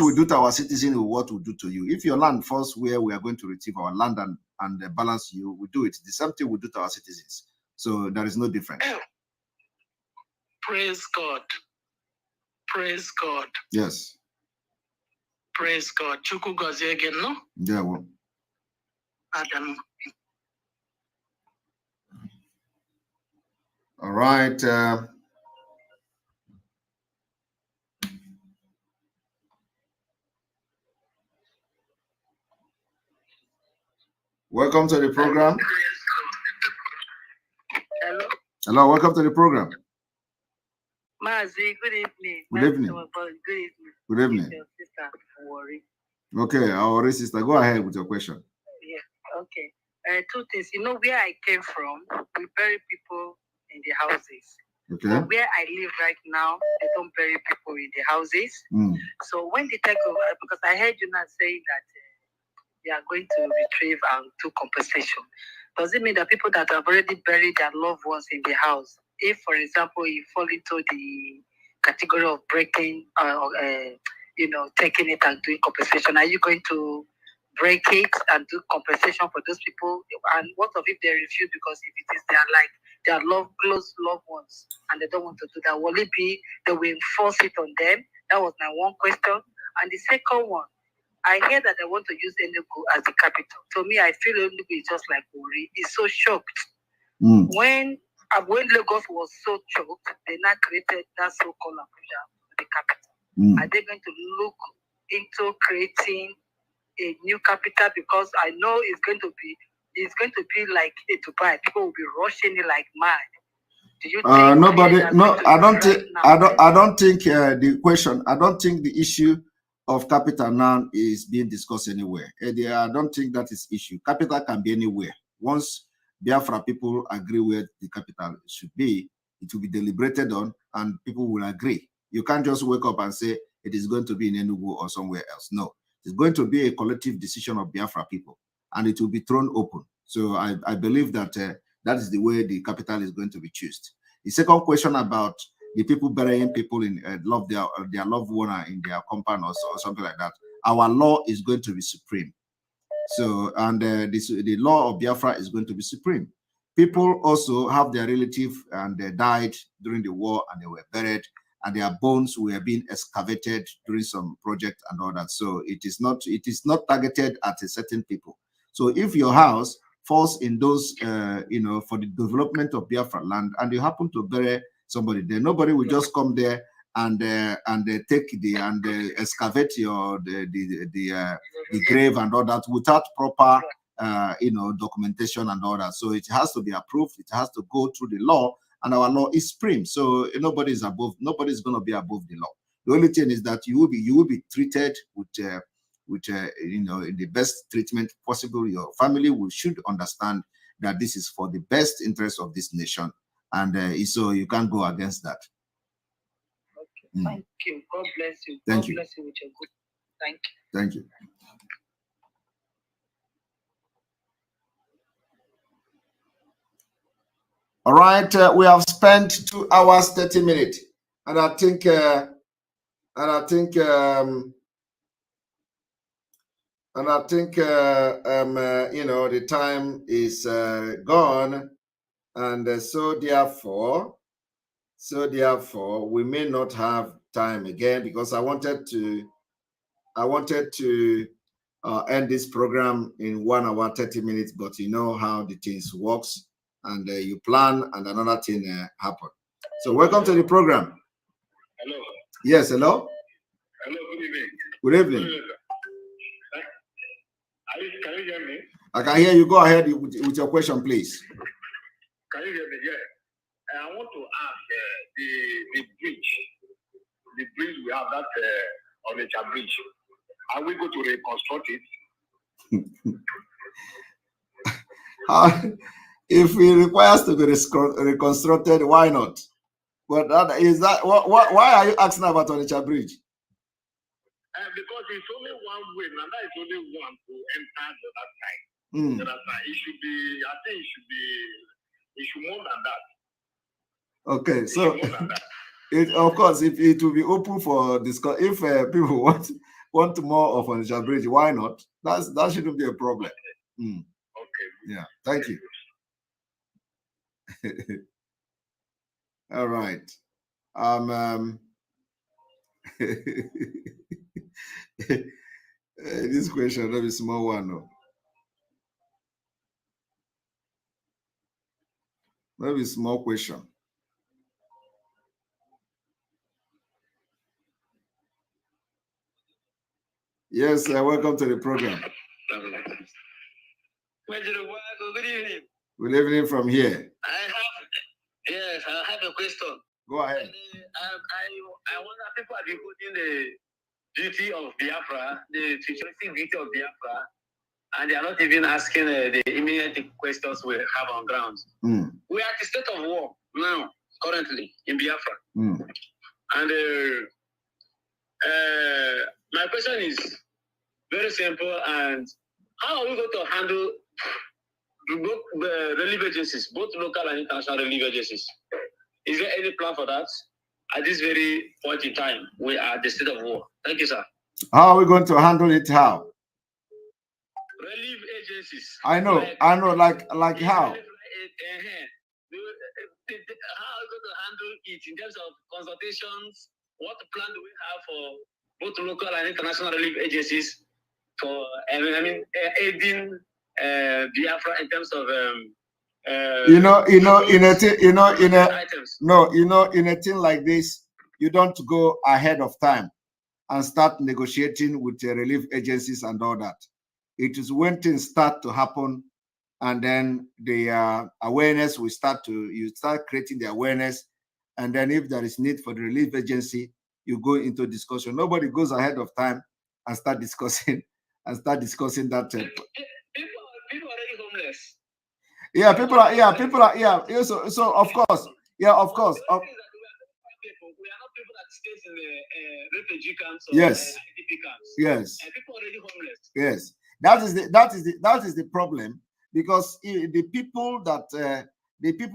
we do to our citizens is what we do to you. If your land falls where we are going to retrieve our land and balance you, we do it. The same thing we do to our citizens. So there is no difference. Praise God. Praise God. Yes. Praise God. Chuku gozie again, no? Yeah. Well. Adam. All right. Welcome to the program. Hello. Hello. Welcome to the program. Mazi, good evening. Good evening. Good evening. Good evening. Your sister, Buhari. Okay, our sister, go ahead with your question. Yeah, okay. Two things. You know, where I came from, we bury people in the houses. Okay. But where I live right now, they don't bury people in the houses. So when they take over, because I heard you not saying that they are going to retrieve and do compensation. Does it mean that people that have already buried their loved ones in the house, if, for example, you fall into the category of breaking, taking it and doing compensation, are you going to break it and do compensation for those people? And what if they refuse? Because if it is their close loved ones and they don't want to do that, will it be they will enforce it on them? That was my one question. And the second one, I hear that they want to use Enugu as the capital. To me, I feel Enugu is just like Buhari. It's so choked. When Lagos was so choked, they now created that so-called Abuja, the capital. Are they going to look into creating a new capital? Because I know it's going to be like a Dubai. People will be rushing it like mad. Do you think nobody? No, I don't think. I don't think the question. I don't think the issue of capital now is being discussed anywhere. I don't think that is issue. Capital can be anywhere. Once Biafra people agree where the capital should be, it will be deliberated on, and people will agree. You can't just wake up and say it is going to be in Enugu or somewhere else. No, it's going to be a collective decision of Biafra people, and it will be thrown open. So I believe that that is the way the capital is going to be chosen. The second question about the people burying people in their loved one in their compound or something like that, our law is going to be supreme. So, and the law of Biafra is going to be supreme. People also have their relative and they died during the war and they were buried, and their bones were being excavated during some project and all that. So it is not targeted at a certain people. So if your house falls in those, for the development of Biafra land, and you happen to bury somebody there, nobody will just come there and take excavate the grave and all that without proper documentation and all that. So it has to be approved. It has to go through the law, and our law is supreme. So nobody's going to be above the law. The only thing is that you will be treated with the best treatment possible. Your family should understand that this is for the best interest of this nation, and so you can't go against that. Okay. Thank you. God bless you. Thank you. God bless you with your good. Thank you. Thank you. All right, we have spent 2 hours 30 minutes, and I think the time is gone, and so therefore we may not have time again because I wanted to end this program in 1 hour 30 minutes, but you know how the things works, and you plan and another thing happen. So welcome to the program. Hello. Yes, hello. Hello, good evening. Good evening. Good evening. Can you hear me? I can hear you. Go ahead with your question, please. Can you hear me? Yeah. I want to ask the bridge we have that on the bridge. Are we going to reconstruct it? If it requires to be reconstructed, why not? But why are you asking about Onitsha Bridge? Because it's only one way, and that is only one to enter the other side. Mm. The other side. It should be, I think it should more than that. Okay, so of course, if it will be open for discuss, if people want more of Onitsha Bridge, why not? That shouldn't be a problem. Mm. Okay. Yeah, thank you. All right. This question, that is a small one. No? Maybe a small question. Yes, welcome to the program. Good evening. Good evening from here. I have a question. Go ahead. I wonder, people have been putting the duty of Biafra, the futuristic duty of Biafra, and they are not even asking the immediate questions we have on ground. Mm. We are at a state of war now, currently, in Biafra. Mm. And my question is very simple, and how are we going to handle both the relief agencies, both local and international relief agencies? Is there any plan for that? At this very point in time, we are at the state of war. Thank you, sir. How are we going to handle it? How? Relief agencies. I know, like how? How are we going to handle it in terms of consultations? What plan do we have for both local and international relief agencies for aiding Biafra in terms of in a thing like this, you don't go ahead of time and start negotiating with the relief agencies and all that. It is when things start to happen, and then the awareness will you start creating the awareness, and then if there is need for the relief agency, you go into discussion. Nobody goes ahead of time and start discussing that. People are already homeless. Yeah, people are. So of course. We are not people that stay in the refugee camps or yes. IDP camps. Yes. And people are already homeless. Yes. That is the problem, because the people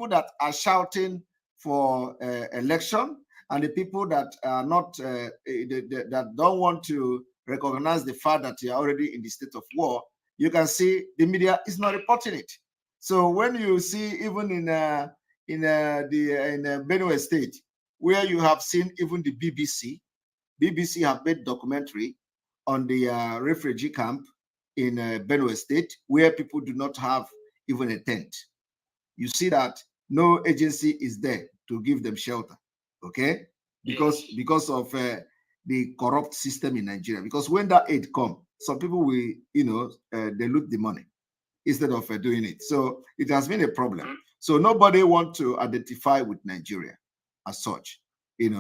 that are shouting for election, and the people that are not that don't want to recognize the fact that you are already in the state of war, you can see the media is not reporting it. So when you see even in Benue State, where you have seen even the BBC have made documentary on the refugee camp in Benue State, where people do not have even a tent. You see that no agency is there to give them shelter, okay? Because of the corrupt system in Nigeria. Because when that aid comes, some people will, they loot the money instead of doing it. So it has been a problem. So nobody wants to identify with Nigeria as such.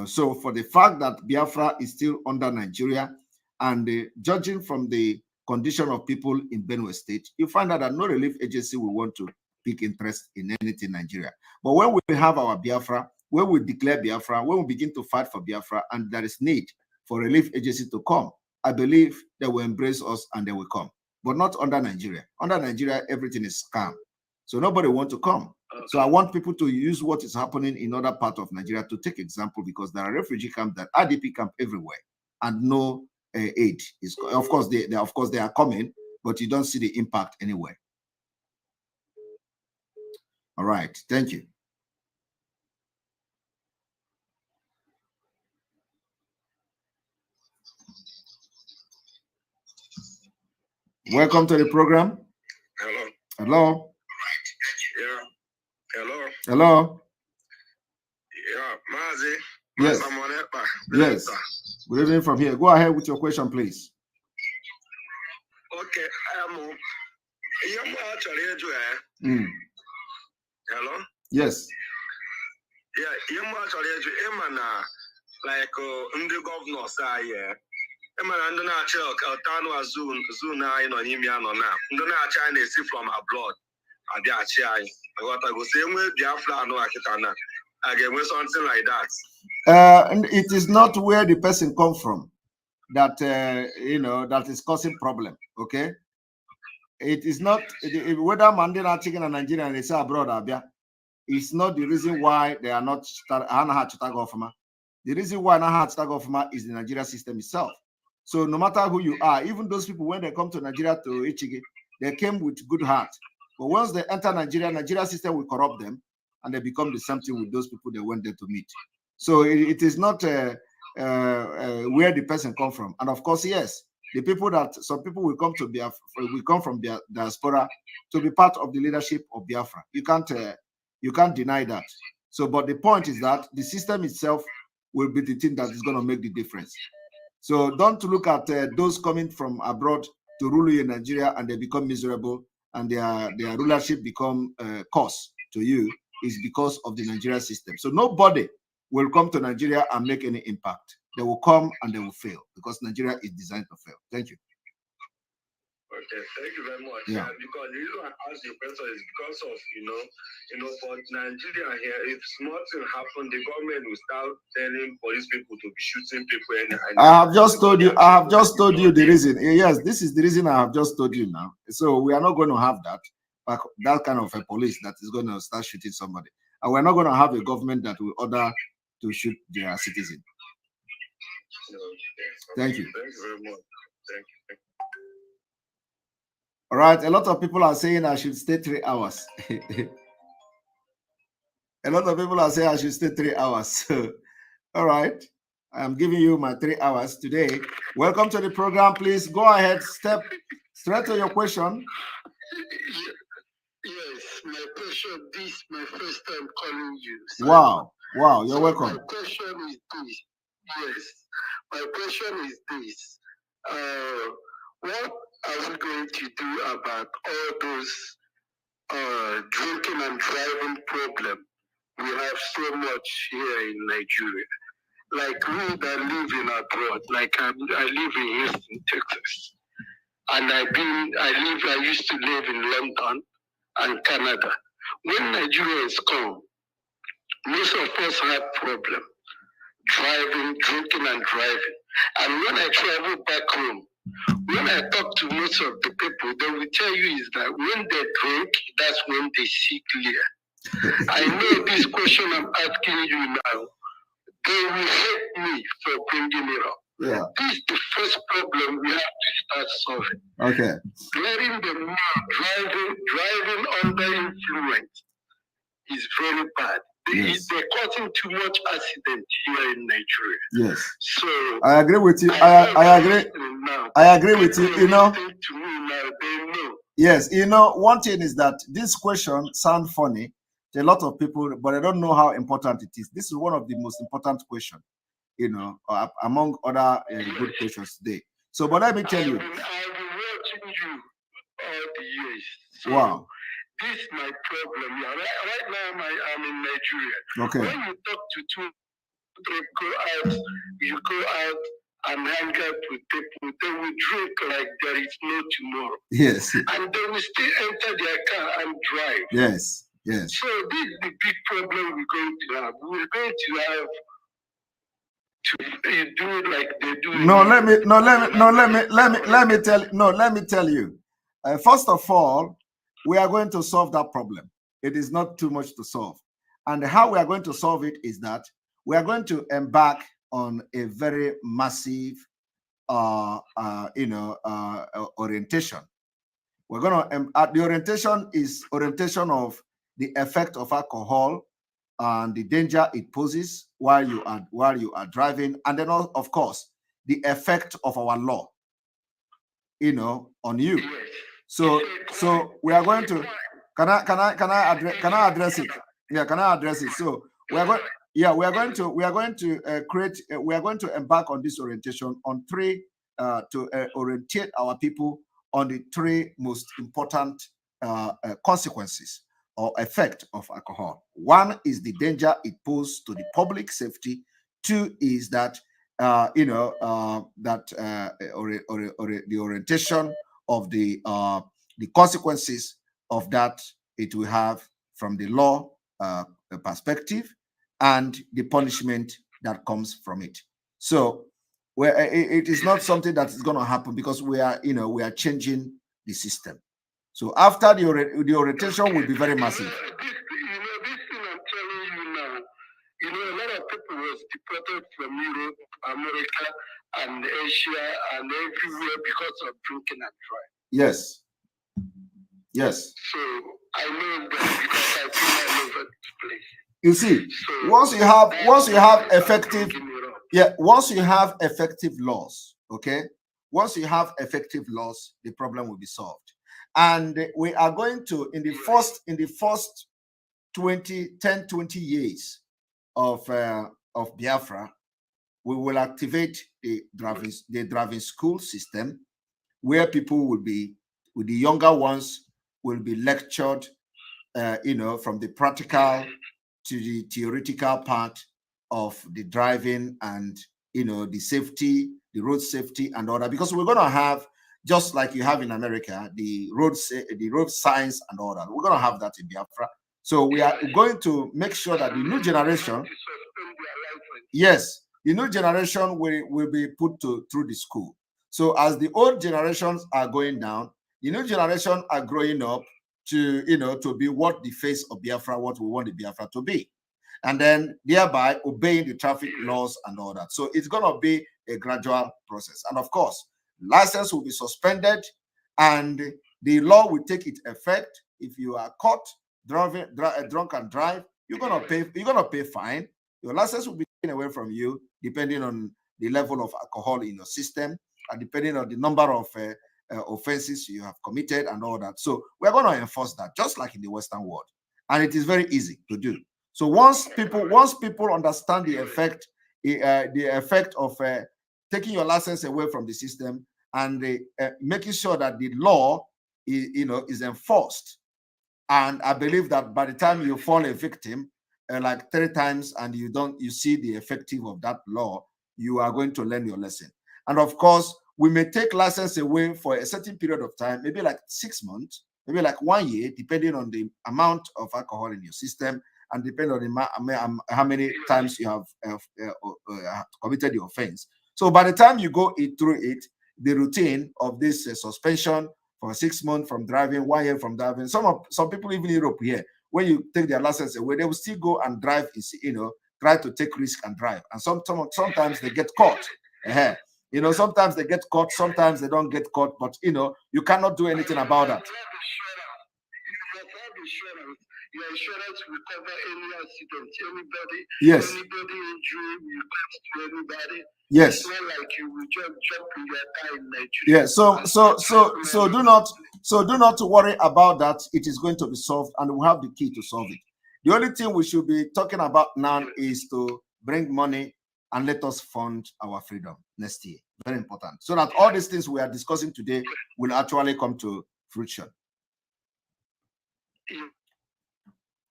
So for the fact that Biafra is still under Nigeria, and judging from the condition of people in Benue State, you find out that no relief agency will want to take interest in anything Nigeria. But when we have our Biafra, when we declare Biafra, when we begin to fight for Biafra, and there is need for relief agency to come, I believe they will embrace us and they will come. But not under Nigeria. Under Nigeria, everything is calm. So nobody wants to come. So I want people to use what is happening in other parts of Nigeria to take example, because there are refugee camps, that IDP camp everywhere, and no aid is. Of course, they are coming, but you don't see the impact anywhere. All right, thank you. Welcome to the program. Hello. Hello. Yeah. Hello. Hello. Yeah, Mazi. Yes. Ekpa. Yes. Good evening from here. Go ahead with your question, please. Okay. Hello. Yes. Yeah. Like the governors are here. From abroad. Something like that. And it is not where the person comes from that that is causing problem. Okay, it is not whether Mandela chicken and Nigeria and they say abroad. It's not the reason why they are not the reason why not is the Nigeria system itself. So no matter who you are, even those people when they come to Nigeria to Ichigi, they came with good heart. But once they enter Nigeria system will corrupt them, and they become the same thing with those people they went there to meet. So it is not where the person come from. And of course, yes, the people that some people will come to Biafra, will come from diaspora to be part of the leadership of Biafra. You can't deny that. So, but the point is that the system itself will be the thing that is going to make the difference. So don't look at those coming from abroad to rule you in Nigeria and they become miserable and their rulership become cost to you is because of the Nigeria system. So nobody will come to Nigeria and make any impact. They will come and they will fail because Nigeria is designed to fail. Thank you. Okay, thank you very much. Yeah. Because the reason I asked the question is because of for Nigeria here, if something happen, the government will start telling police people to be shooting people. I have just told you the reason. Yes, this is the reason I have just told you now. So we are not going to have that kind of a police that is going to start shooting somebody, and we're not going to have a government that will order to shoot their citizens. Thank you. Thank you very much. Thank you. All right, a lot of people are saying I should stay 3 hours. A lot of people are saying I should stay 3 hours. All right, I'm giving you my 3 hours today. Welcome to the program. Please go ahead, step straight to your question. Yes, my question. This is my first time calling you. So, wow, you're welcome. My question is this. Yes, my question is this. What are we going to do about all those drinking and driving problem we have so much here in Nigeria? Like we that live in abroad, like I live in Houston, Texas, and I used to live in London and Canada. When Nigerians come, most of us have problem drinking and driving. And when I travel back home, when I talk to most of the people, they will tell you is that when they drink, that's when they see clear. I know this question I'm asking you now, they will hate me for bringing it up. Yeah. This is the first problem we have to start solving. Okay. Letting them know driving under influence is very bad. Yes. They're causing too much accident here in Nigeria. Yes. So I agree with you. I agree. I agree with you. Yes. One thing is that this question sounds funny to a lot of people, but I don't know how important it is. This is one of the most important questions, among other good questions today. So, but let me tell you. I've been watching you all the years. So wow. This is my problem. Right now, I'm in Nigeria. Okay. When you talk to two people, you go out and hang out with people, they will drink like there is no tomorrow. Yes. And they will still enter their car and drive. Yes. Yes. So this is the big problem we're going to have. We're going to have to do it like they do. Let me tell you. First of all, we are going to solve that problem. It is not too much to solve. And how we are going to solve it is that we are going to embark on a very massive, orientation. We're going to, the orientation is orientation of the effect of alcohol and the danger it poses while you are driving, and then of course the effect of our law. on you. So we are going to. Can I address it? Yeah, can I address it? So we are going. Yeah, we are going to create. We are going to embark on this orientation on three to orientate our people on the three most important consequences or effect of alcohol. One is the danger it poses to the public safety. Two is that the orientation of the consequences of that it will have from the law perspective and the punishment that comes from it. So it is not something that is going to happen because we are changing the system. So after the orientation will be very massive. A lot of people was deported from Europe, America, and Asia, and everywhere because of drinking and driving. Yes. Yes. So I know that because I've been all over this place. You see, So once you have effective laws, okay? Once you have effective laws, the problem will be solved. And we are going to, in the first 20 years of Biafra, we will activate the driving school system where people will be, with the younger ones, will be lectured, from the practical to the theoretical part of the driving and, the safety, the road safety and all that, because we're going to have, just like you have in America, the road signs and all that. We're going to have that in Biafra. So we are going to make sure that the new generation, yes, the new generation will be put through the school. So as the old generations are going down, the new generation are growing up to, to be what the face of Biafra, what we want the Biafra to be. And then thereby obeying the traffic laws and all that. So it's going to be a gradual process. And of course, license will be suspended and the law will take its effect. If you are caught driving drunk and drive, you're going to pay fine. Your license will be taken away from you depending on the level of alcohol in your system and depending on the number of offenses you have committed and all that. So we're going to enforce that just like in the Western world. And it is very easy to do. So once people understand the effect of taking your license away from the system and making sure that the law is enforced, and I believe that by the time you fall a victim like 3 times and you see the effective of that law, you are going to learn your lesson. And of course, we may take license away for a certain period of time, maybe like 6 months, maybe like 1 year, depending on the amount of alcohol in your system and depending on how many times you have committed the offense. So by the time you go through it, the routine of this suspension for 6 months from driving, 1 year from driving, some people even in Europe here, when you take their license away, they will still go and drive, try to take risk and drive. And sometimes they get caught. Sometimes they get caught, sometimes they don't get caught, but you cannot do anything about that. Your insurance will cover any accident, anybody, yes, anybody injury will cost to anybody. Yes. It's not like you will just jump in your car in Nigeria. Yeah. So do not worry about that. It is going to be solved, and we have the key to solve it. The only thing we should be talking about now is to bring money and let us fund our freedom next year. Very important. So that all these things we are discussing today will actually come to fruition.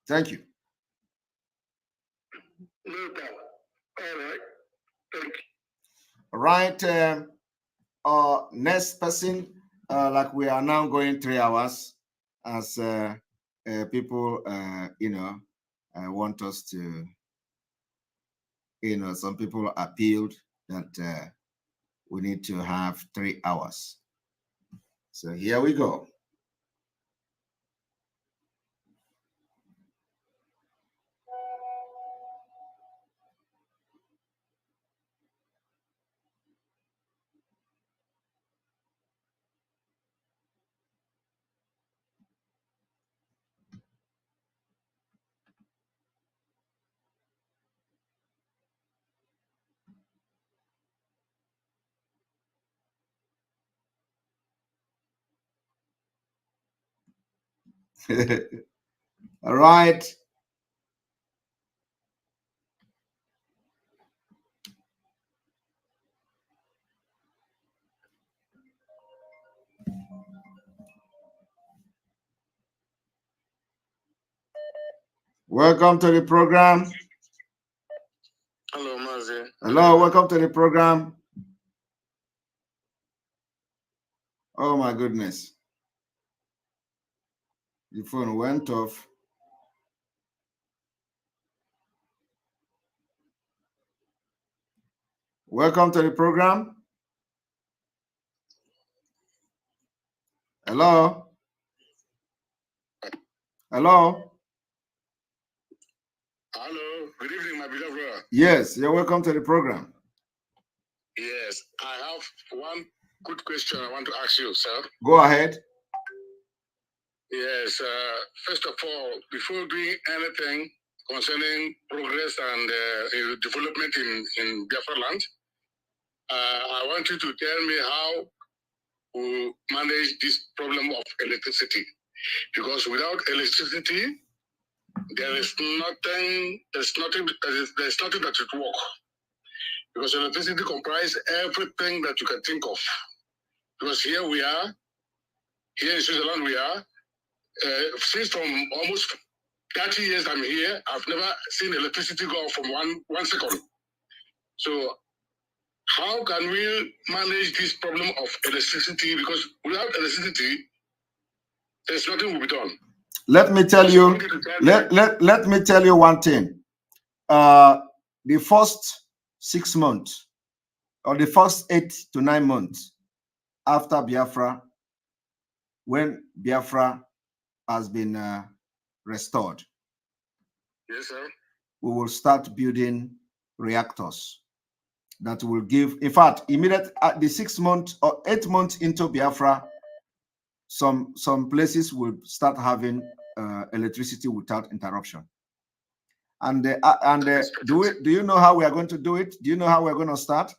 Thank you. No doubt. All right. Thank Right. you. Next person, like we are now going 3 hours as people, want us to, some people appealed that we need to have 3 hours. So here we go. All right. Welcome to the program. Hello, Mazi. Hello, welcome to the program. Oh my goodness. The phone went off. Welcome to the program. Hello. Hello. Hello. Good evening, my beloved brother. Yes, you're welcome to the program. Yes, I have one good question I want to ask you, sir. Go ahead. Yes, first of all, before doing anything concerning progress and development in Biafra land, I want you to tell me how we manage this problem of electricity. Because without electricity, there's nothing that should work. Because electricity comprises everything that you can think of. Because here in Switzerland we are, since from almost 30 years I'm here, I've never seen electricity go off from one second. So how can we manage this problem of electricity? Because without electricity, there's nothing will be done. Let me tell you, let me tell you one thing. The first 6 months or the first 8 to 9 months after Biafra, when Biafra has been restored, yes, sir, we will start building reactors that will give, in fact, immediate at the 6 months or 8 months into Biafra, some places will start having electricity without interruption. And do you know how we are going to do it? Do you know how we're going to start?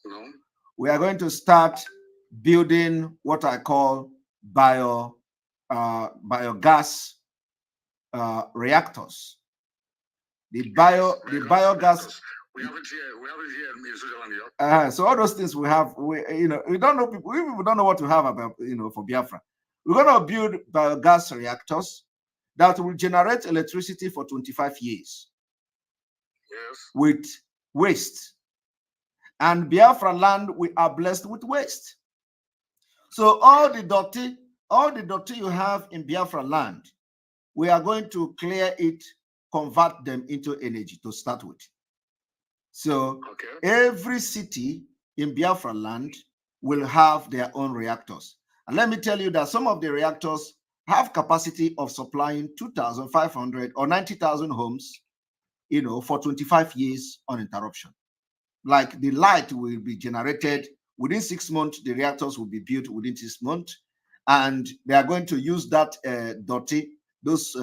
No. We are going to start building what I call biogas reactors. The biogas. We have it here in Switzerland. So all those things we have, we don't know, people don't know what to have about, for Biafra. We're going to build biogas reactors that will generate electricity for 25 years. Yes. With waste. And Biafra land, we are blessed with waste. So all the dirty you have in Biafra land, we are going to clear it, convert them into energy to start with. So every city in Biafra land will have their own reactors. And let me tell you that some of the reactors have capacity of supplying 2,500 or 90,000 homes, for 25 years uninterruption. Like the light will be generated within 6 months, the reactors will be built within 6 months, and they are going to use that those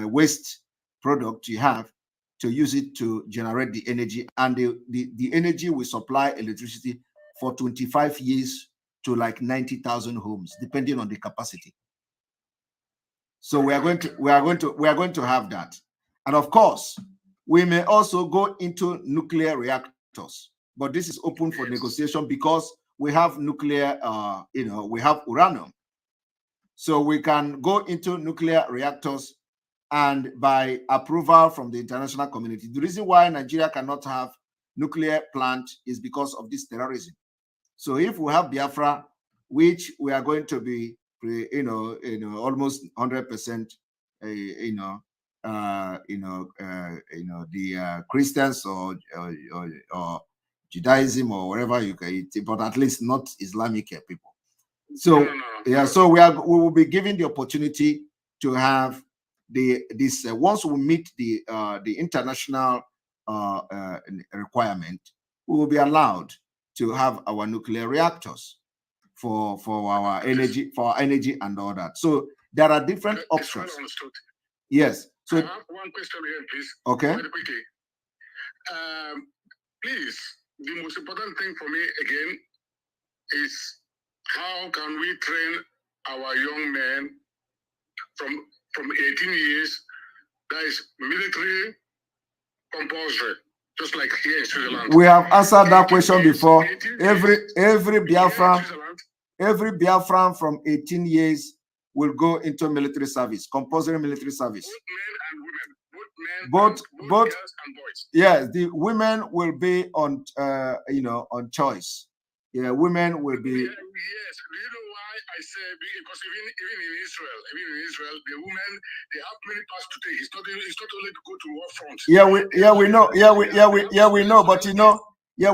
waste product you have to use it to generate the energy, and the energy will supply electricity for 25 years to like 90,000 homes, depending on the capacity. So we are going to have that. And of course, we may also go into nuclear reactors, but this is open for negotiation because we have nuclear, we have uranium. So we can go into nuclear reactors, and by approval from the international community. The reason why Nigeria cannot have nuclear plant is because of this terrorism. So if we have Biafra, which we are going to be, almost 100%, the Christians or Judaism or whatever you can eat, but at least not Islamic people. So so we will be given the opportunity to have this once we meet the international requirement, we will be allowed to have our nuclear reactors for our energy and all that. So there are different options. Yes. So I have one question here, please. Okay. Very quickly. Please, the most important thing for me again is how can we train our young men from 18 years, that is military compulsory, just like here in Switzerland. We have answered that question before. Every Biafran from 18 years will go into military service, compulsory military service. Both girls and boys. Yes, the women will be on on choice. Yeah, women will be. Yes, do you know why I say? Because even in Israel, the women, they have many paths to take. It's not only to go to war front.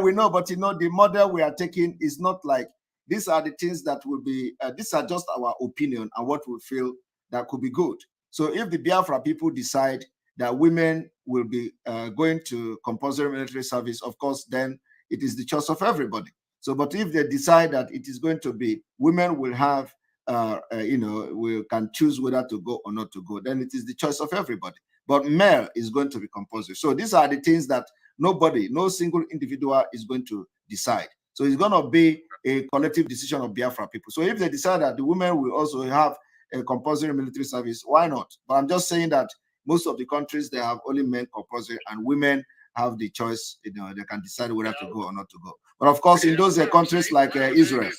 We know, but the model we are taking is not like these are the things that will be. These are just our opinion and what we feel that could be good. So if the Biafra people decide that women will be going to compulsory military service, of course, then it is the choice of everybody. So, but if they decide that it is going to be women will have, we can choose whether to go or not to go, then it is the choice of everybody. But male is going to be compulsory. So these are the things that no single individual is going to decide. So it's going to be a collective decision of Biafra people. So if they decide that the women will also have a compulsory military service, why not? But I'm just saying that most of the countries, they have only men compulsory and women have the choice, they can decide whether to go or not to go. But of course, in those countries like Israel,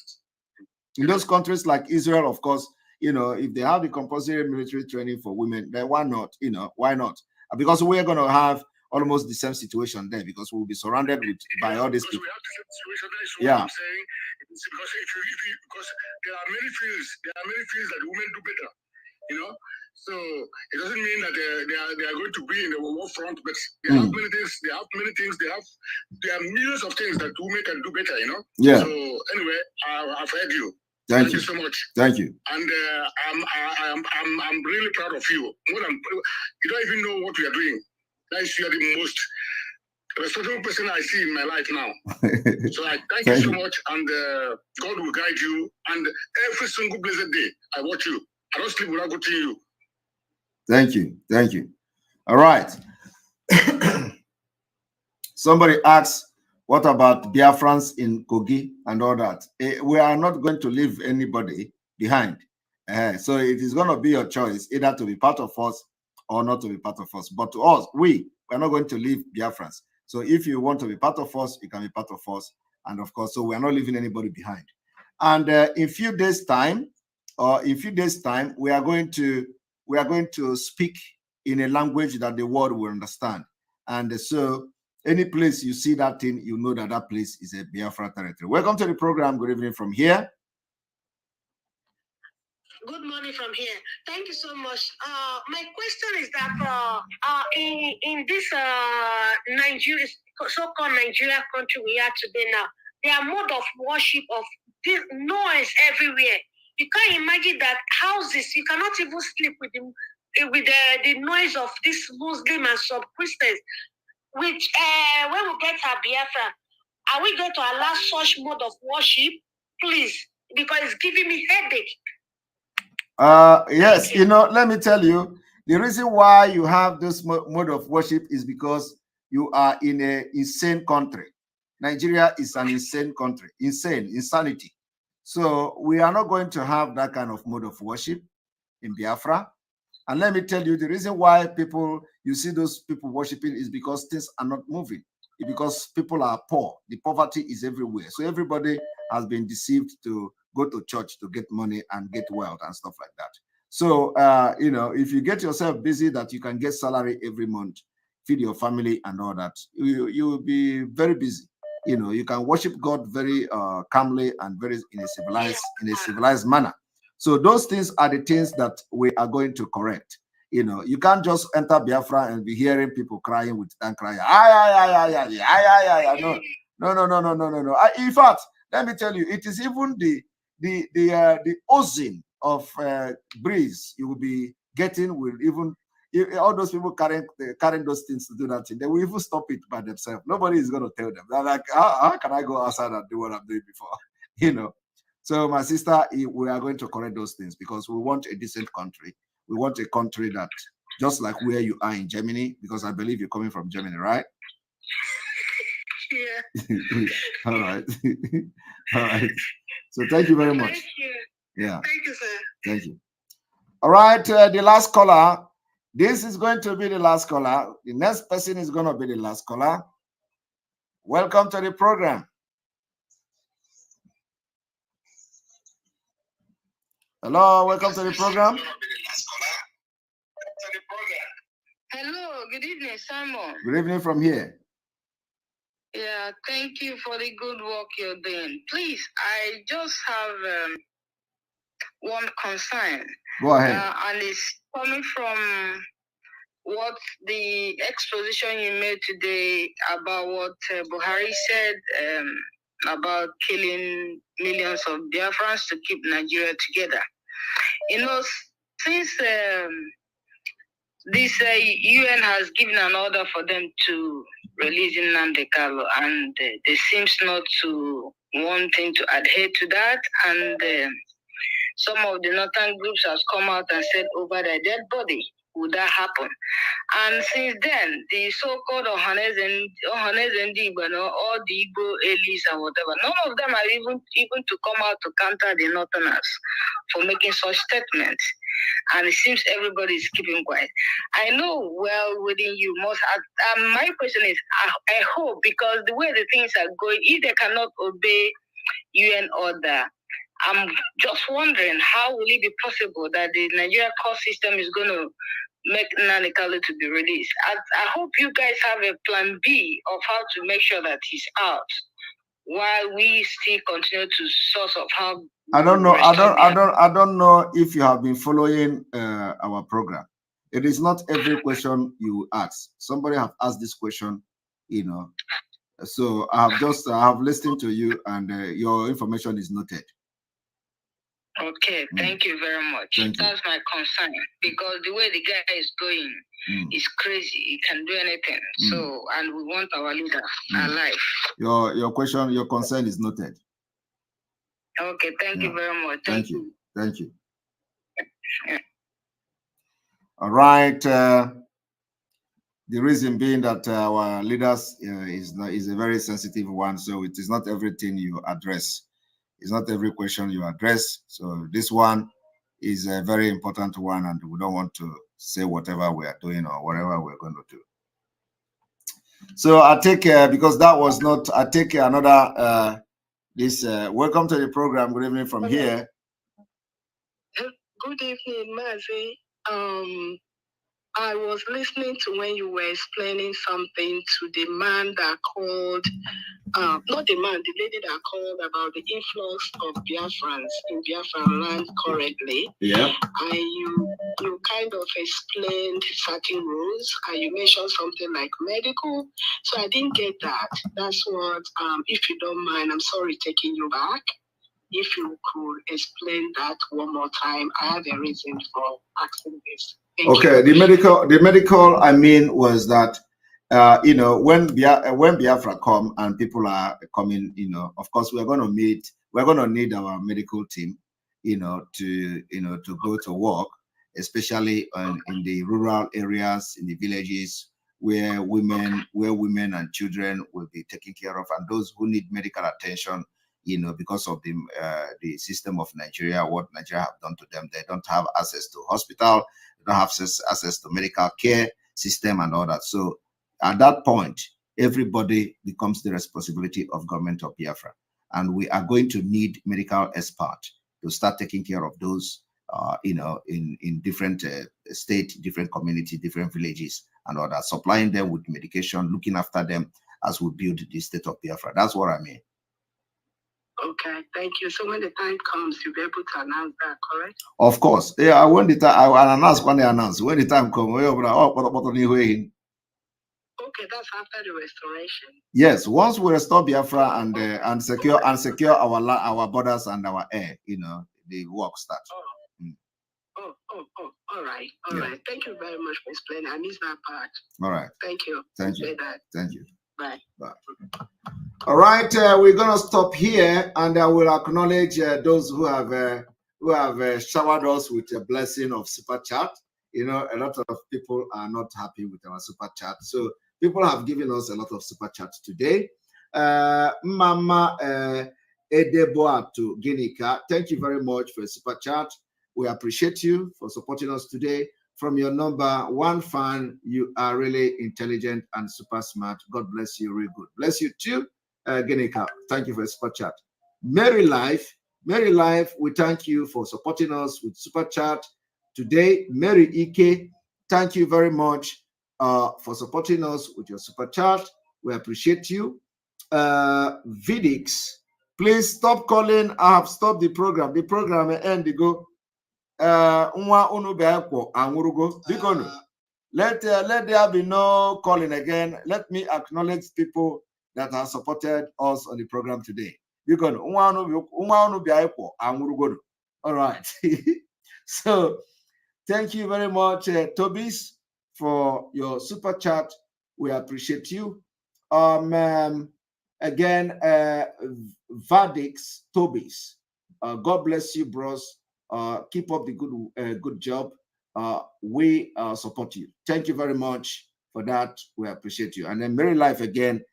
of course, if they have the compulsory military training for women, then why not? Why not? Because we are going to have almost the same situation there because we'll be surrounded by all these people. We have the same situation. That is what I'm saying. It's because there are many fields that women do better, So it doesn't mean that they are going to be in the war front, but they have many things. There are millions of things that women can do better, Yeah. So anyway, I've heard you. Thank you so much. Thank you. And I'm really proud of you. You don't even know what we are doing. That is, you are the most responsible person I see in my life now. So I thank you so much, and God will guide you. And every single blessed day, I watch you. I don't sleep without watching you. Thank you. All right. Somebody asks, what about Biafrans in Kogi and all that? We are not going to leave anybody behind. So it is going to be your choice either to be part of us or not to be part of us. But to us, we are not going to leave Biafrans. So if you want to be part of us, you can be part of us. And of course, so we are not leaving anybody behind. And in a few days' time, we are going to speak in a language that the world will understand. And so any place you see that thing, you know that that place is a Biafra territory. Welcome to the program. Good evening from here. Good morning from here. Thank you so much. My question is that in this Nigeria, so-called Nigeria country we are today now, their mode of worship of this noise everywhere. You can't imagine that houses, you cannot even sleep with the noise of this Muslim and some Christians. Which when we get our Biafra, are we going to allow such mode of worship? Please, because it's giving me headache. Yes, let me tell you, the reason why you have this mode of worship is because you are in an insane country. Nigeria is an insane country, insanity. So we are not going to have that kind of mode of worship in Biafra. And let me tell you, the reason why you see those people worshiping is because things are not moving. It's because people are poor. The poverty is everywhere. So everybody has been deceived to go to church to get money and get wealth and stuff like that. So, if you get yourself busy that you can get salary every month, feed your family and all that, you will be very busy. You can worship God very calmly and very in a civilized manner. So those things are the things that we are going to correct. You can't just enter Biafra and be hearing people crying with and crying. No. In fact, let me tell you, it is even the ozone of breeze you will be getting will even all those people carrying those things to do that thing. They will even stop it by themselves. Nobody is going to tell them. They're like, how can I go outside and do what I'm doing before? So my sister, we are going to correct those things because we want a decent country. We want a country that, just like where you are in Germany, because I believe you're coming from Germany, right? Yeah. All right. All right. So thank you very much. Thank you. Yeah. Thank you, sir. Thank you. All right, the last caller. This is going to be the last caller. The next person is going to be the last caller. Welcome to the program. Hello, welcome to the program. Hello, good evening, Simon. Good evening from here. Yeah, thank you for the good work you're doing. Please, I just have one concern. Go ahead. And it's coming from what the exposition you made today about what Buhari said about killing millions of Biafrans to keep Nigeria together. You know, since this UN has given an order for them to release Nnamdi Kanu, and they seems not to wanting to adhere to that, and some of the northern groups has come out and said over their dead body would that happen. And since then, the so-called Ohanes and Igbo, all the Igbo elites and whatever, none of them are even to come out to counter the northerners for making such statements. And it seems everybody is keeping quiet. I know well within you most. My question is, I hope, because the way the things are going, if they cannot obey UN order, I'm just wondering how will it be possible that the Nigeria court system is going to make Nnamdi Kanu to be released. I hope you guys have a plan B of how to make sure that he's out, while we still continue to source of how. I don't know. I don't know if you have been following our program. It is not every question you ask. Somebody have asked this question, you know. So I have listened to you, and your information is noted. Okay, thank you very much. That's my concern, because the way the guy is going is crazy. He can do anything. So, and we want our leader alive. Your question, your concern is noted. Okay, thank you very much. Thank you. Thank you. Yeah. All right. The reason being that our leaders is a very sensitive one, so it is not everything you address. It's not every question you address. So this one is a very important one, and we don't want to say whatever we are doing or whatever we're going to do. So I take because that was not. I take another. Welcome to the program. Good evening from here. Good evening, Mazi. I was listening to when you were explaining something to the man that called, not the man, the lady that called about the influx of Biafrans in Biafra land currently. Yeah. And you kind of explained certain rules, and you mentioned something like medical. So I didn't get that. That's what, if you don't mind, I'm sorry taking you back. If you could explain that one more time, I have a reason for asking this. Okay, the medical I mean was that when Biafra come and people are coming, of course we're going to need our medical team, to go to work, especially in the rural areas, in the villages where women and children will be taken care of, and those who need medical attention, because of the system of Nigeria, what Nigeria have done to them. They don't have access to hospital, they don't have access to medical care system and all that. So at that point, everybody becomes the responsibility of government of Biafra. And we are going to need medical experts to start taking care of those, in different states, different communities, different villages and all that, supplying them with medication, looking after them as we build the state of Biafra. That's what I mean. Okay, thank you. So when the time comes, you'll be able to announce that, correct? Of course. Yeah, when the time I announce when they announce. When the time comes, okay, that's after the restoration. Yes, once we restore Biafra and secure our borders and our air, the work starts. All right. Thank you very much for explaining. I missed that part. All right. Thank you. Thank you. Thank you. Bye. Bye. All right, we're gonna stop here, and I will acknowledge those who have showered us with a blessing of super chat. A lot of people are not happy with our super chat, so people have given us a lot of super chat today. Mama Edeboatu Ginika, thank you very much for a super chat. We appreciate you for supporting us today. From your number one fan, you are really intelligent and super smart. God bless you, real good. Bless you too, Genika. Thank you for a super chat. Mary Life, we thank you for supporting us with super chat today. Mary Ike, thank you very much for supporting us with your super chat. We appreciate you. Vidix, please stop calling. I have stopped the program. The program will end. Go. Let there be no calling again. Let me acknowledge people that have supported us on the program today. All right. So thank you very much, Tobis, for your super chat. We appreciate you. Again, Vadix, Tobis. God bless you, bros. Keep up the good job. We support you. Thank you very much for that. We appreciate you. And then Mary Life again.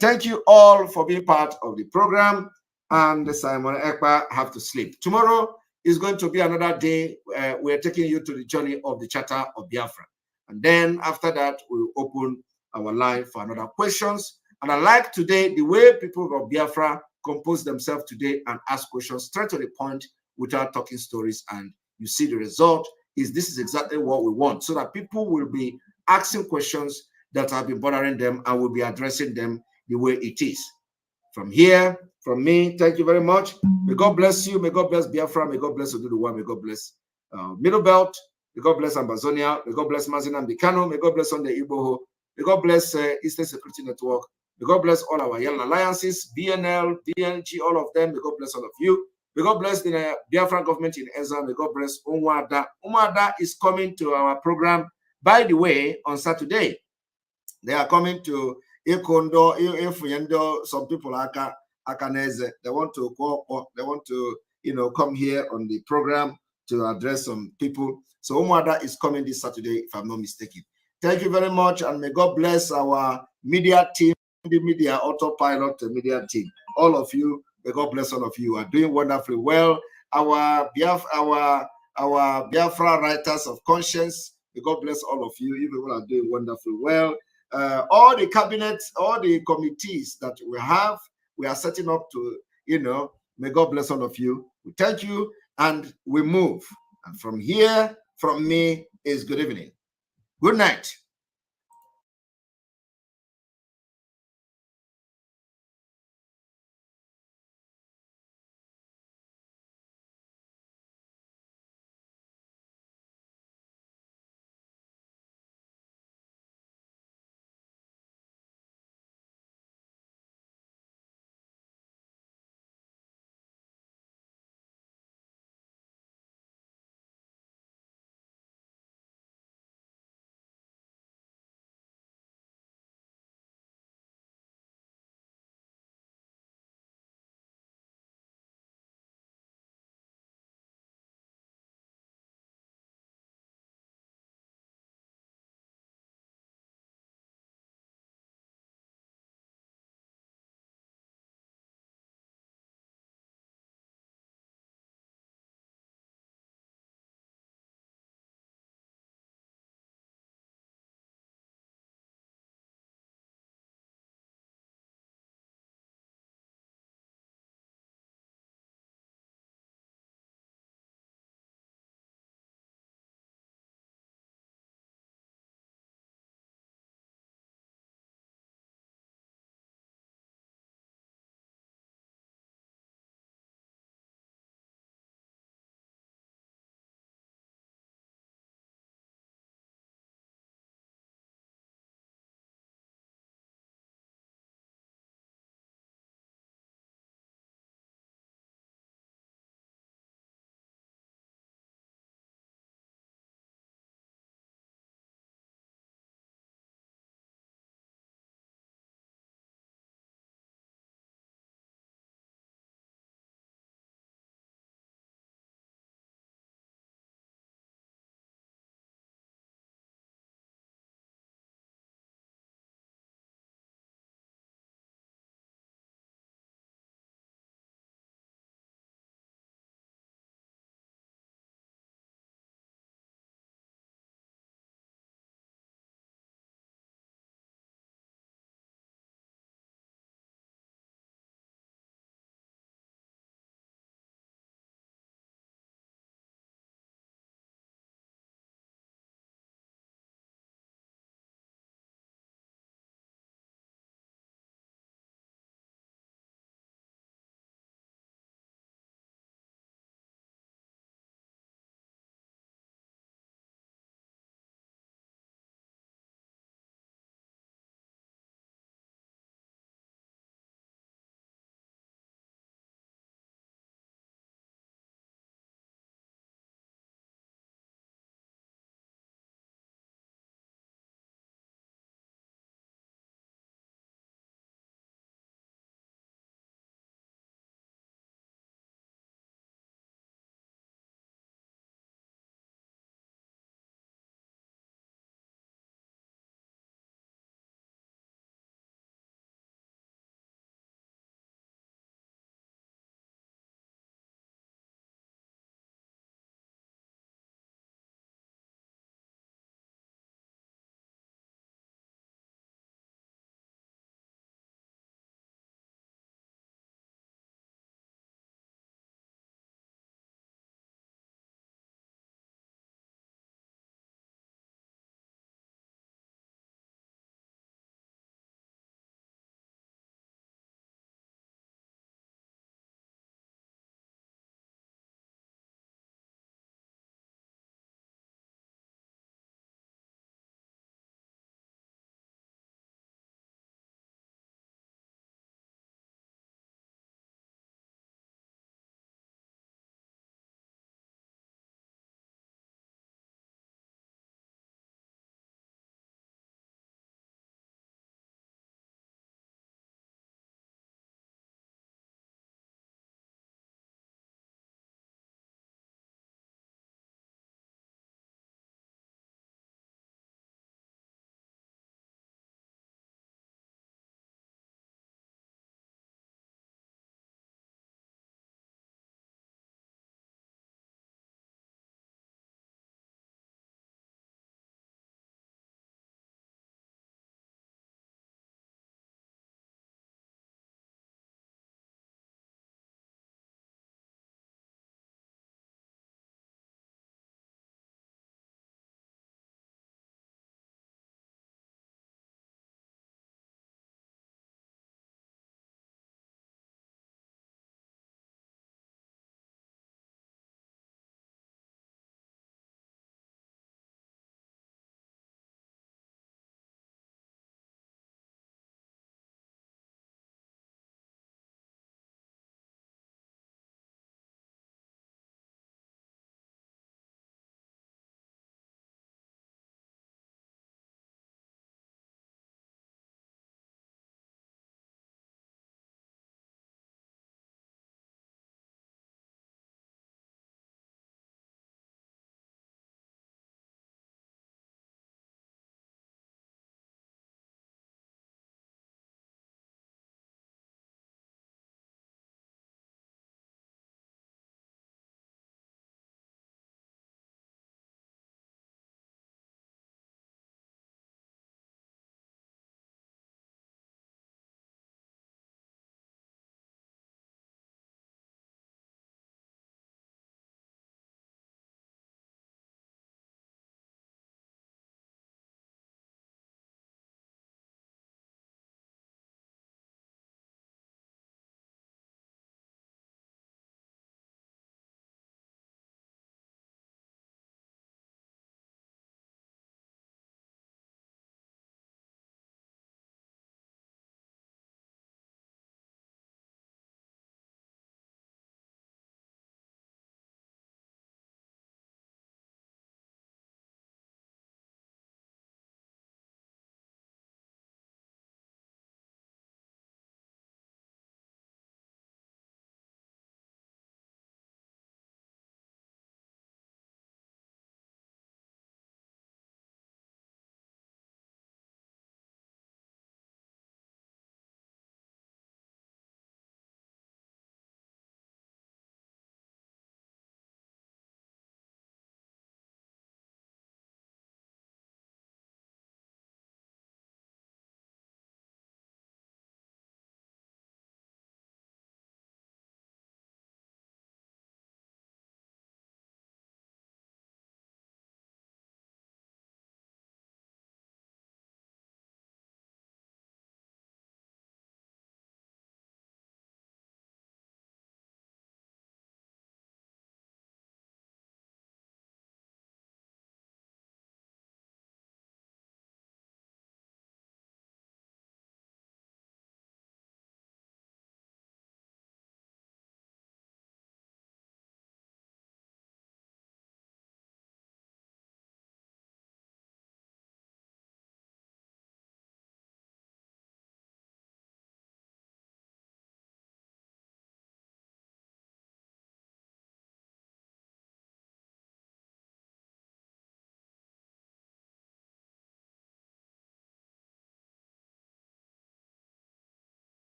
Thank you all for being part of the program. And Simon Ekpa have to sleep. Tomorrow is going to be another day. We're taking you to the journey of the Charter of Biafra. And then after that, we'll open our line for another questions. And I like today the way people of Biafra compose themselves today and ask questions straight to the point without talking stories. And you see the result is this is exactly what we want, so that people will be asking questions that have been bothering them and will be addressing them the way it is. From here, from me, thank you very much. May God bless you. May God bless Biafra. May God bless Oduduwa. May God bless Middle Belt. May God bless Ambazonia. May God bless Mazina Mbikano. May God bless Sunday Igboho. May God bless Eastern Security Network. May God bless all our young alliances, BNL, DNG, all of them. May God bless all of you. May God bless the Biafran government in Ezra. May God bless Umwada. Umwada is coming to our program, by the way, on Saturday. They are coming to Ikondo, Ifuyendo, some people Akaneze. They want to go, they want to, come here on the program to address some people. So Umwada is coming this Saturday, if I'm not mistaken. Thank you very much, and may God bless our media team, the media autopilot media team. All of you, may God bless all of you. You are doing wonderfully well. Our Biafra writers of conscience, may God bless all of you. You people are doing wonderfully well. All the cabinets, all the committees that we have, we are setting up to, may God bless all of you. We thank you, and we move. And from here, from me, is good evening. Good night.